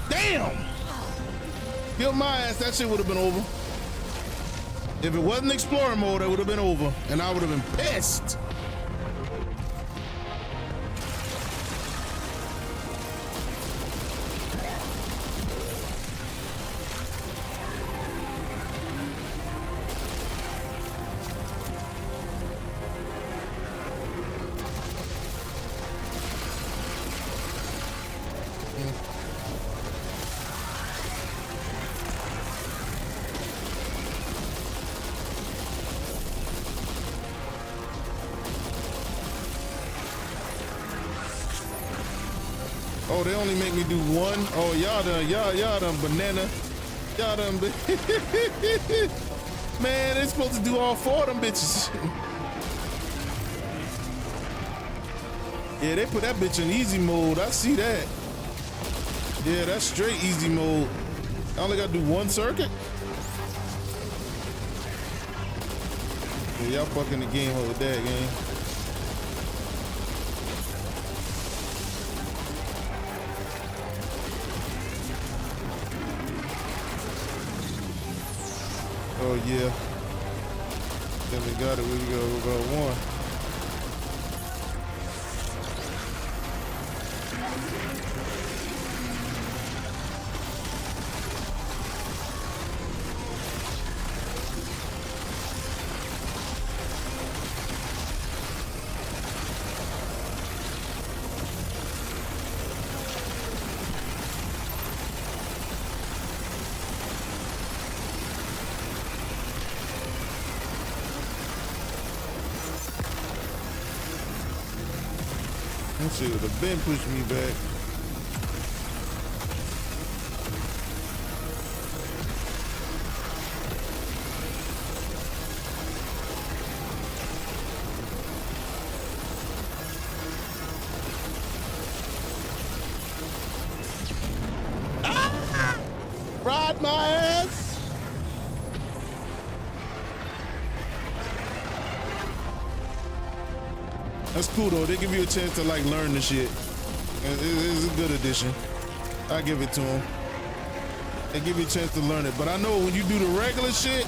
Damn! Killed my ass, that shit would have been over. If it wasn't explorer mode, it would have been over, and I would have been pissed. Oh, they only make me do one? Oh, y'all done banana. Y'all done. Man, they're supposed to do all 4 of them bitches. Yeah, they put that bitch in easy mode. I see that. Yeah, that's straight easy mode. I only gotta do 1 circuit? Yeah, y'all fucking the game up with that, gang. Oh yeah. Then we got it. We got 1. That shit would have been pushing me back. Ah! Ride my ass! That's cool though. They give you a chance to like learn the shit. It's a good addition. I give it to them. They give you a chance to learn it. But I know when you do the regular shit,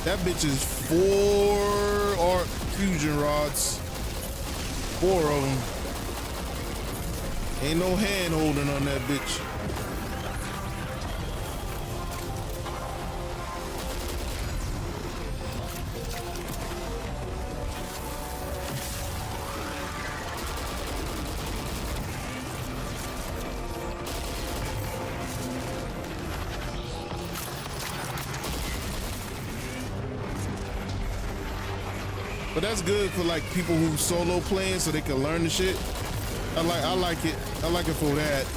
that bitch is 4 arc fusion rods. 4 of them. Ain't no hand holding on that bitch. But that's good for like people who solo playing so they can learn the shit. I like it. I like it for that.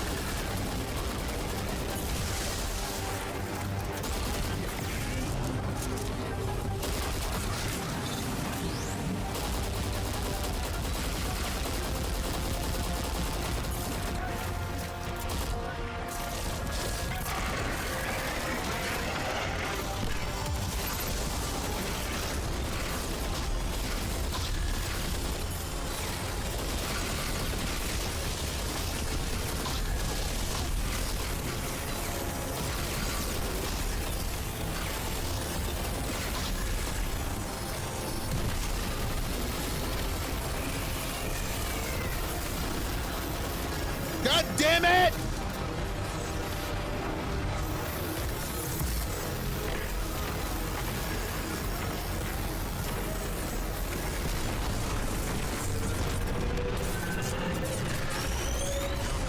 God damn it!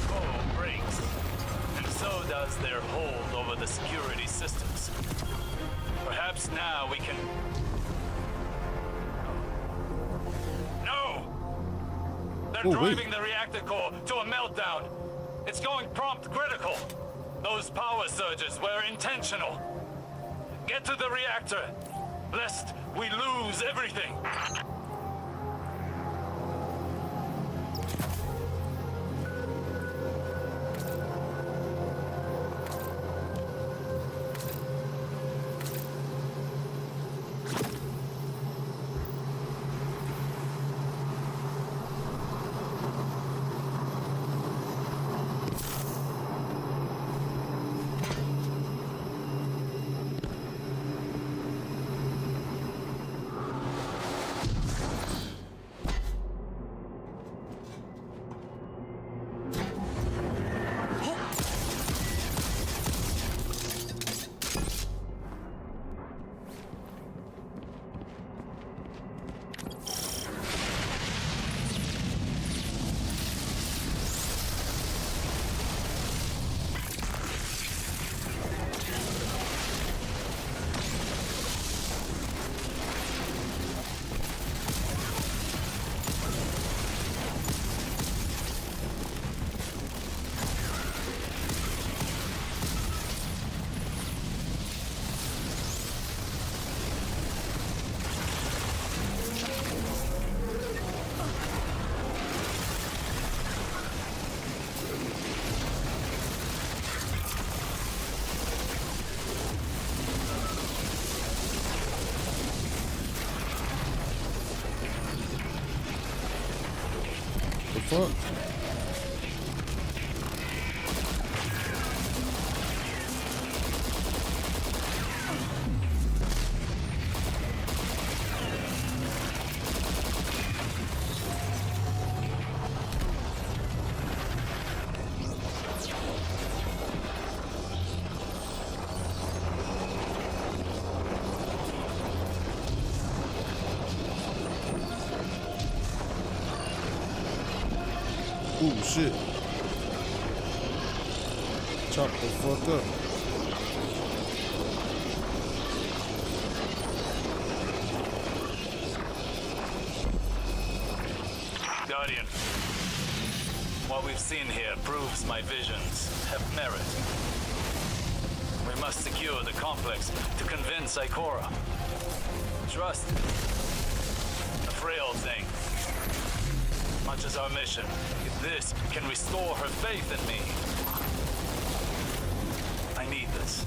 Core breaks, and so does their hold over the security systems. Perhaps now we can... No! They're driving the reactor core to a meltdown. It's going prompt critical. Those power surges were intentional. Get to the reactor, lest we lose everything. Fuck. Ooh, shit. Chop the fuck up. Guardian, what we've seen here proves my visions have merit. We must secure the complex to convince Ikora. Trust is a frail thing. Much as our mission, if this can restore her faith in me, I need this.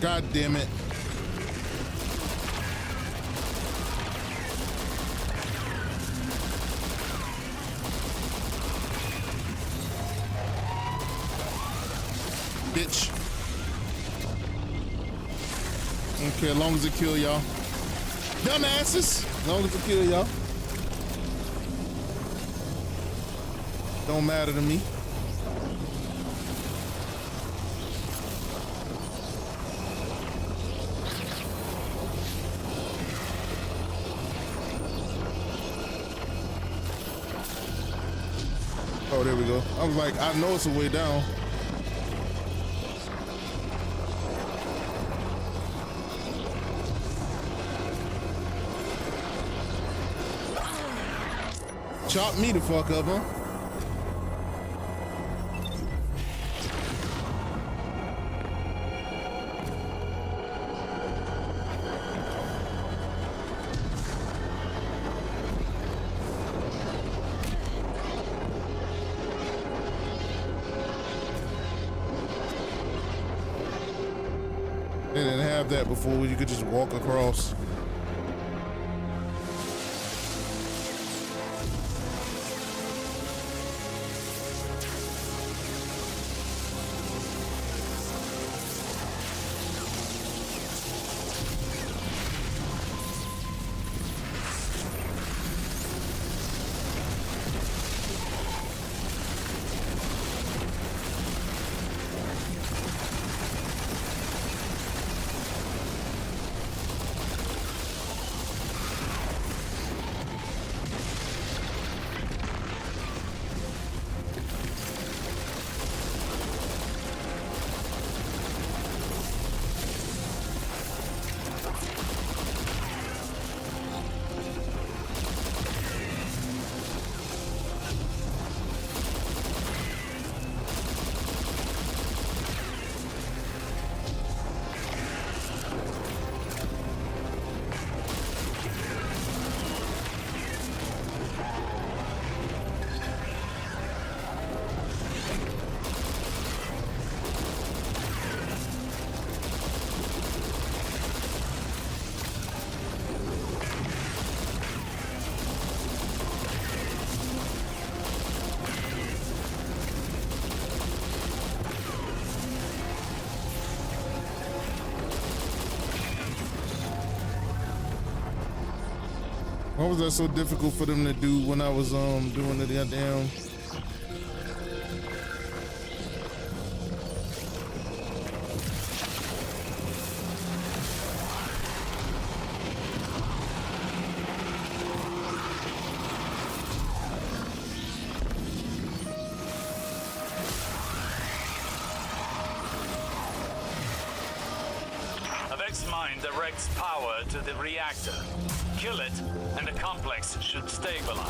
God damn it. Bitch. Okay, as long as it kill y'all. Dumbasses. As long as it kill y'all. Don't matter to me. Oh, there we go. I was like, I know it's a way down. Chop me the fuck up, huh? have that before where you could just walk across? Why was that so difficult for them to do when I was doing the goddamn? Avex's mind directs power to the reactor. Kill it, and the complex should stabilize.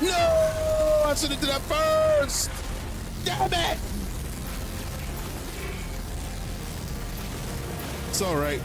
No! I should have did that first! Damn it! It's all right.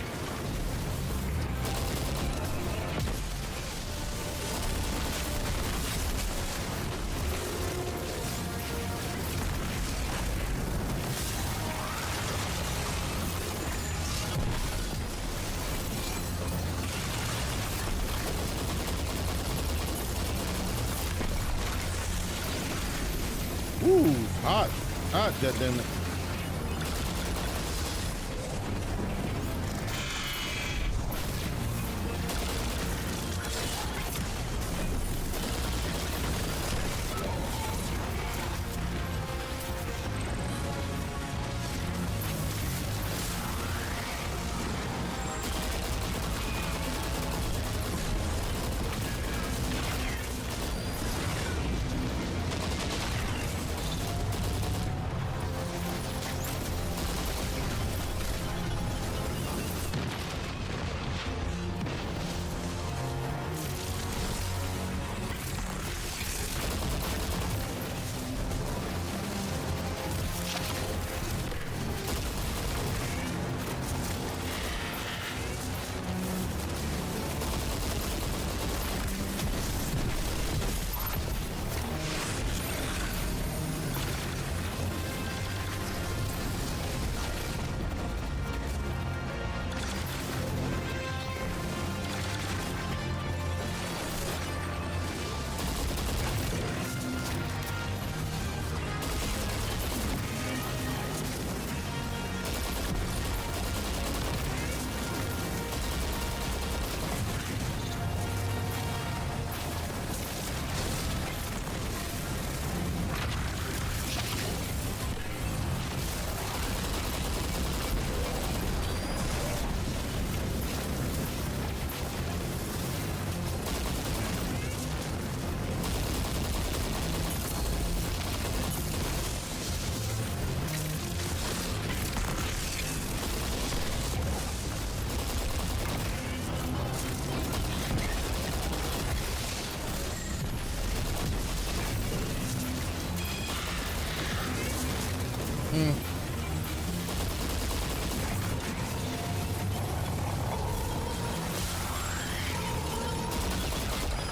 Ooh, hot, goddammit.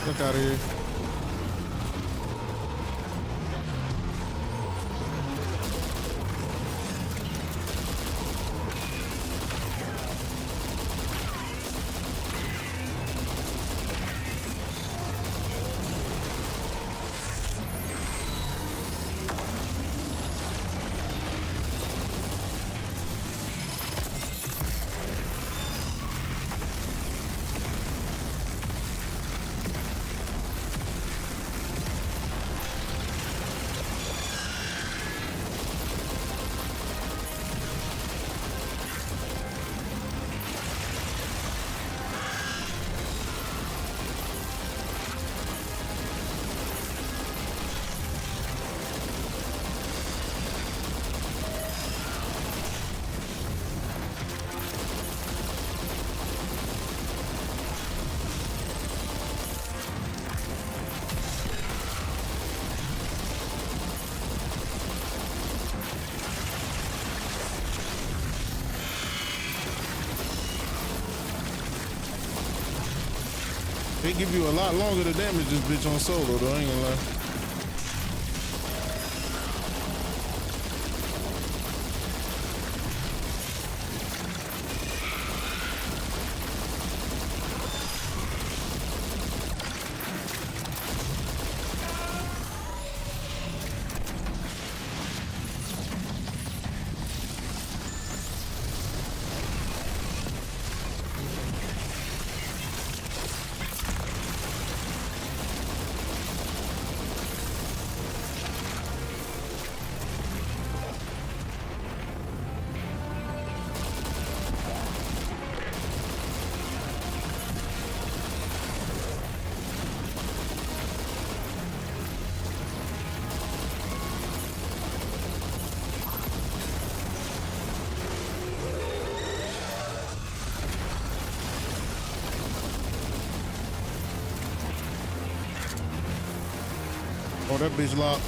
Look out of here. They give you a lot longer to damage this bitch on solo though, I ain't gonna lie. Oh, that bitch locked.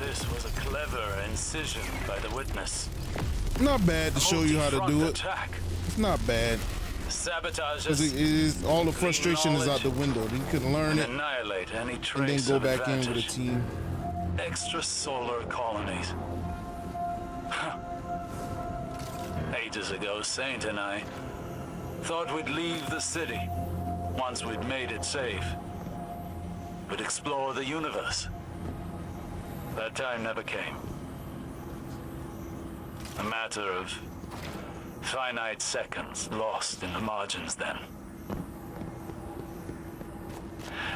This was a clever incision by the witness. Not bad to show you how to do it. Attack. It's not bad. Sabotage Because all the frustration is out the window. You can learn it annihilate any and trace then go of back in advantage. with a team. Extrasolar colonies. Huh. Ages ago, Saint and I thought we'd leave the city once we'd made it safe. We'd explore the universe. That time never came. A matter of finite seconds lost in the margins then.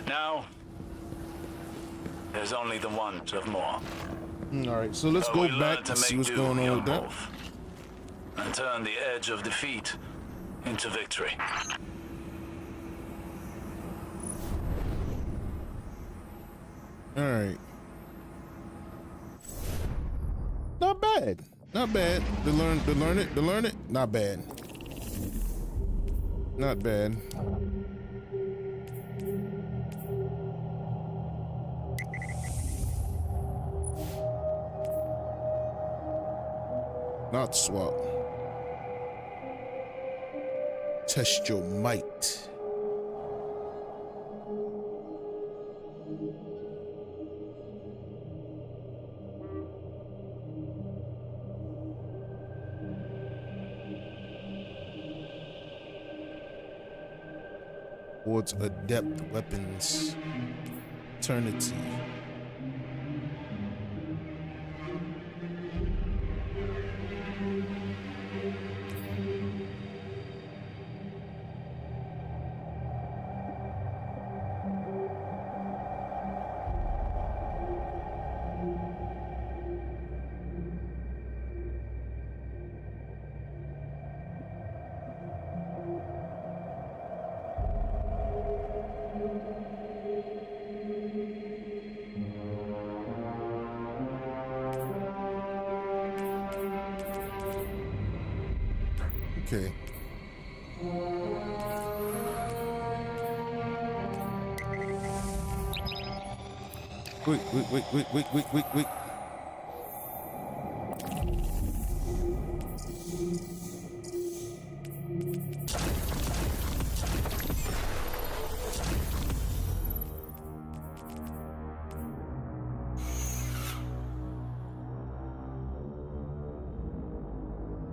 Now, there's only the want of more. All right, so let's But go we back learned and to see make what's do, going on young with that. wolf, and turn the edge of defeat into victory. All right. Not bad. Not bad. To learn it. Not bad. Not bad. Not swap. Test your might. Towards adept weapons. Eternity. Wait.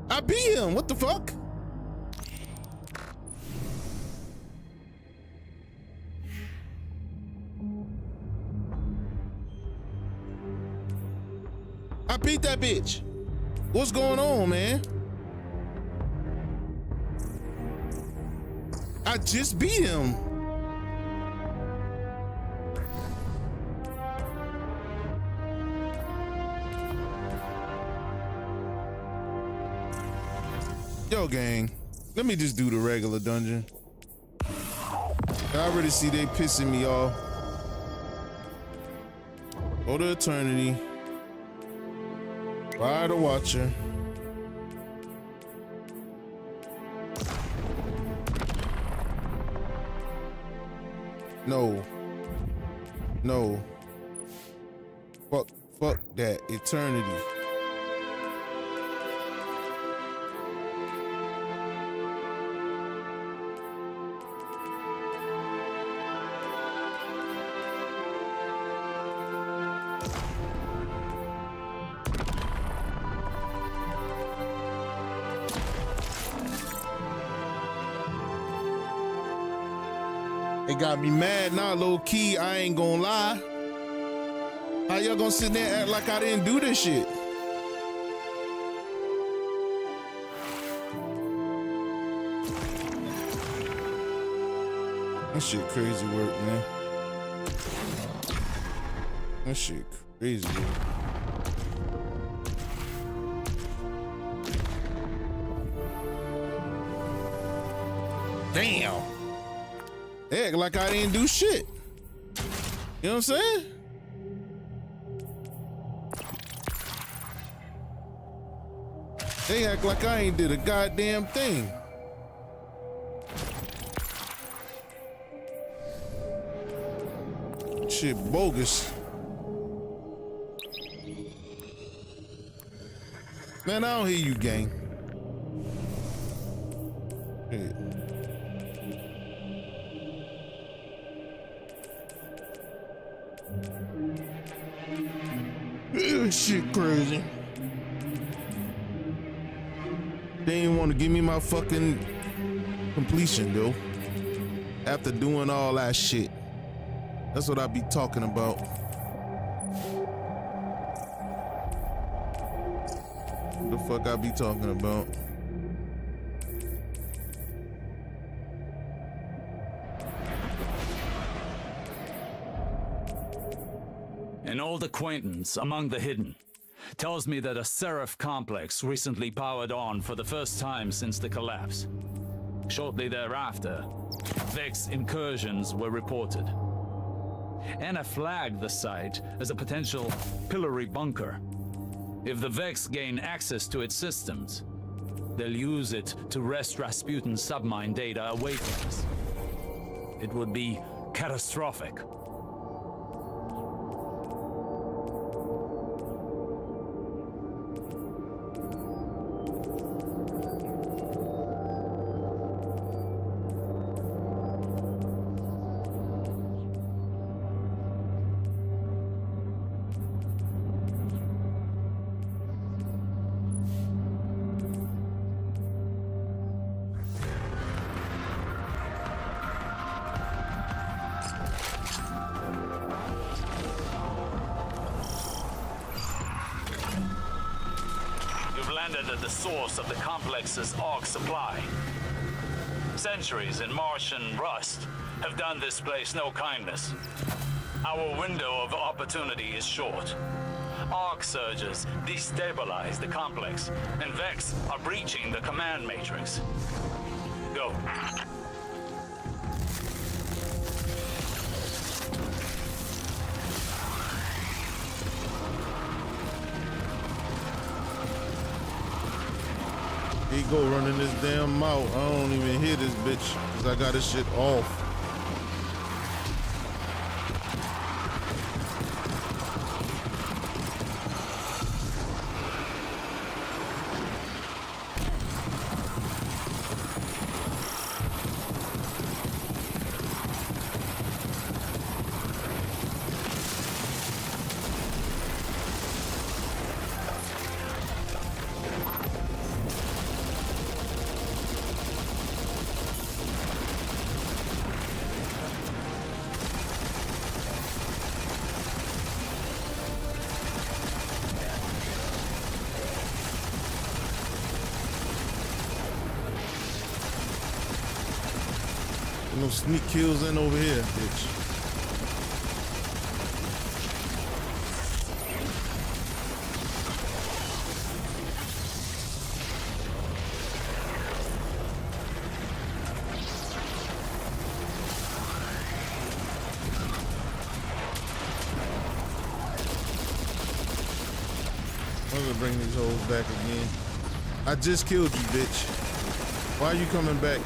I beat him. What the fuck? I beat that bitch. What's going on, man? I just beat him. Yo, gang, let me just do the regular dungeon. I already see they pissing me off. Go to Eternity. Fire the Watcher. No. Fuck that. Eternity. It got me mad now, low key. I ain't gonna lie. How y'all gonna sit there and act like I didn't do this shit? That shit crazy work, man. That shit crazy work. Damn. They act like I didn't do shit. You know what I'm saying? They act like I ain't did a goddamn thing. Shit bogus. Man, I don't hear you, gang. Shit. Shit crazy. They ain't want to give me my fucking completion though. After doing all that shit. That's what I be talking about. What the fuck I be talking about? An old acquaintance among the hidden tells me that a Seraph complex recently powered on for the first time since the collapse. Shortly thereafter, Vex incursions were reported. Anna flagged the site as a potential pillory bunker. If the Vex gain access to its systems, they'll use it to wrest Rasputin's submine data away from us. It would be catastrophic. At the source of the complex's AUG supply. Centuries in Martian rust have done this place no kindness. Our window of opportunity is short. AUG surges destabilize the complex, and Vex are breaching the command matrix. Go. He go running this damn mouth. I don't even hear this bitch because I got this shit off. sneak kills in over here, bitch. I'm gonna bring these hoes back again. I just killed you, bitch. Why are you coming back?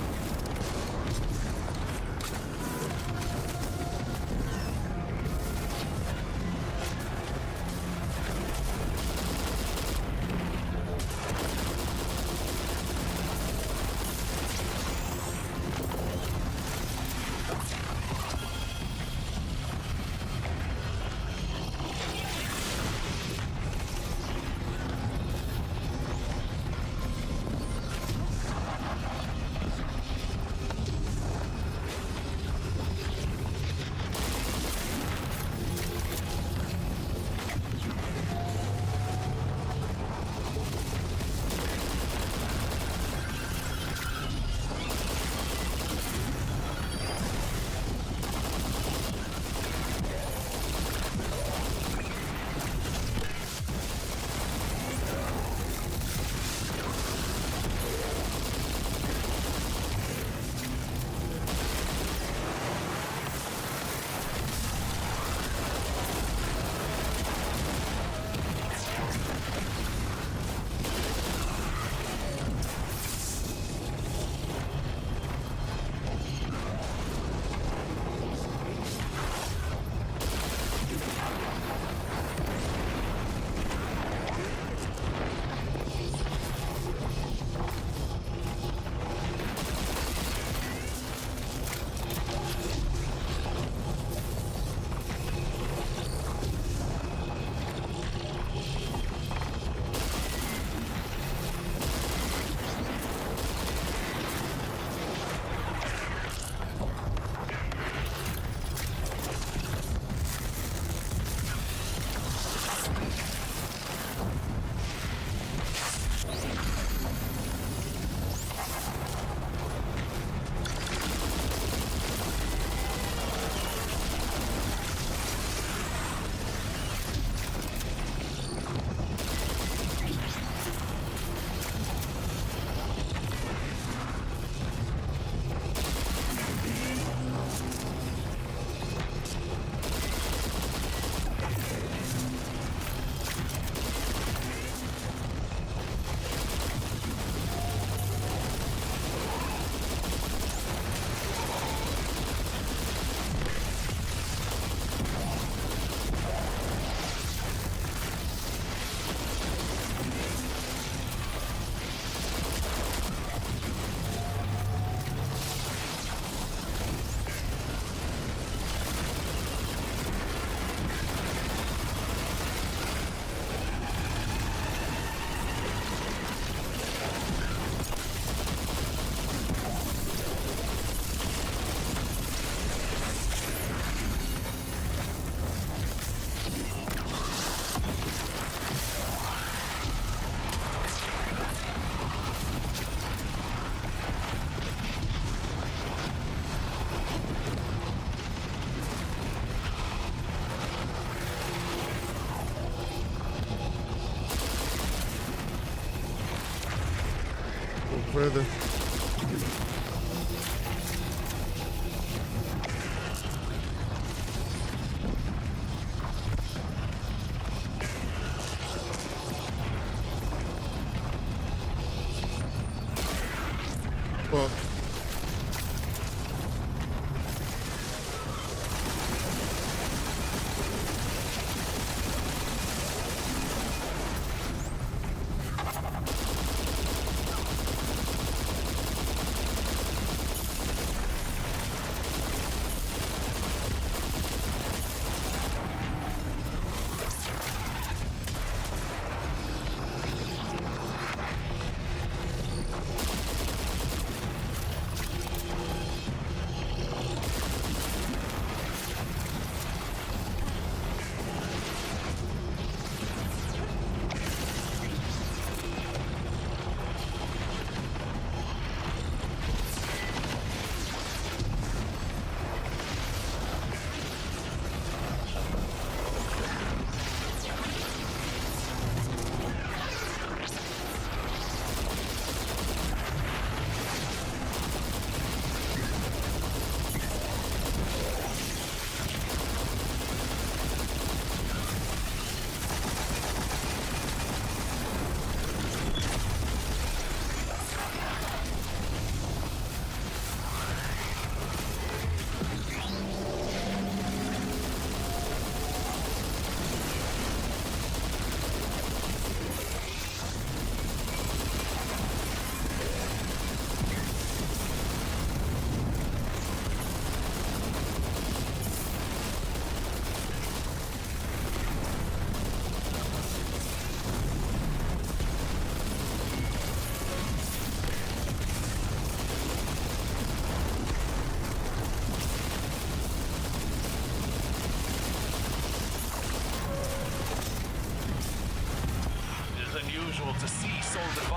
Further. Fuck.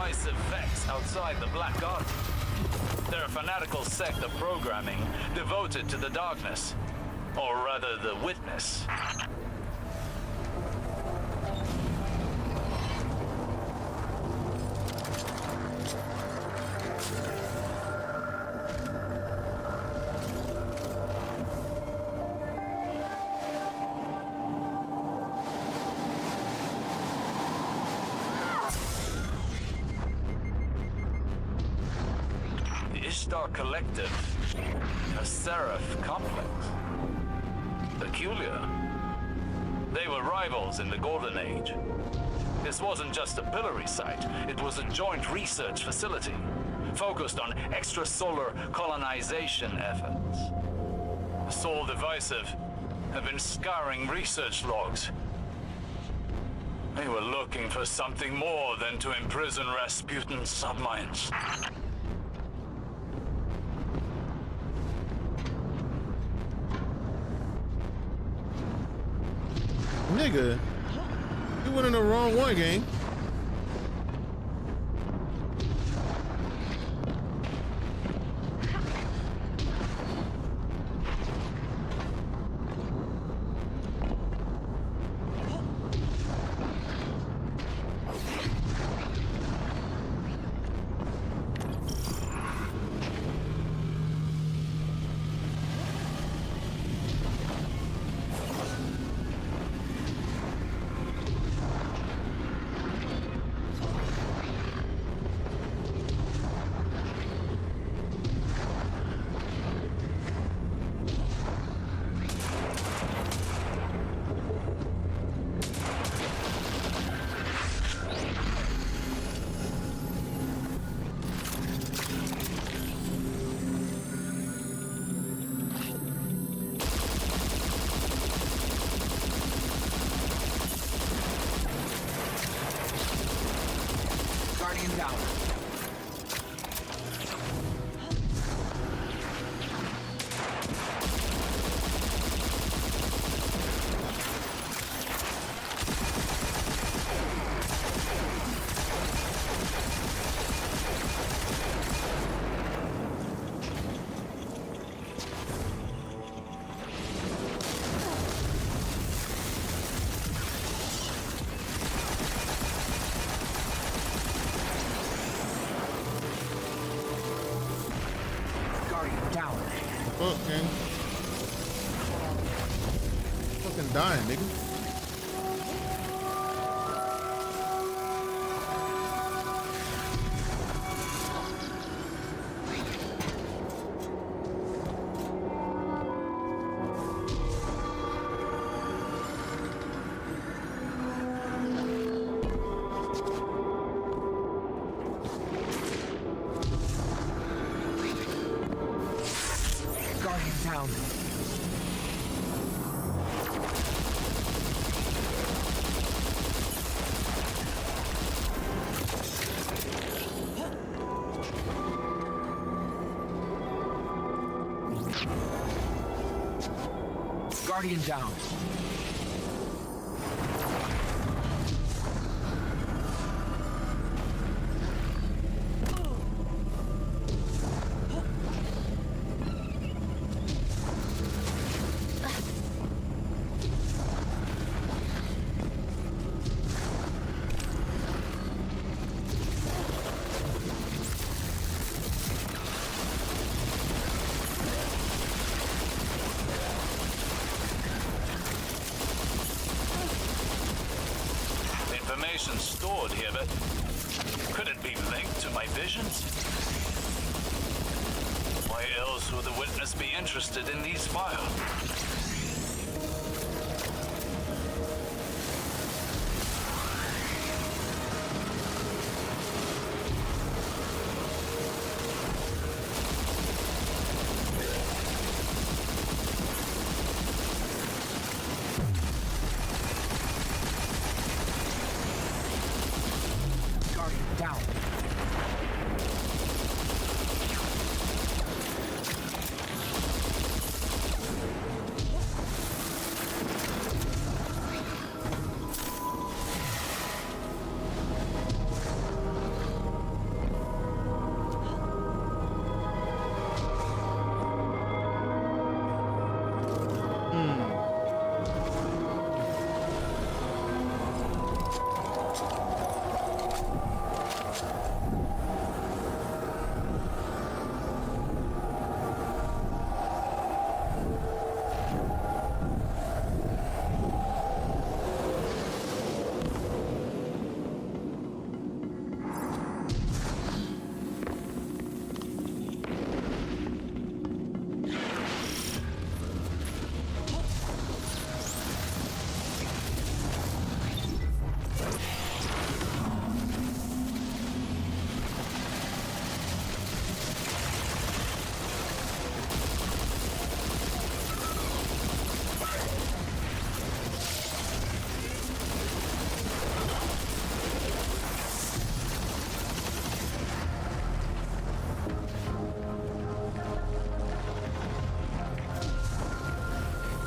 divisive Vex outside the Black Garden. They're a fanatical sect of programming devoted to the darkness. Or rather, the witness. Ishtar Collective, a Seraph complex. Peculiar. They were rivals in the Golden Age. This wasn't just a pillory site, it was a joint research facility, focused on extrasolar colonization efforts. The Soul Divisive have been scouring research logs. They were looking for something more than to imprison Rasputin's subminds. Nigga, you went in the wrong one, gang. Fuck, man. Fucking dying, nigga. Guardian down. Information stored here, but could it be linked to my visions? Why else would the witness be interested in these files?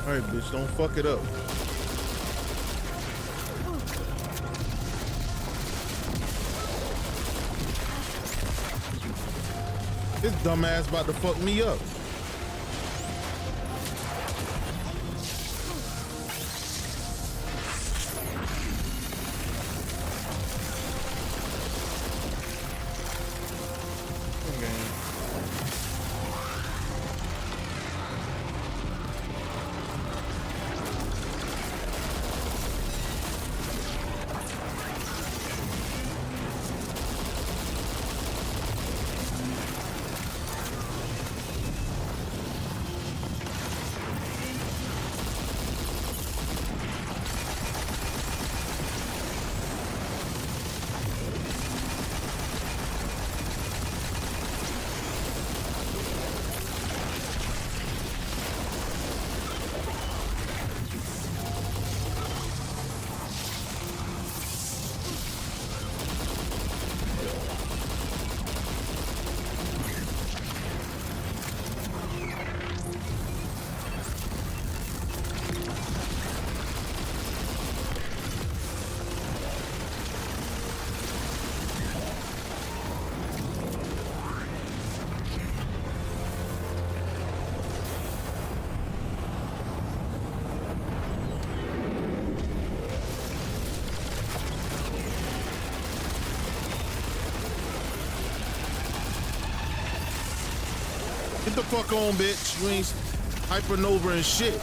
All right, bitch, don't fuck it up. This dumbass about to fuck me up. Get the fuck on, bitch. You ain't hypernova and shit.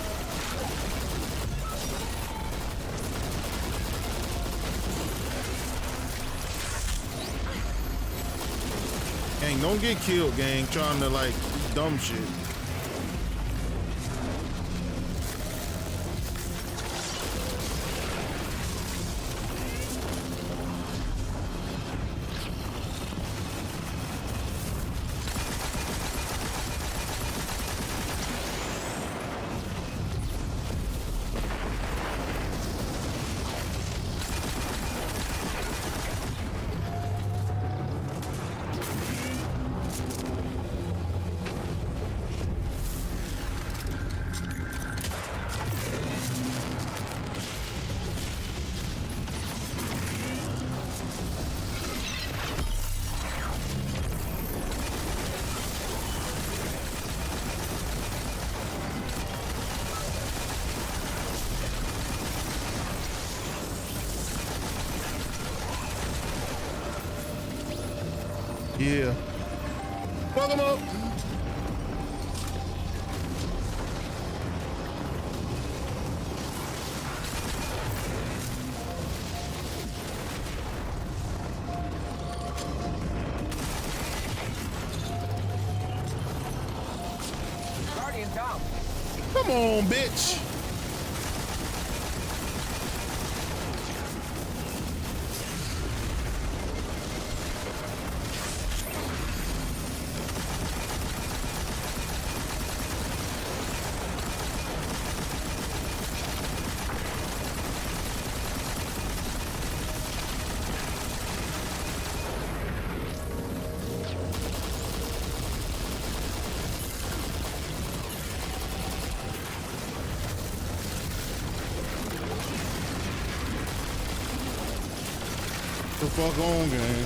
Gang, don't get killed, gang, trying to like do dumb shit. Yeah. Fuck him up. Guardian down. Come on, bitch. The fuck on, gang.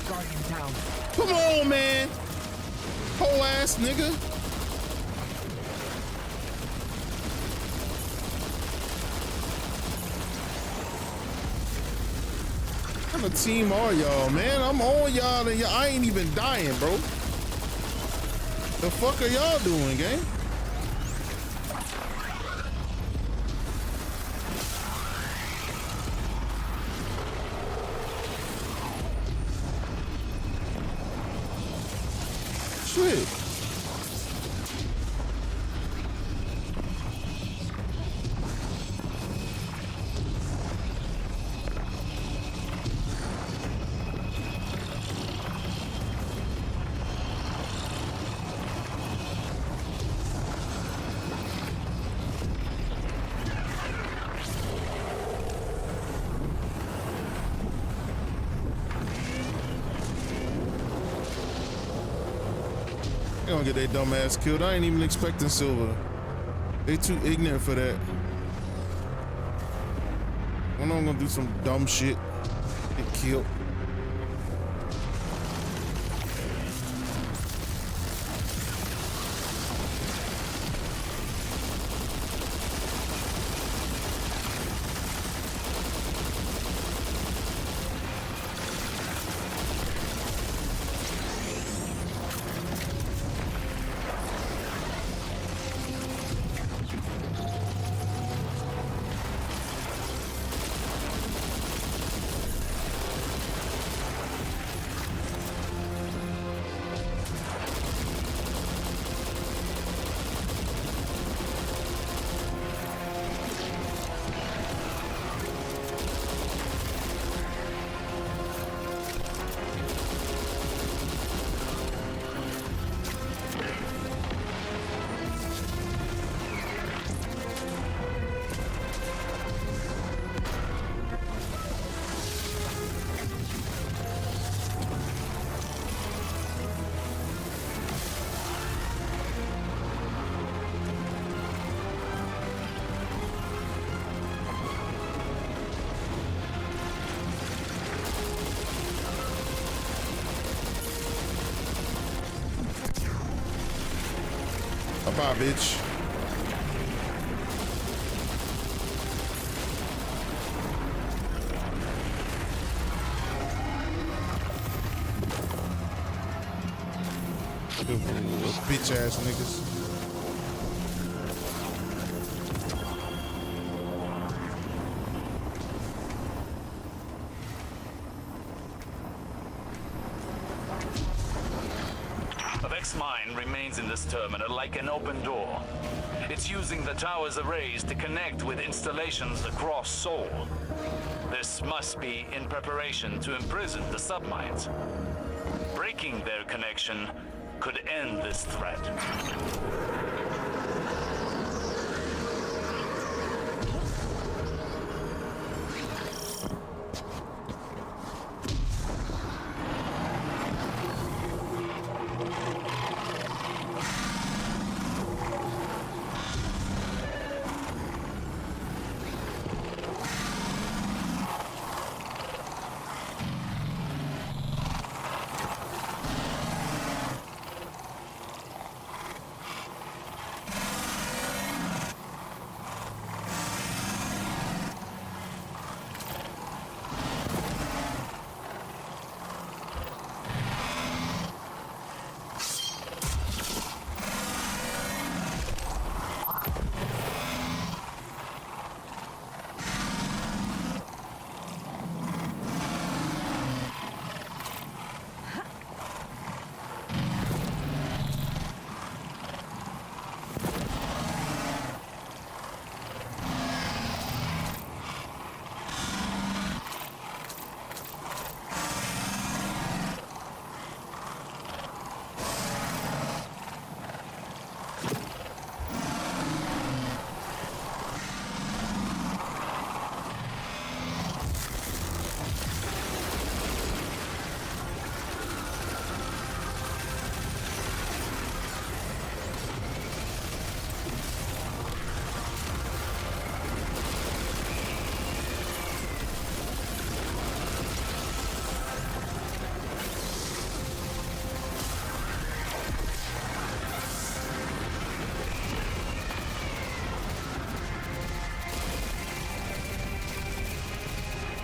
Guardian down. Come on, man. Whole ass nigga. What kind of team are y'all, man? I'm on y'all and I ain't even dying, bro. The fuck are y'all doing, gang? Shit. They gonna get their dumb ass killed. I ain't even expecting silver. They too ignorant for that. When I'm gonna do some dumb shit, get killed. Bye, bitch. Bitch ass niggas. Vex's mine remains in this terminal like an open door. It's using the tower's arrays to connect with installations across Seoul. This must be in preparation to imprison the submines. Breaking their connection could end this threat.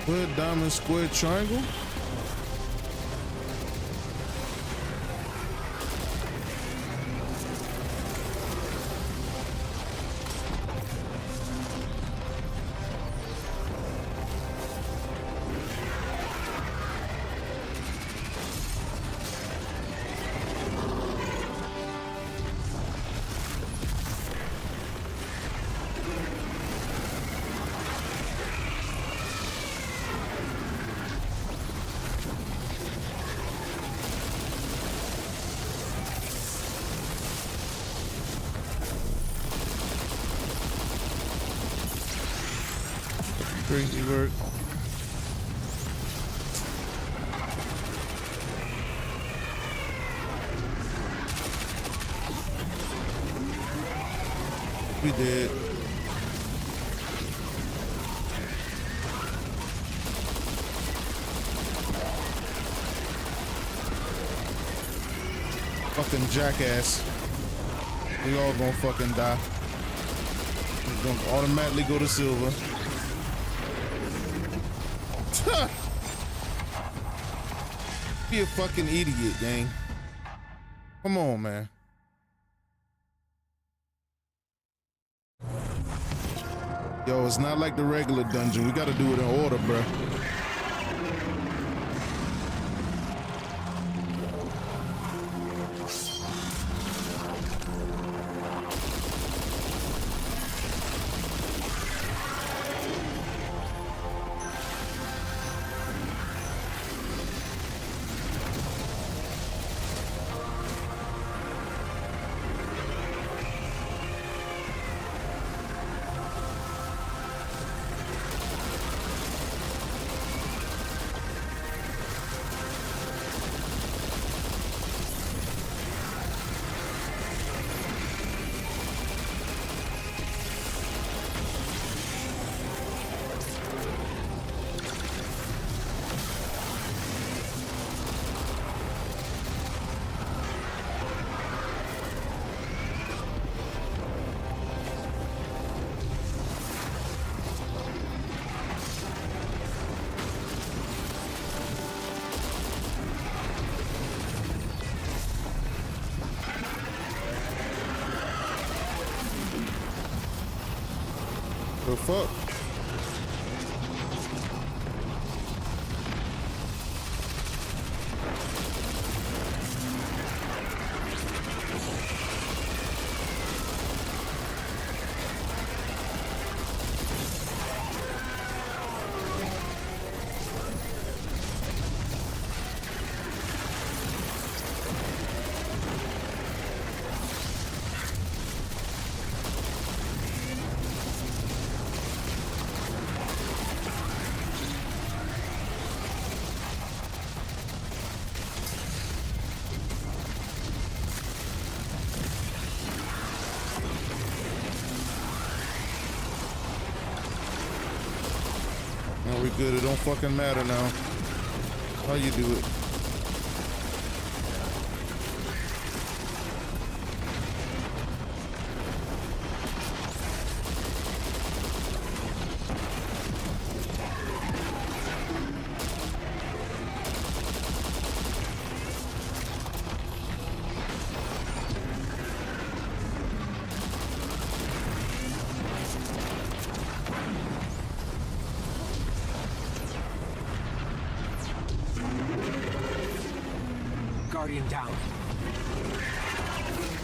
Square, diamond, square, triangle. Crazy work. We did. Fucking jackass. We all gonna fucking die. We're gonna automatically go to silver. Be a fucking idiot, gang. Come on, man. Yo, it's not like the regular dungeon. We gotta do it in order, bro. The fuck? No, we good. It don't fucking matter now. How you do it? Guardian down.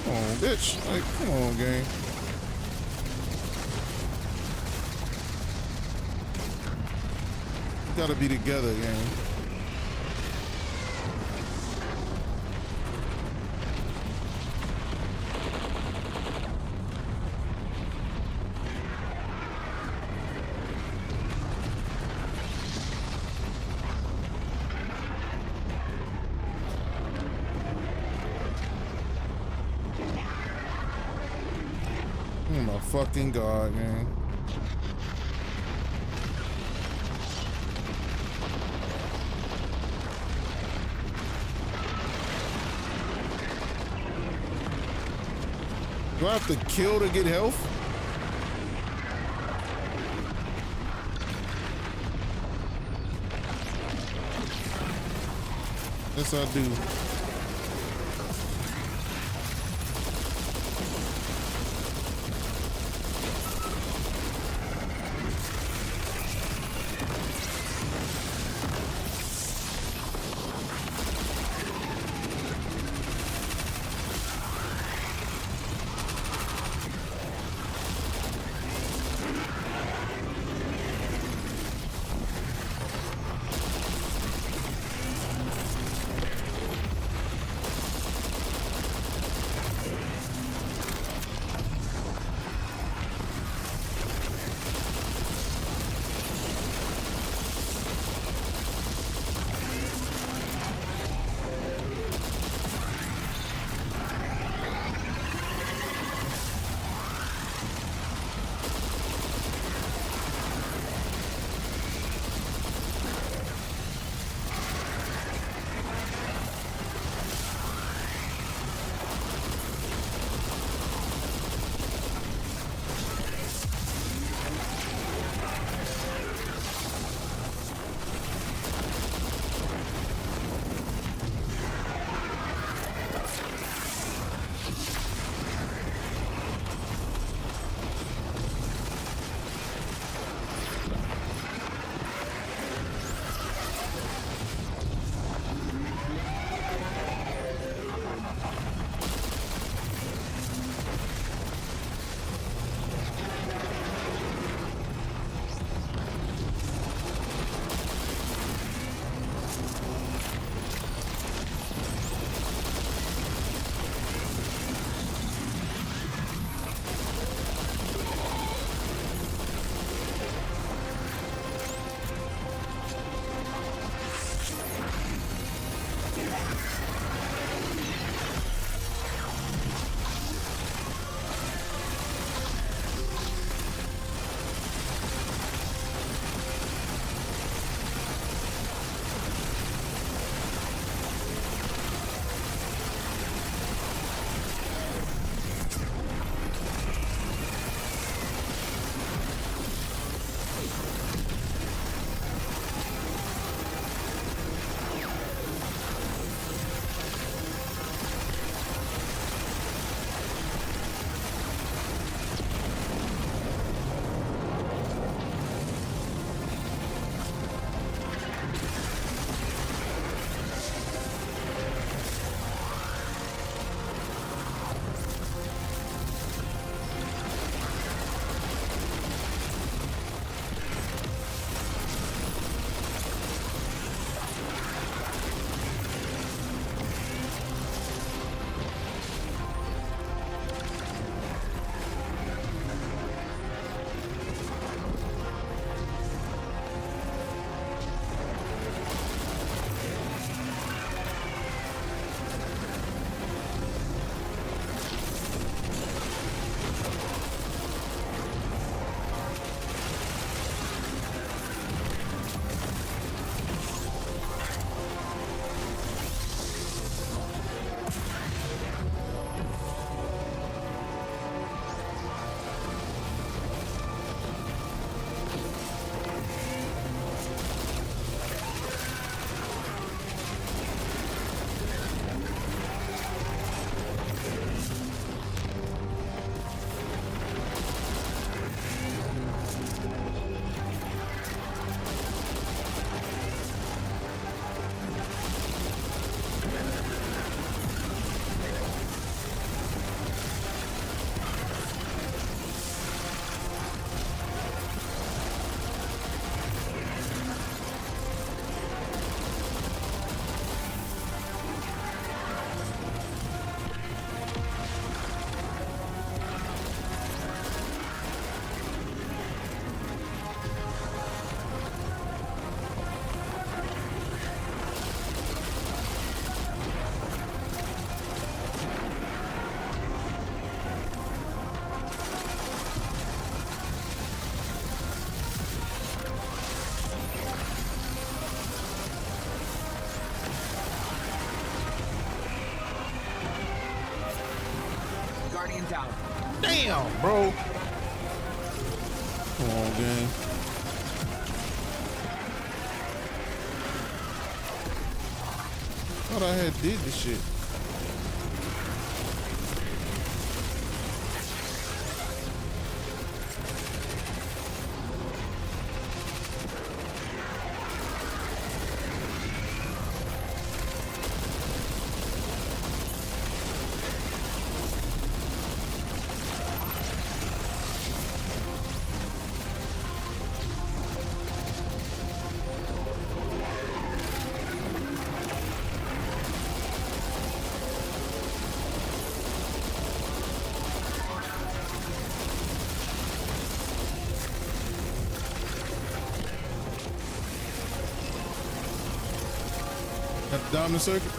Come on, bitch. Like, come on, gang. We gotta be together, gang. Oh my fucking god, man. Do I have to kill to get health? Yes, I do. Damn, bro. Come on, gang. Thought I had did this shit. At the diamond circuit.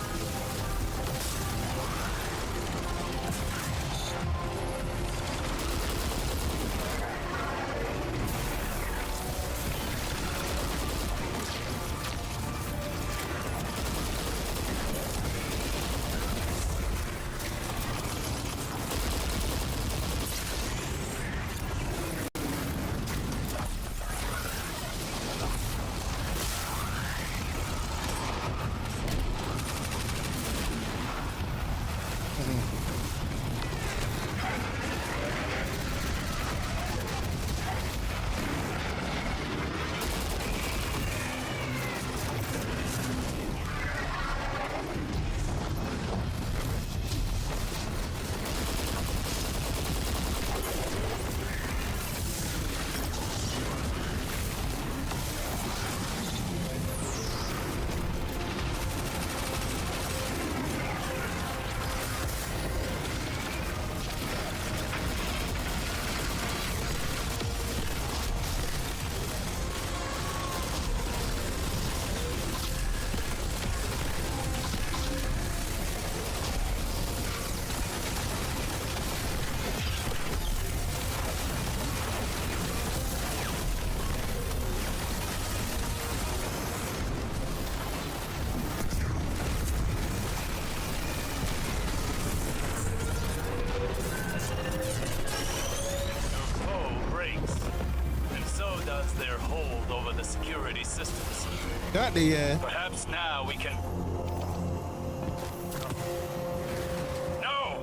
Their hold over the security systems. Got the Perhaps now we can. No!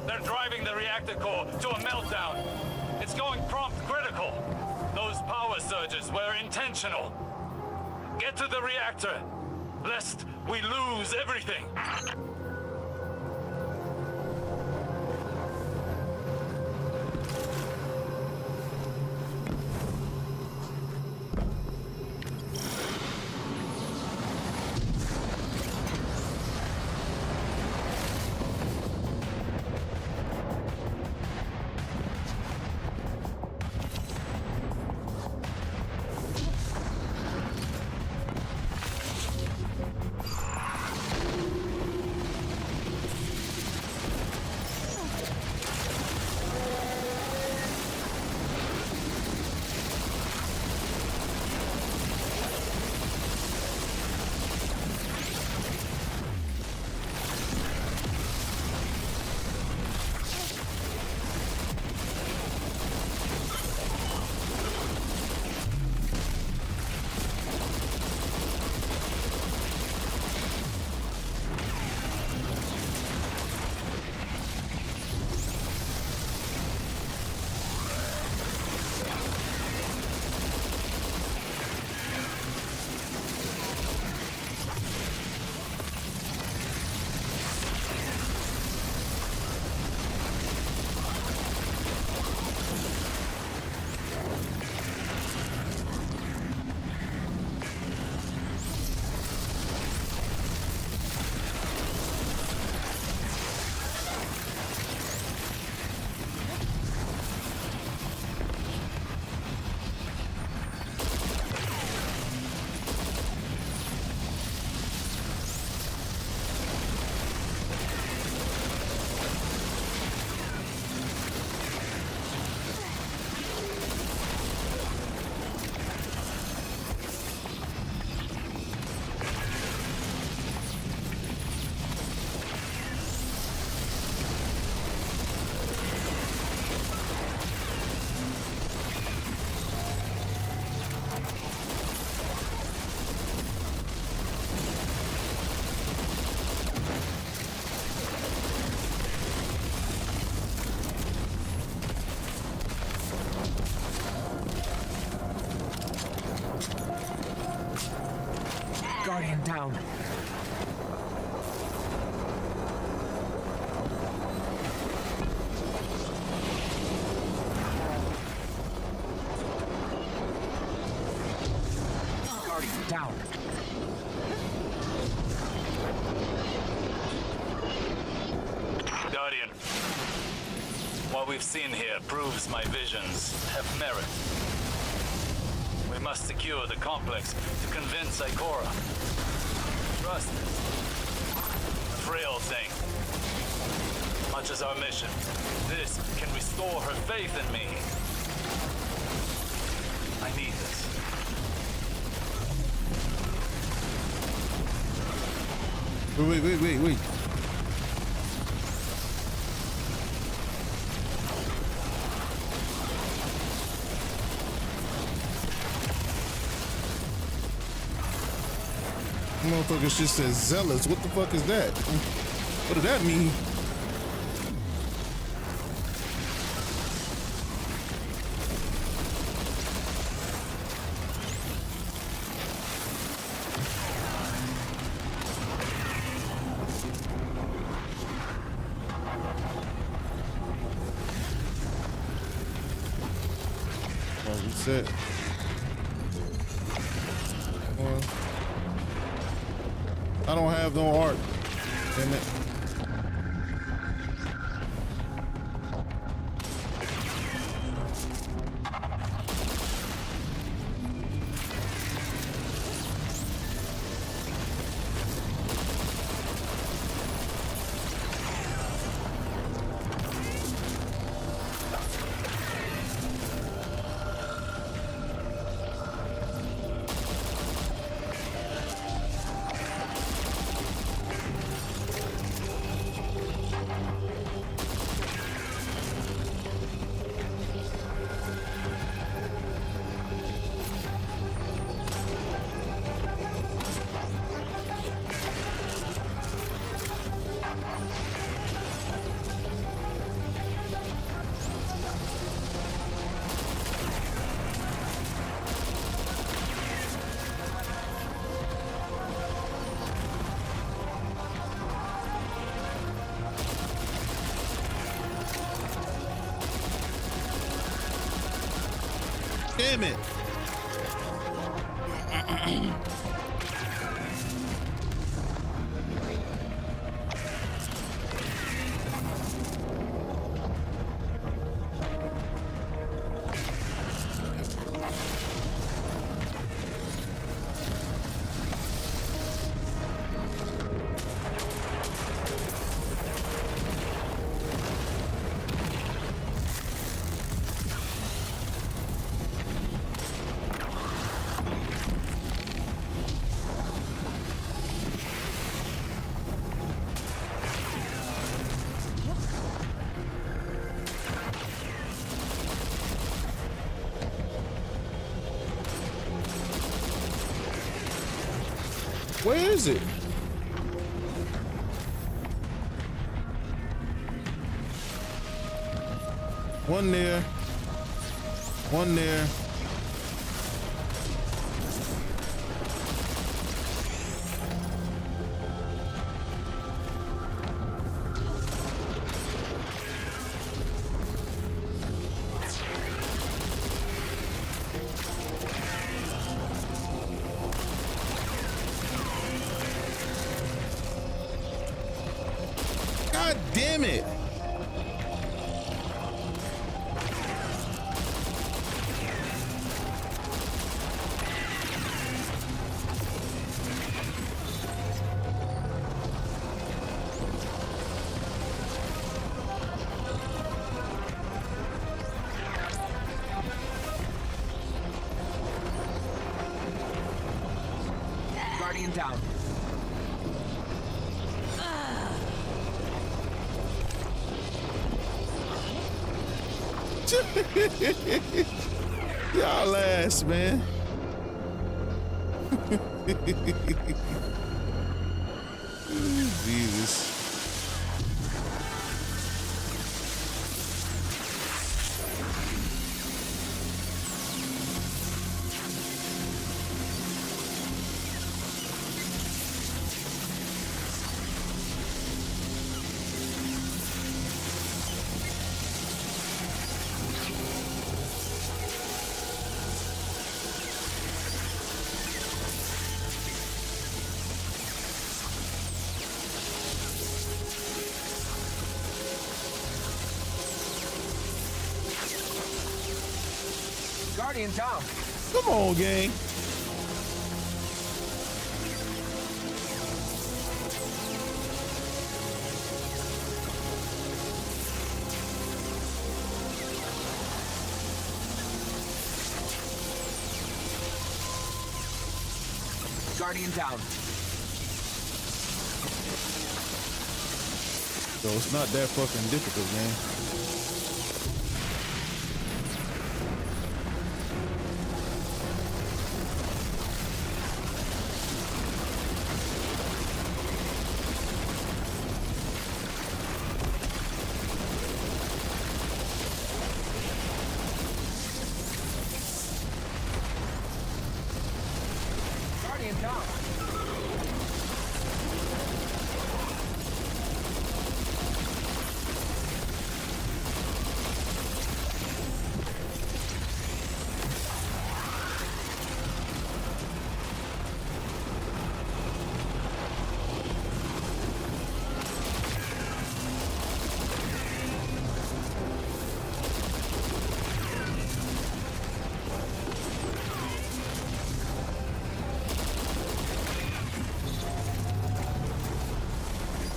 They're driving the reactor core to a meltdown. It's going prompt critical. Those power surges were intentional. Get to the reactor, lest we lose everything. down. Guardian down. Guardian, what we've seen here proves my visions have merit. We must secure the complex to convince Ikora. Trust is a frail thing. Much as our mission, this can restore her faith in me. I need this. Wait. Motherfucker just says zealous. What the fuck is that? What does that mean? Oh, reset. I don't have no art. Damn it. Damn it. Where is it? One there. One there. God damn it. Guardian down. Y'all ass, man. Jesus. Guardian down. Come on, gang. Guardian down. So it's not that fucking difficult, man. Guardian down.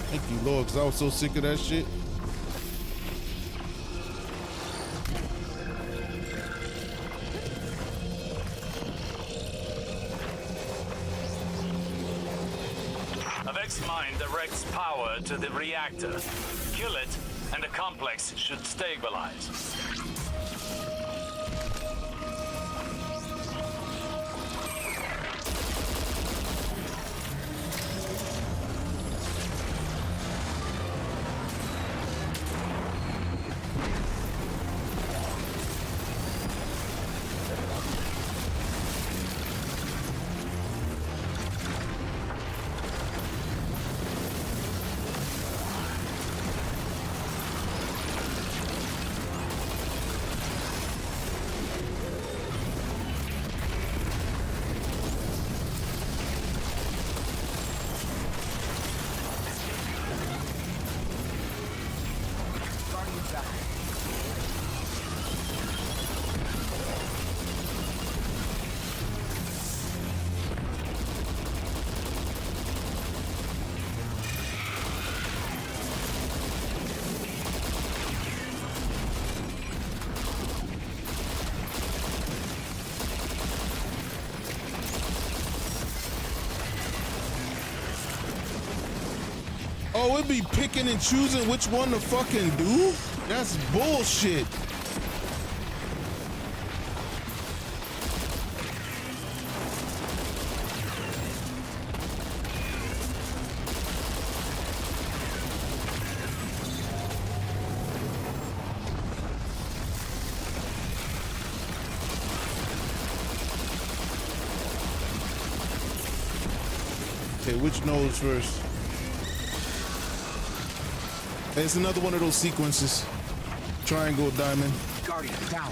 Thank you, Lord, because I was so sick of that shit. Avex's mind directs power to the reactor. Kill it, and the complex should stabilize. Oh, it be picking and choosing which one to fucking do? That's bullshit. Okay, which nose first? It's another one of those sequences. Triangle, diamond. Guardian down.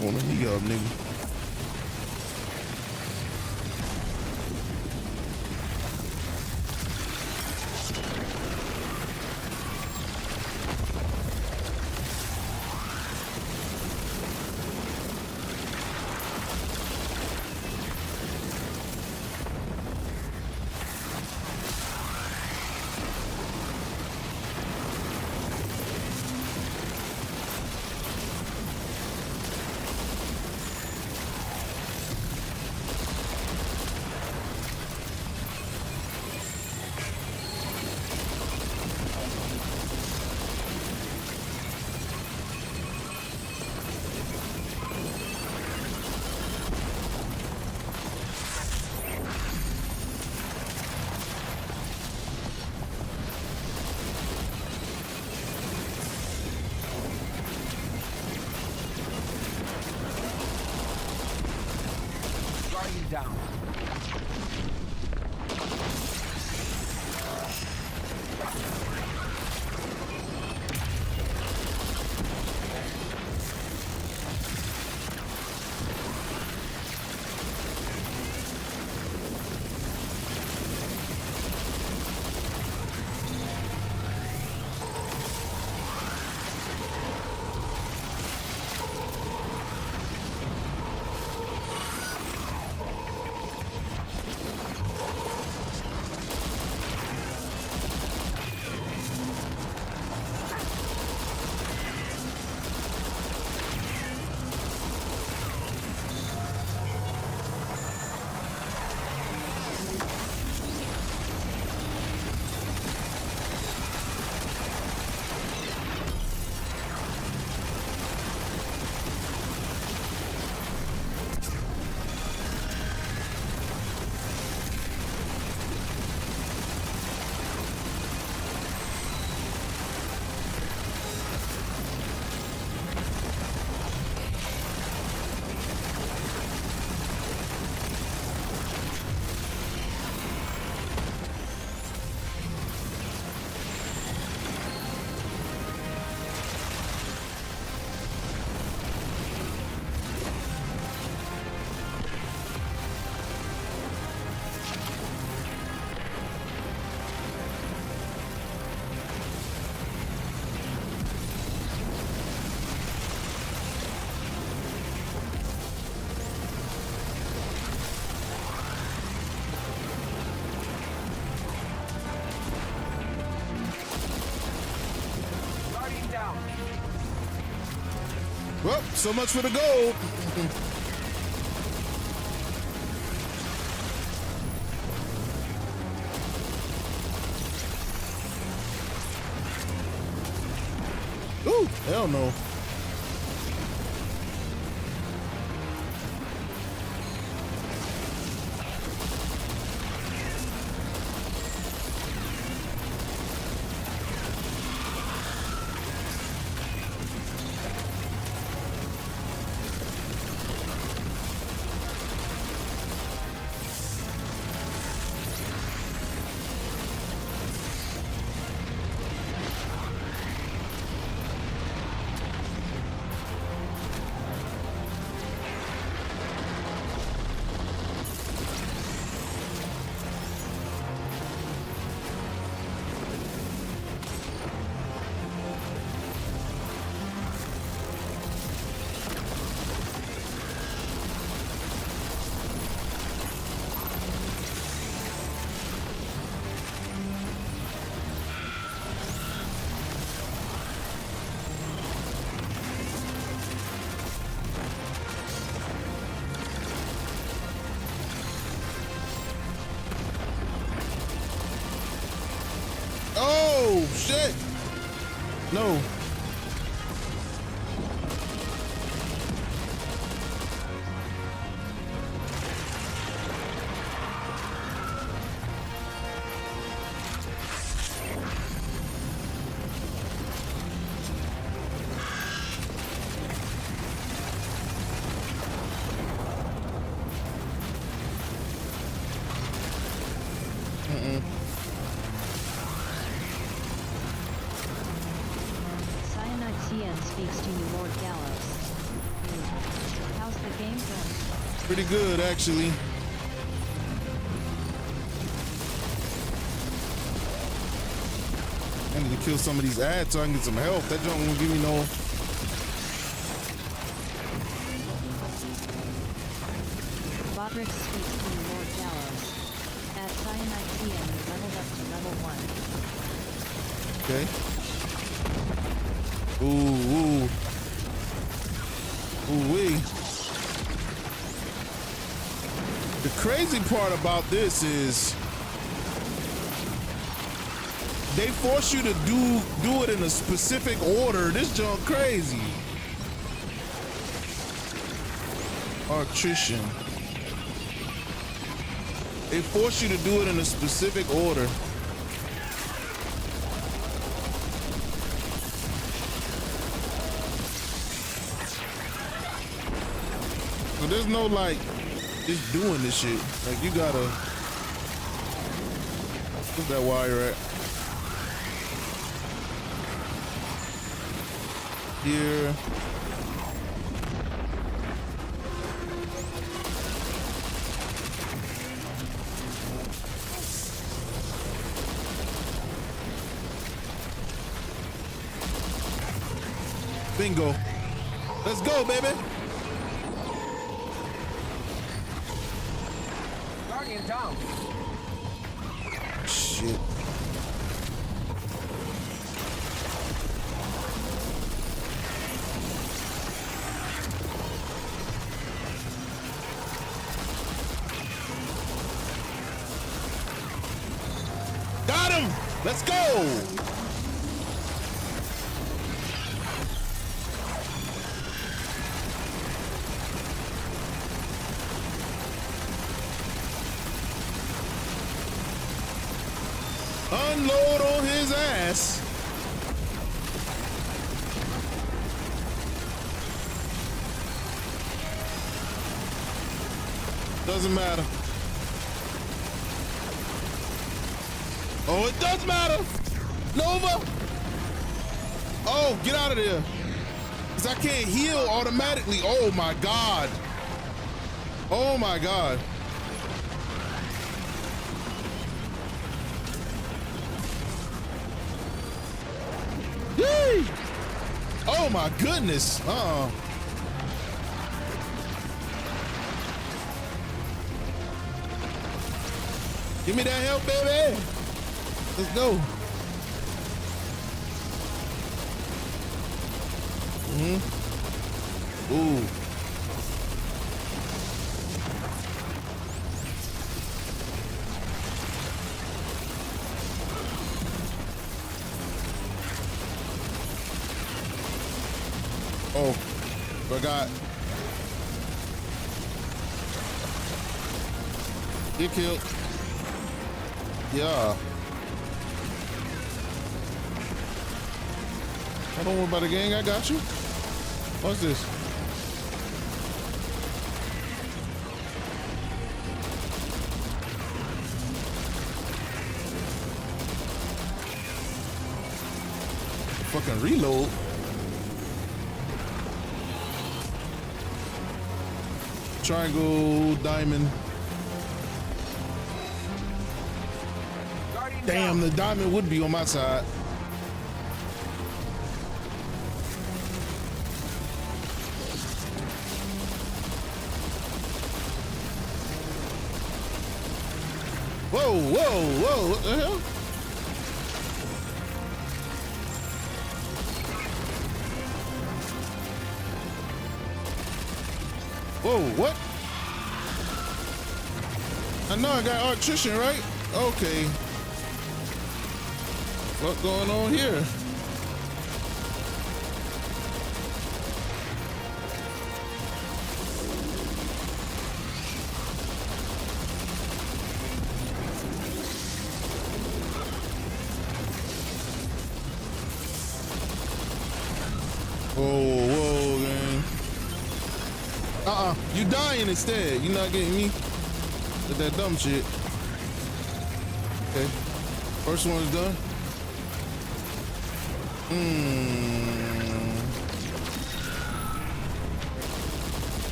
Oh, let me up, nigga. down. Well, so much for the gold. Ooh, hell no. Oh, shit. No. Speaks to you, Lord Gallows. How's the game going? Pretty good, actually. I need to kill some of these ads so I can get some help. That junk won't give me no. Bodrick speaks to you, Lord Gallows. At Cyanide TM, you leveled up to level 1. Okay. Ooh. Ooh-wee. The crazy part about this is they force you to do it in a specific order. This junk crazy. Artisan. They force you to do it in a specific order. So there's no like just doing this shit. Like you gotta. Where's that wire at? Here. Bingo. Let's go, baby. Guardian down. Shit. Got him. Let's go. Unload on his ass. Doesn't matter. Oh, it does matter. Nova. Oh, get out of there. Because I can't heal automatically. Oh my God. Oh my God. Yay! Oh my goodness. Give me that help, baby. Let's go. Ooh. Oh, forgot. Get killed. Yeah. Don't worry about the gang. I got you. What's this? Fucking reload. Triangle, diamond. Damn, the diamond would be on my side. Whoa, whoa, whoa, what the hell? Whoa, what? I know I got electrician, right? Okay. What's going on here? Whoa, whoa, man. You dying instead. You're not getting me with that dumb shit. Okay. First one is done.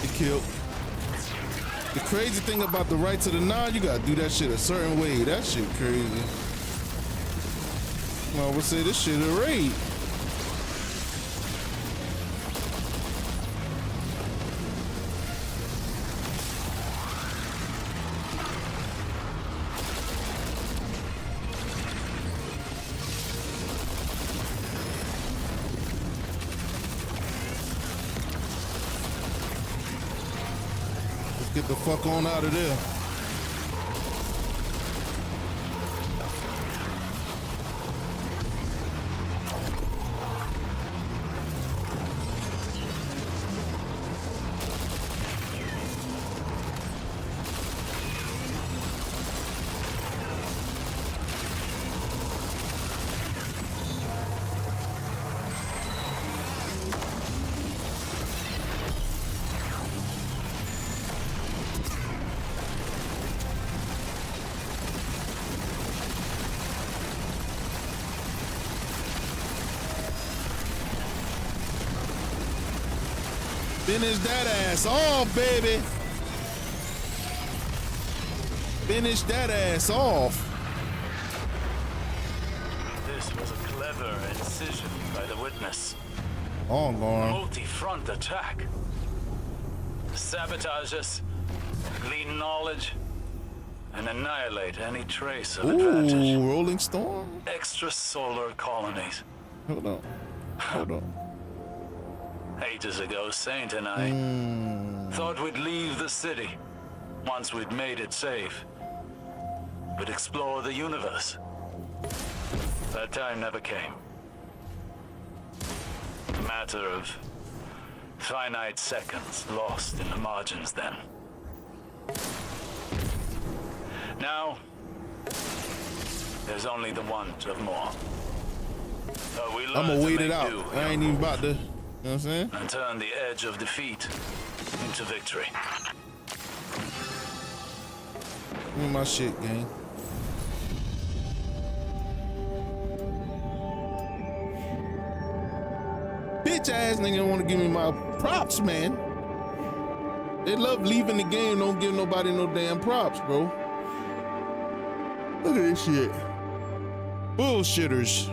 It killed. The crazy thing about the Rites of the 9, you gotta do that shit a certain way. That shit crazy. Well, I would say this shit a raid. Get the fuck on out of there. Finish that ass off, baby. Finish that ass off. This was a clever incision by the witness. Oh, Lord. Multi-front attack. Sabotage us, glean knowledge, and annihilate any trace of advantage. Ooh, Rolling Storm? Extrasolar colonies. Hold on. Hold on. Ages ago, Saint and I thought we'd leave the city once we'd made it safe. We'd explore the universe. That time never came. A matter of finite seconds lost in the margins then. Now, there's only the want of more. I'm gonna wait it out. I ain't even about to, you know what I'm saying? And turn the edge of defeat into victory. Give me my shit, gang. Bitch ass nigga want to give me my props, man. They love leaving the game, don't give nobody no damn props, bro. Look at this shit. Bullshitters.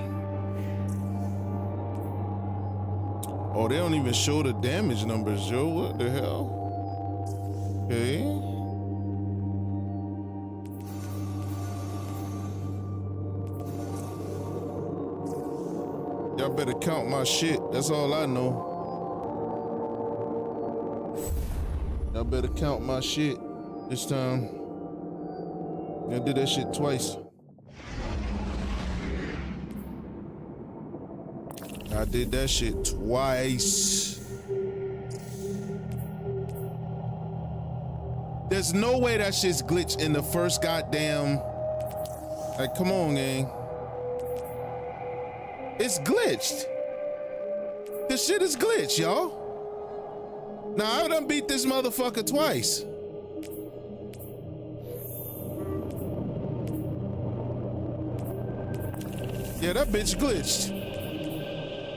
Oh, they don't even show the damage numbers, yo. What the hell? Okay. Y'all better count my shit. That's all I know. Y'all better count my shit this time. Y'all did that shit twice. I did that shit twice. There's no way that shit's glitched in the first goddamn. Like, come on, gang. It's glitched. This shit is glitched, y'all. Now, I done beat this motherfucker twice. Yeah, that bitch glitched.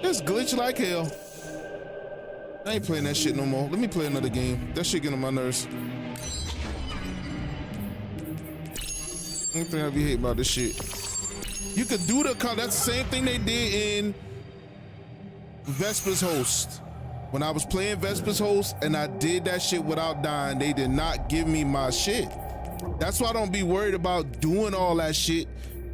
It's glitched like hell. I ain't playing that shit no more. Let me play another game. That shit getting on my nerves. Only thing I be hating about this shit. You could do the car. That's the same thing they did in Vesper's Host. When I was playing Vesper's Host and I did that shit without dying, they did not give me my shit. That's why I don't be worried about doing all that shit,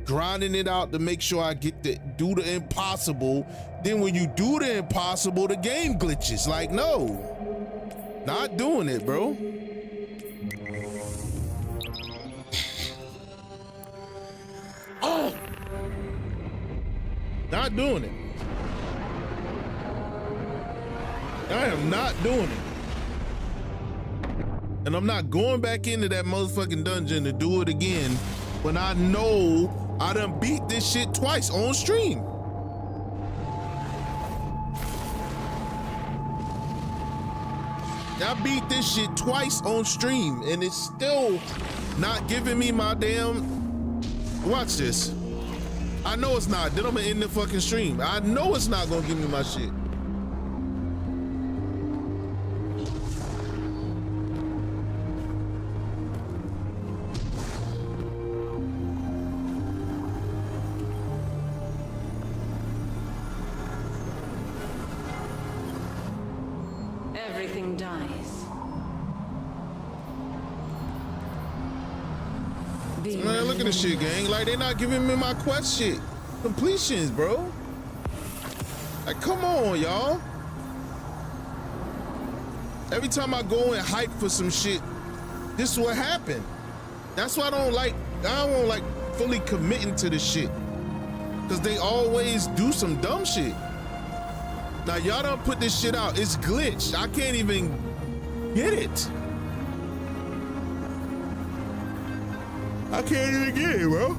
grinding it out to make sure I get to do the impossible. Then when you do the impossible, the game glitches. Like, no, not doing it, bro. Oh, not doing it. I am not doing it. And I'm not going back into that motherfucking dungeon to do it again when I know I done beat this shit twice on stream. I beat this shit twice on stream and it's still not giving me my damn. Watch this. I know it's not. Then I'm gonna end the fucking stream. I know it's not gonna give me my shit. Everything dies. Man, look at this shit, gang. Like, they not giving me my quest shit. Completions, bro. Like, come on, y'all. Every time I go and hype for some shit, this is what happened. That's why I don't like fully committing to this shit. Cause they always do some dumb shit. Now, y'all don't put this shit out. It's glitched. I can't even get it. I can't even get it, bro.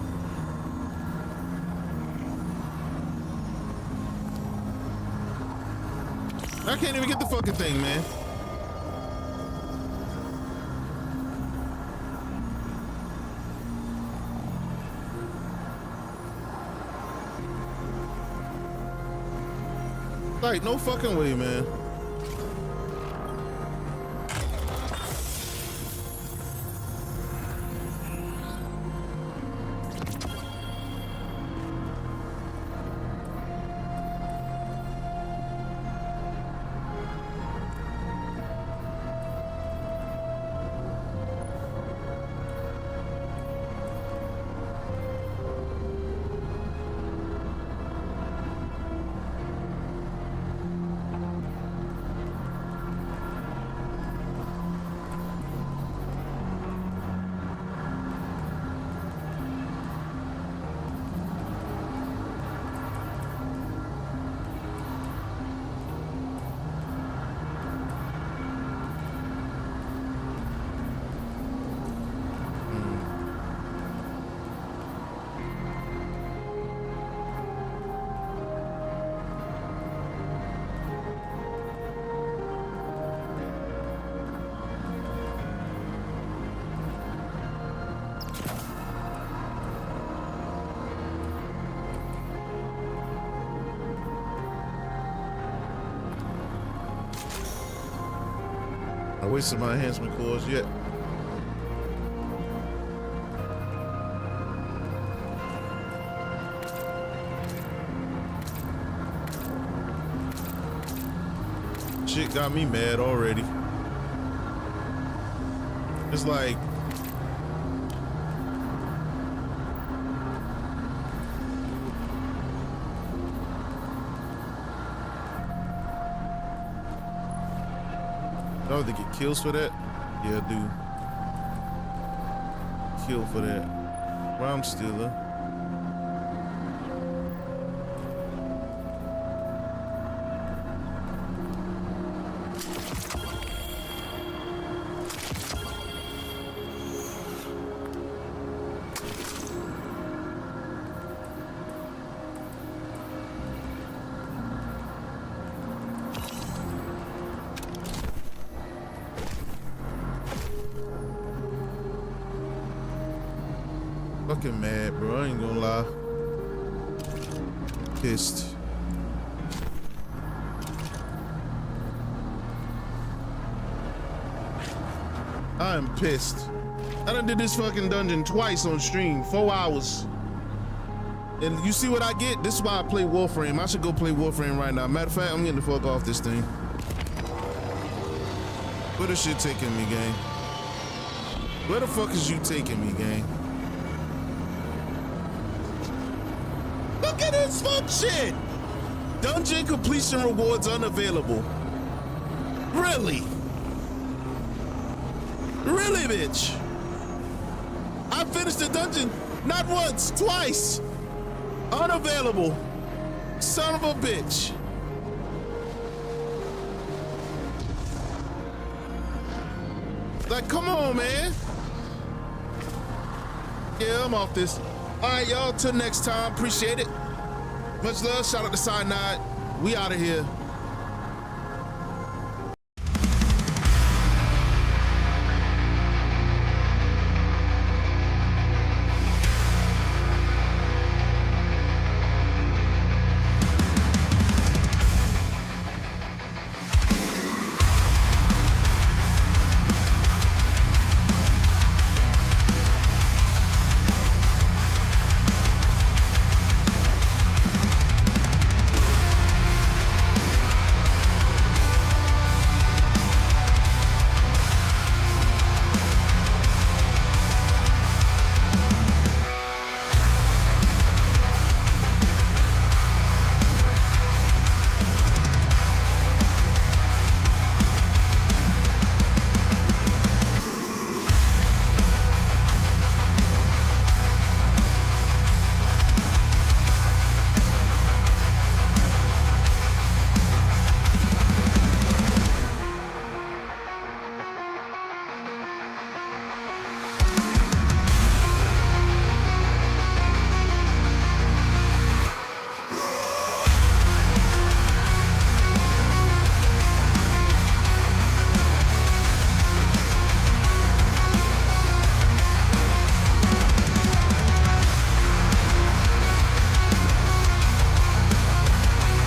I can't even get the fucking thing, man. Like, no fucking way, man. wasted my enhancement cores yet. Shit got me mad already. It's like, oh, they get kills for that? Yeah, I do. Kill for that. Round stealer. Fucking mad, bro. I ain't gonna lie. Pissed. I am pissed. I done did this fucking dungeon twice on stream, 4 hours. And you see what I get? This is why I play Warframe. I should go play Warframe right now. Matter of fact, I'm getting the fuck off this thing. Where the shit taking me, gang? Where the fuck is you taking me, gang? Look at this fuck shit! Dungeon completion rewards unavailable. Really? Really, bitch? I finished the dungeon not once, twice. Unavailable. Son of a bitch. Like, come on, man. Yeah, I'm off this. All right, y'all, till next time. Appreciate it. Much love. Shout out to Cyanide. We out of here.